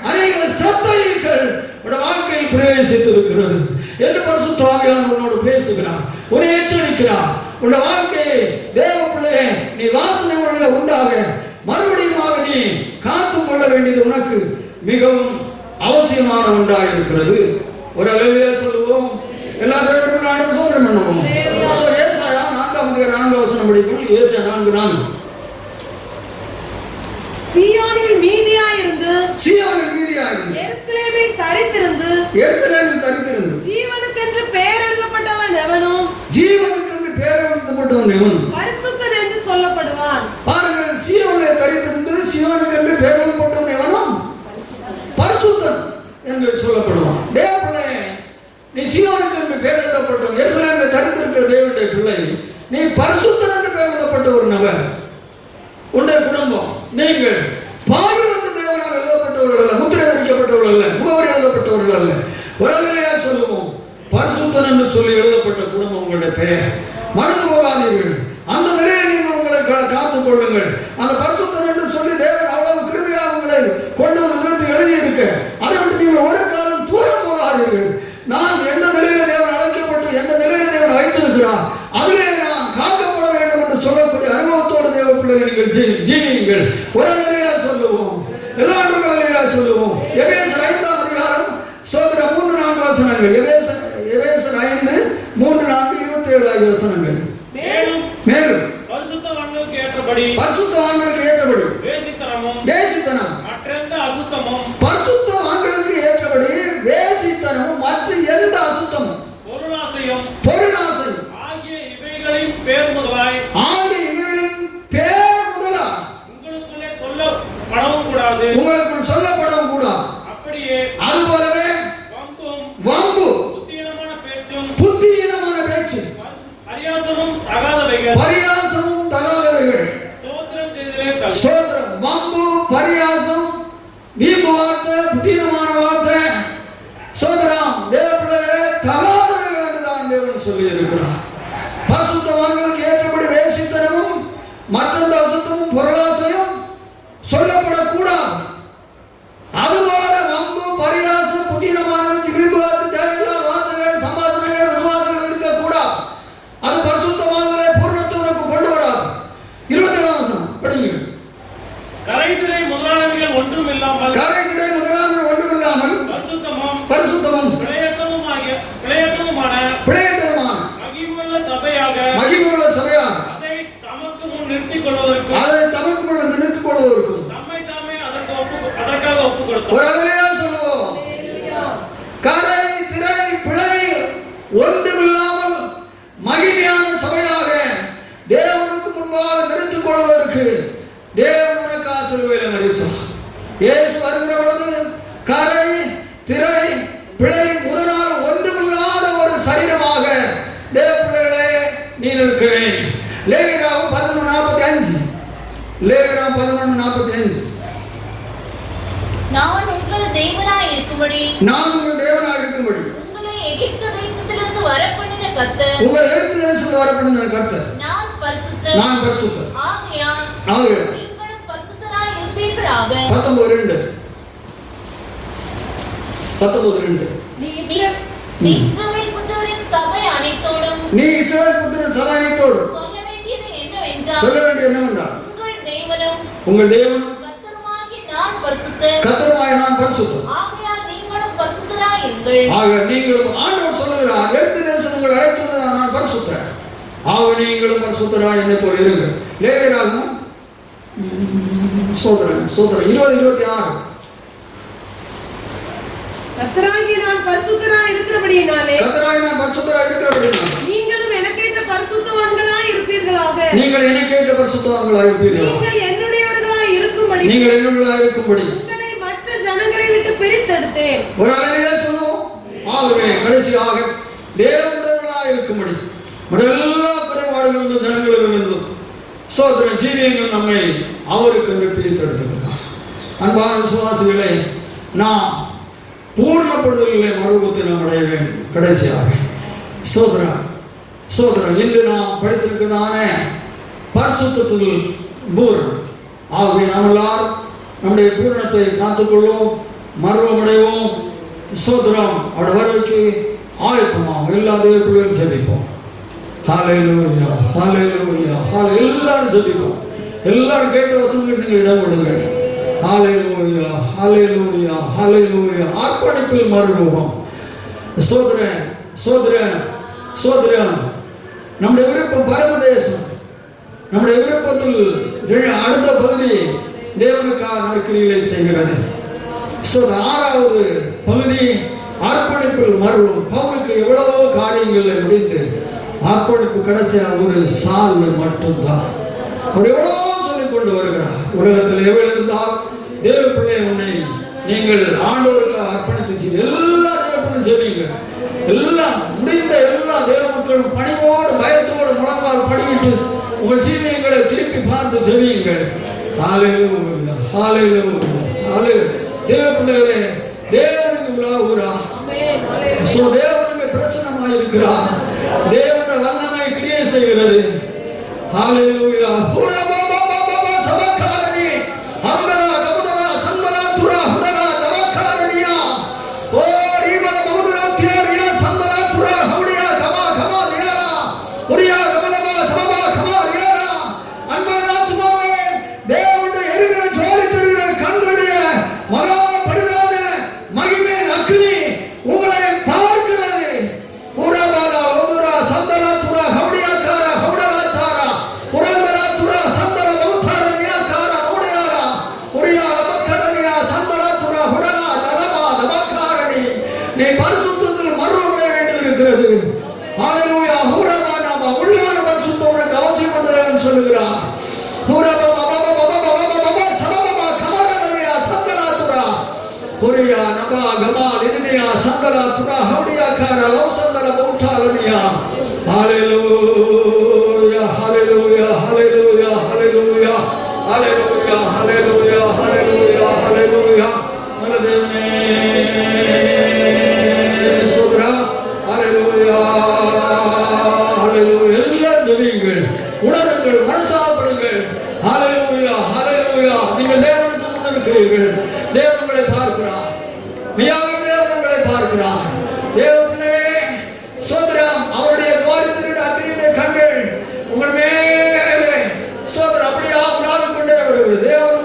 அநேக சத்தைகள் உடைய வாழ்க்கையில் பிரவேசித்திருக்கிறது என்று பரிசுத்த ஆவியானவர் உன்னோடு பேசுகிறார், உன்னை எச்சரிக்கிறார். உன்னுடைய வாழ்க்கையை தேவ பிள்ளையே நீ வாசனை உள்ள உண்டாக மறுபடியுமாக நீ காத்துக் கொள்ள வேண்டியது உனக்கு மிகவும் அவசியமான ஒன்றாக இருக்கிறது. ஒரு அளவிலே சொல்லுவோம், எல்லாத்தையும் நானும் சோதனை பண்ணுவோம். ஏசாயா 4:4 படிக்கும். ஏசாயா 4:4 சீயோனில் மீதியாயிருந்து எருசலேமில் தரித்திருந்து ஜீவனுக்கென்று பெயர் எழுதப்பட்டவன் எவனும் பரிசுத்தன் என்று சொல்லப்படுவான். பாருங்கள், சீயோனிலே தரித்திருந்து சீயோனுக்கென்று பெயர் எழுதப்பட்டவன் எவனும் பரிசுத்தன் என்று சொல்லப்படுவான். தேவனே, நீ சீயோனுக்கென்று பெயர் எழுதப்பட்டவன், எருசலேமில் தரித்திருக்கிற தேவனுடைய பிள்ளை, நீ பரிசுத்தன் என்று பெயர் எழுதப்பட்ட ஒரு நபர். உன்னுடைய குடும்பம், நீங்கள் பாவிகள் என்று தேவனால் எழுதப்பட்டவர்கள் அல்ல, முத்திரை அடிக்கப்பட்டவர்கள் அல்ல, முகவரி எழுதப்பட்டவர்கள் அல்ல. ஒரு நிலையா சொல்லுவோம், பரிசுத்தன் என்று சொல்லி எழுதப்பட்ட குடும்பம் உங்களுடைய பெயர். மறந்து போகாதீர்கள். அந்த நிலையை நீங்கள் உங்களை காத்துக் கொள்ளுங்கள். அந்த பரிசுத்தன் என்று சொல்லி தேவன் அவ்வளவு கிருபையாக உங்களை கொண்டு வந்து நிறுத்தி எழுதியிருக்க, அதை விட்டு நீங்கள் ஒரு காலம் தூரம் போகாதீர்கள். நான் எந்த நிலையில தேவன் அழைக்கப்பட்டு எந்த நிலையில தேவன் வைத்திருக்கிறார், அதிலே நான் காக்கப்பட வேண்டும் என்று சொல்லக்கூடிய அனுபவத்தோடு தேவ பிள்ளைகள் நீங்கள் ஜீவியுங்கள். ஒரு நிலையா சொல்லுவோம், எல்லா நிலையா சொல்லுவோம். எபேசர் 5ஆம் அதிகாரம் சோதரம் 3-4 வசனங்கள். எபேசர் 5:3-4-27 ஆகிய வசனங்கள். மேலும் பரிசுத்தவான்களுக்கு ஏற்றபடி வேசித்தனம் மற்றெந்த அசுத்தமும், பரிசுத்தவான்களுக்கு ஏற்றபடி வேசித்தனமும் மற்ற எந்த அசுத்தமும் பொருளாசையும் ஆகிய இவைகளின் பேர் முதலாய் உங்களுக்குள்ளே சொல்லப்படவும் கூடாது. அப்படியே அதுபோலவே வம்பு, புத்தியீனமான பேச்சு, பரியாசமும் தகாதவைகள், ஸ்தோத்திரம், வம்பு, பரியாசம், வீம்பு வார்த்தை, புத்தியீனமான வார்த்தை, ஸ்தோத்திரம், தேவ பிள்ளைகளே, தகாதவைகள் என்றுதான் தேவன் சொல்லி இருக்கிறார். பரிசுத்தவான்களுக்கு ஏற்றபடி வேசித்தனமும் மற்றொரு அசுத்தமும் பொருளாசையும் சொல்லப்படக்கூடாது. அதுபோல வம்பு, பரியாசம், புதினமான வீம்பு வார்த்தை, தேவையில்லாத வார்த்தைகள், சம்பாஷணைகள், விசுவாசங்கள் இருக்கக்கூடாது. அது பரிசுத்தமாகவே பூர்ணத்தை உனக்கு கொண்டு வராது. 20ஆம் வசனம் படிங்க. கரைதிரை முதலானவைகள் ஒன்றும் இல்லாமல் பரிசுத்தமும் பிழையற்றதுமான மகிமையுள்ள சபையாக அதை தமக்கு முன் நிறுத்திக் கொள்வதற்கும் அதற்காக ஒப்புக் கொடுத்தார். ஒரு அலையா சொல்லுவோம், கரை திரை பிழை ஒன்றுமில்லாமல் மகிமையான சபையாக தேவனுக்கு முன்பாக நிறுத்திக் கொள்வதற்கு தேவன் உனக்கு சிலுவையில் மரித்தார். இயேசு வருகிற பொழுது கரை திரை பிழை முதலான ஒன்றுமில்லாத ஒரு சரீரமாக தேவ பிள்ளைகளே நீ நிற்க வேண்டும். லேவியராகமம் 11:45 நான் உங்கள் தேவனாய் இருக்கும்படி உங்களை எகிப்து தேசத்திலிருந்து வரப்பண்ணின கர்த்தர் நான் பரிசுத்தர். ஆகையால் நீங்களும் பரிசுத்தராய் இருப்பீர்களாக. 19:2 நீ இஸ்ரவேல் புத்திரரின் சபை அனைத்தோடும் சொல்ல வேண்டியது என்னவென்றால் உங்கள் தேவனும் கர்த்தருமாகிய நான் பரிசுத்தர். ஆகையால் நீங்களும் பரிசுத்தராய் இருங்கள். நீங்களும் ஆண்டவர் சொல்லுகிறார், 8 தேசம் உங்களை அழைத்து நான் பரிசுத்தர். நீங்களும் பரிசுத்தராய் என்னை போல் இருங்கள். லேவியராகமம் சோதரன் 20:26 கர்த்தராகிய நான் பரிசுத்தராய் இருக்கிறபடியினாலே நீங்களும் எனக்கேற்ற பரிசுத்தவான்களாய் இருப்பீர்களாக. நீங்கள் என்னுடையவர்களாய் இருக்கும்படி உங்களை மற்ற ஜனங்களை விட்டு பிரித்தெடுத்தேன். ஒரு அளவிலே சொல்லுவோம், ஆகவே கடைசியாக தேவனுடையவர்களாய் இருக்கும்படி எல்லா குறைபாடுகளிலும் ஜனங்களிலிருந்தும் சோதர ஜீவியங்கள் நம்மை அவருக்கு பிரித்தெடுத்துக்கிறார். அன்பான விசுவாசிகளை, நாம் பூர்ணப்படுதலிலே மறுபத்தை நாம் அடைய வேண்டும். கடைசியாக சோதரா சோதரம் இன்று நாம் படித்திருக்கிறதான பரிசுத்தத்தில் பூரணம். ஆகவே நாம் எல்லாரும் நம்முடைய பூரணத்தை காத்துக்கொள்வோம், மர்வமடைவோம். சோதரம் அவருடைய வருகைக்கு ஆயத்தமாம். எல்லா தேவர்களும் ஜெபிப்போம். ஹல்லேலூயா, ஹல்லேலூயா, எல்லாரும் ஜெபிப்போம். எல்லாரும் கேட்ட வசனங்களுக்கு நீங்கள் இடம் கொடுங்கள். ஹல்லேலூயா, ஹல்லேலூயா, ஹல்லேலூயா. அர்ப்பணிப்பில் மறுரூபம். சோதரன் சோதரன் சோதரன் நம்முடைய விருப்பம் பரமதேசம். நம்முடைய விருப்பத்தில் அடுத்த பகுதி தேவனுக்காக நற்கிரிகளை செய்கிறது. ஆறாவது பகுதி அர்ப்பணிப்பில் மறுவும். பவுலுக்கு எவ்வளவோ காரியங்களில் முடிந்து அர்ப்பணிப்பு கடைசியாக ஒரு சால்வை மட்டும்தான். அவர் எவ்வளவோ சொல்லிக் கொண்டு வருகிறார். உலகத்தில் எவ்வளவு இருந்தால் தேவ பிள்ளை உன்னை நீங்கள் ஆண்டவருக்கு அர்ப்பணித்து எல்லா தேவர்களும் ஜெபிங்க. எல்லாம் முடிந்த எல்லா தேவ மக்களும் பணிவோடு பயத்தோடு முழங்கால் படியிட்டு உங்கள் ஜீவியங்களை திருப்பி பார்த்து ஜெபியுங்கள். ஹல்லேலூயா, ஹல்லேலூயா, ஹல்லேலூயா. தேவ பிள்ளைகளே, தேவனுக்கு உலாவுகிறார். தேவனுக்கு பிரசன்னமாய் இருக்கிறார். தேவனுடைய வல்லமை கிரியை செய்கிறது. ஹல்லேலூயா. நீ பரிசுத்தத்தில் மறுபடிய வேண்டும் இருக்கிறது. ஹல்லேலூயா. ஹூரபானாபா உள்ளான பரிசுத்தம் உனக்கு அவசியம் என்று சொல்லுகிறார். ஹூரபாபா பாபா சரபபா கமரனியா சந்தலாத்துரா புரியா நபா கமா நிதினியா சந்தலாத்துரா ஹவுடியா கார லௌசந்தல பௌட்டாலனியா. ஹல்லேலூயா, ஹல்லேலூயா, ஹல்லேலூயா, ஹல்லேலூயா, ஹல்லேலூயா, ஹல்லேலூயா, ஹல்லேலூயா, ஹல்லேலூயா. நல்லதேவனே உணருங்கள், மனசாப்படுங்கள். ஹல்லேலூயா, ஹல்லேலூயா. நீங்கள் தேவனுக்கு முன்னிருக்கிறீர்கள். தேவங்களை பார்க்கிறார். மெய்யாகவே தேவங்களை பார்க்கிறார். தேவனே சோதரம் அவருடைய துவாரத்தினுடைய அக்கினியுடைய கண்கள் உங்கள் மேலே சோதரம் அப்படியே உலாவிக் கொண்டே வருகிறது. தேவன்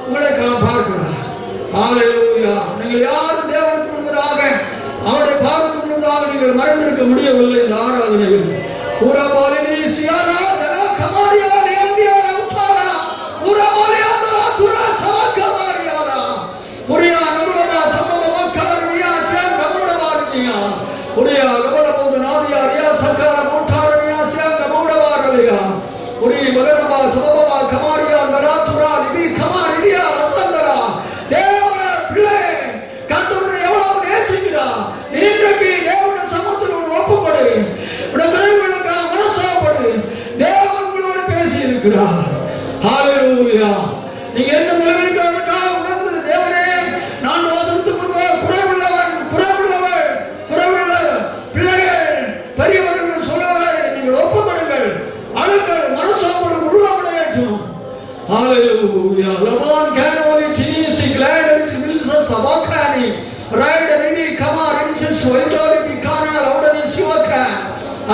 உங்களை பார்க்கிறார். ஹல்லேலூயா. நீங்கள் யாரும் தேவனுக்கு முன்பதாக அவருடைய பார்வைக்கு முன்பதாக நீங்கள் மறைந்திருக்க முடியவில்லை. இந்த ஆராதனையில் ஊரபாலினி சியாரா கமாரியா நேந்தியாரா உத்தாரா ஊரபாலியா துரா சவா கமாரியாரா புரியா நமுலமா சம்மமா கமரியா சியாம் கமோடவாரியா புரியா கமலபோத நாதியா ரியா சக்கார மோட்டாரனியா சியாம் கமோடவாரியா புரி மகனமா சமபமா கமாரியா நரா துரா லிபி கமாரியா வசந்தரா. தேவ பிள்ளை கர்த்தரை எவ்வளவு நேசிக்கிறா. இன்றைக்கு தேவனுடைய சமூகத்தில் ஒரு ஒப்புக்கொடு. உடனடியாக மனசாப்படு. தேவன் உங்களோடு பேசி இருக்கிறார். ஹல்லேலூயா. நீங்க என்ன நிலைமைக்காக உணர்ந்து தேவனே நான் வசனத்துக்கு குறைவுள்ளவன் குறைவுள்ள பிள்ளைகள் பெரியவர்கள் சொல்லுவதை நீங்கள் ஒப்புக்கொடுங்கள். அழுங்கள் மனசாப்படும் உள்ளவனையேற்றும். ஹல்லேலூயா. லபான் கேனோலி டினிசி கிளைடர் மில்ச சபாக்கானி ரைட் வினி கமார் இன்சஸ் வைடோலி பிகானா லவுடனி சிவகா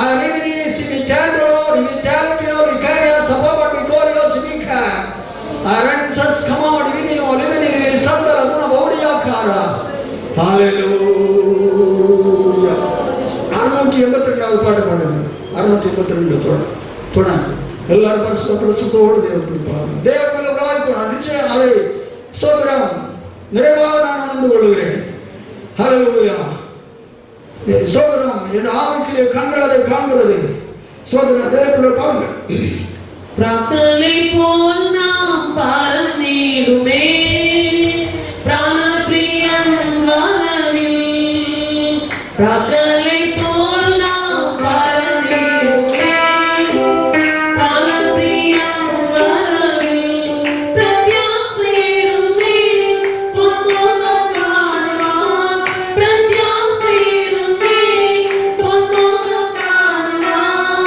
அலிவினி சிமிட்டாலோ லிமிட்டாலியோ லிகாரியா சபப பிகோலியோ சிமிகா அரன்சஸ் கமார் வினி ஒலிவினி சந்தர துன பௌடியாகாரா. ஹல்லேலூயா. 682வது பாட்டு பாடுங்க. 682 தொடங்க. எல்லாரும் பரிசுத்தோடு தேவனுக்கு பாருங்கள். தேவனுக்கு வாய்ப்பு நிச்சயம் அதை ஸ்தோத்திரம் நிறைவாக நான் உணர்ந்து கொள்கிறேன். ஹல்லேலூயா. சோதரம் என் ஆவிக்குரிய கண்கள் அதை காண்கிறது. சோதரம் தேவனுடைய பாருங்கள். பிரார்த்தனை போல் நாம் பறந்திடுமே பிராண பிரியன் வானவில். பிரார்த்தனை போல் நாம் பறந்திடுமே பிராண பிரியன் வானவில். பிரத்யாசையிருந்தே பொன்முகம் காணுவான். பிரத்யாசையிருந்தே பொன்முகம் காணுவான்.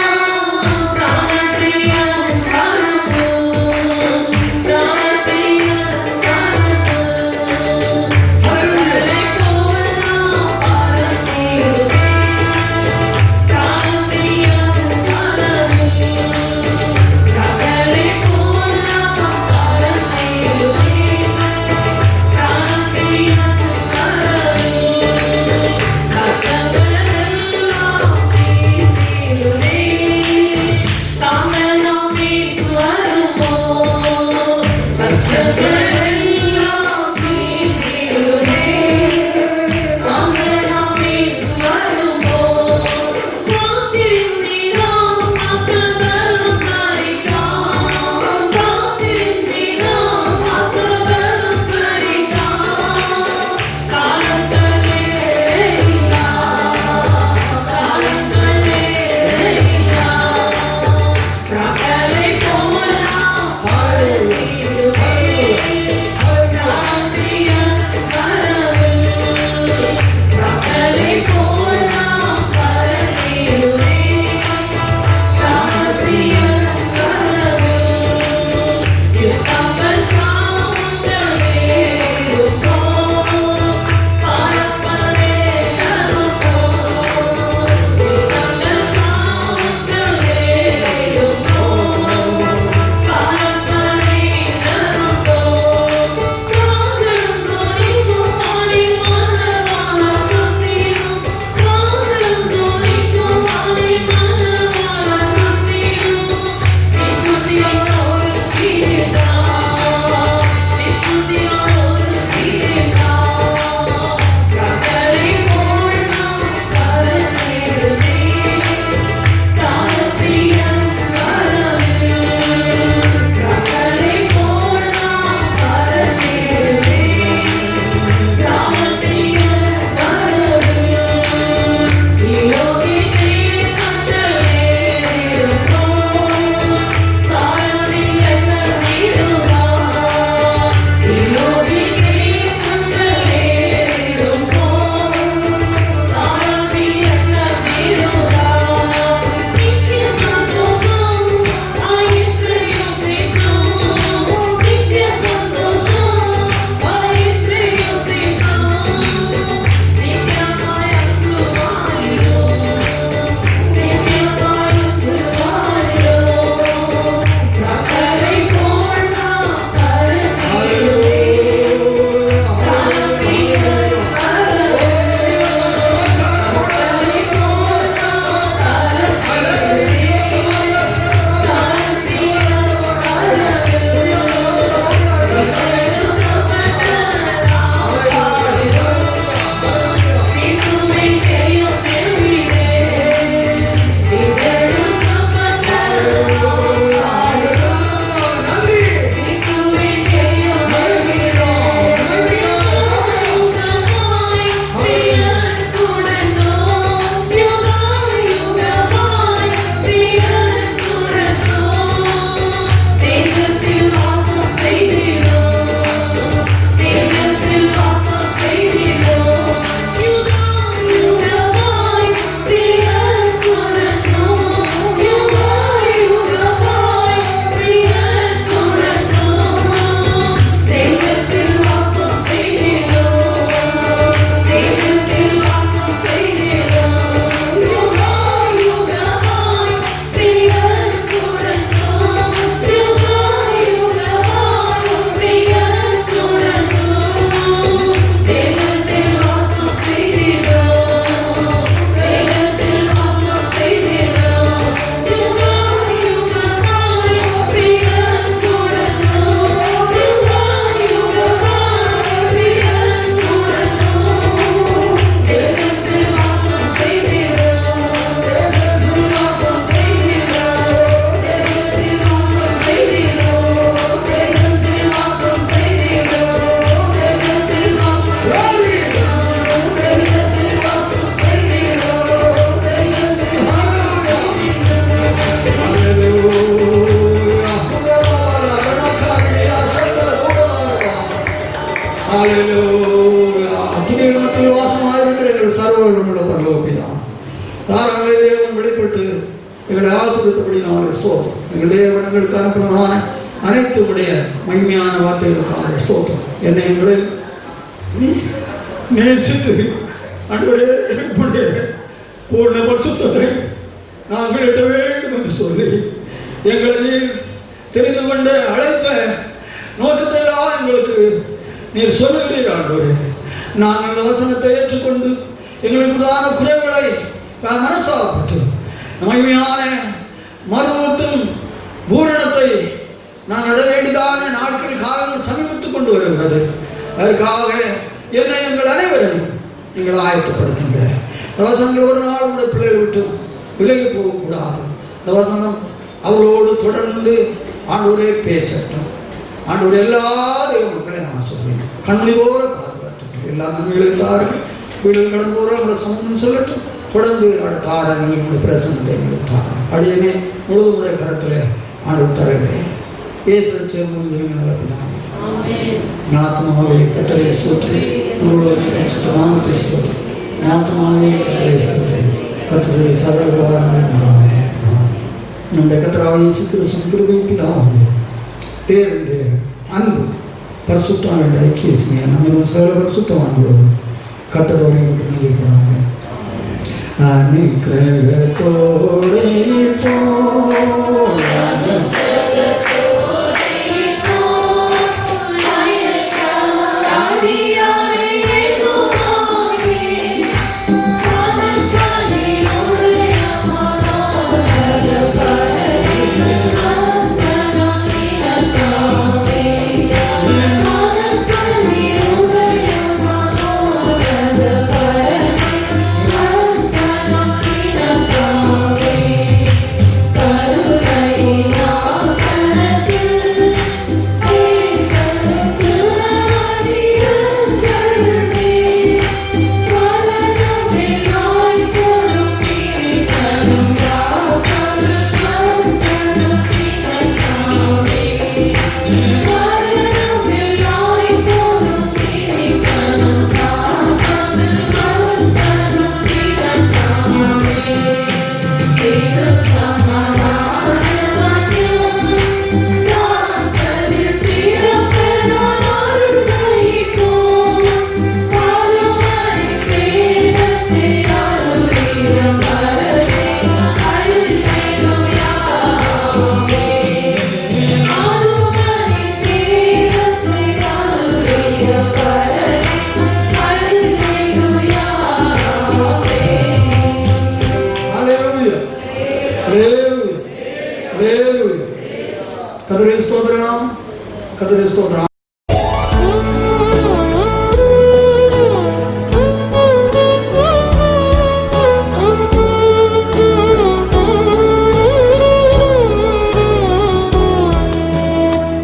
எங்களை ஆசிரியத்தபடி நாங்கள் ஸ்தோத்திரம். எங்களுடைய வனங்களுக்கு அனுப்பினதான அனைத்துடைய மகிமையான வார்த்தைகளுக்கான ஸ்தோத்திரம். என்னை எங்களை நீ நேசித்து அன்றைய பூர்ண பரிசுத்தத்தை நாங்கள் எட்ட வேண்டும் என்று சொல்லி எங்களை நீர் தெரிந்து கொண்டு அழைத்த நோக்கத்தை எல்லாம் எங்களுக்கு நீர் சொல்லுகிறீர் ஆண்டவரே. நாங்கள் இந்த வசனத்தை ஏற்றுக்கொண்டு எங்களுக்கு உதான குறைவுகளை மனசாகப்பட்டு மகிமையான மருவத்தின் பூரணத்தை நான் நட வேண்டியதான நாட்கள் காலங்கள் சமீபத்துக் கொண்டு வருகிறது. அதற்காக என்னை எங்கள் அனைவரையும் நீங்கள் ஆயத்தப்படுத்துங்க. இந்த வசனங்கள் ஒரு நாள் உடைய பிள்ளைகள் விட்டு விலகி போகக்கூடாது. இந்த வசனம் அவளோடு தொடர்ந்து ஆண்டவரே பேசட்டும். ஆண்டவர் எல்லா தெய்வ மக்களையும் நான் சொல்றேன், கண்ணியோடு பாதுகாத்து எல்லா நன்மைகளையும் தாருங்கள். வீடுகள் கடந்து போகிற உங்களை சமூகம் சொல்லட்டும். தொடர்ந்து அடுத்த ஆடங்கள் உங்களுடைய பிரசனத்தை எங்களுக்கு தாருங்கள். அடியனே முழுவதுடைய கரத்தில் ஆண்டவர் தருகிறேன். இயேசு சேர்ந்து ஞாத்தமாவே கத்தரை ஸ்தோத்திரி, உங்களுடைய நாமத்தை ஸ்தோத்திரி, ஞாத்தமாவே கத்தரை ஸ்தோத்திரி, கத்தரை சகல நம்முடைய கத்தராக இயேசு கிறிஸ்துவின் கிருபையினாலே தேவனுடைய அன்பு பரிசுத்தமான ஐக்கிய ஸ்நேகம் நம்ம சகல பரிசுத்தவான்களோடு கர்த்தரோடு நீங்களாக அனுக்கிரகத்தோடே கர்த்தரே ஸ்தோத்திரம்.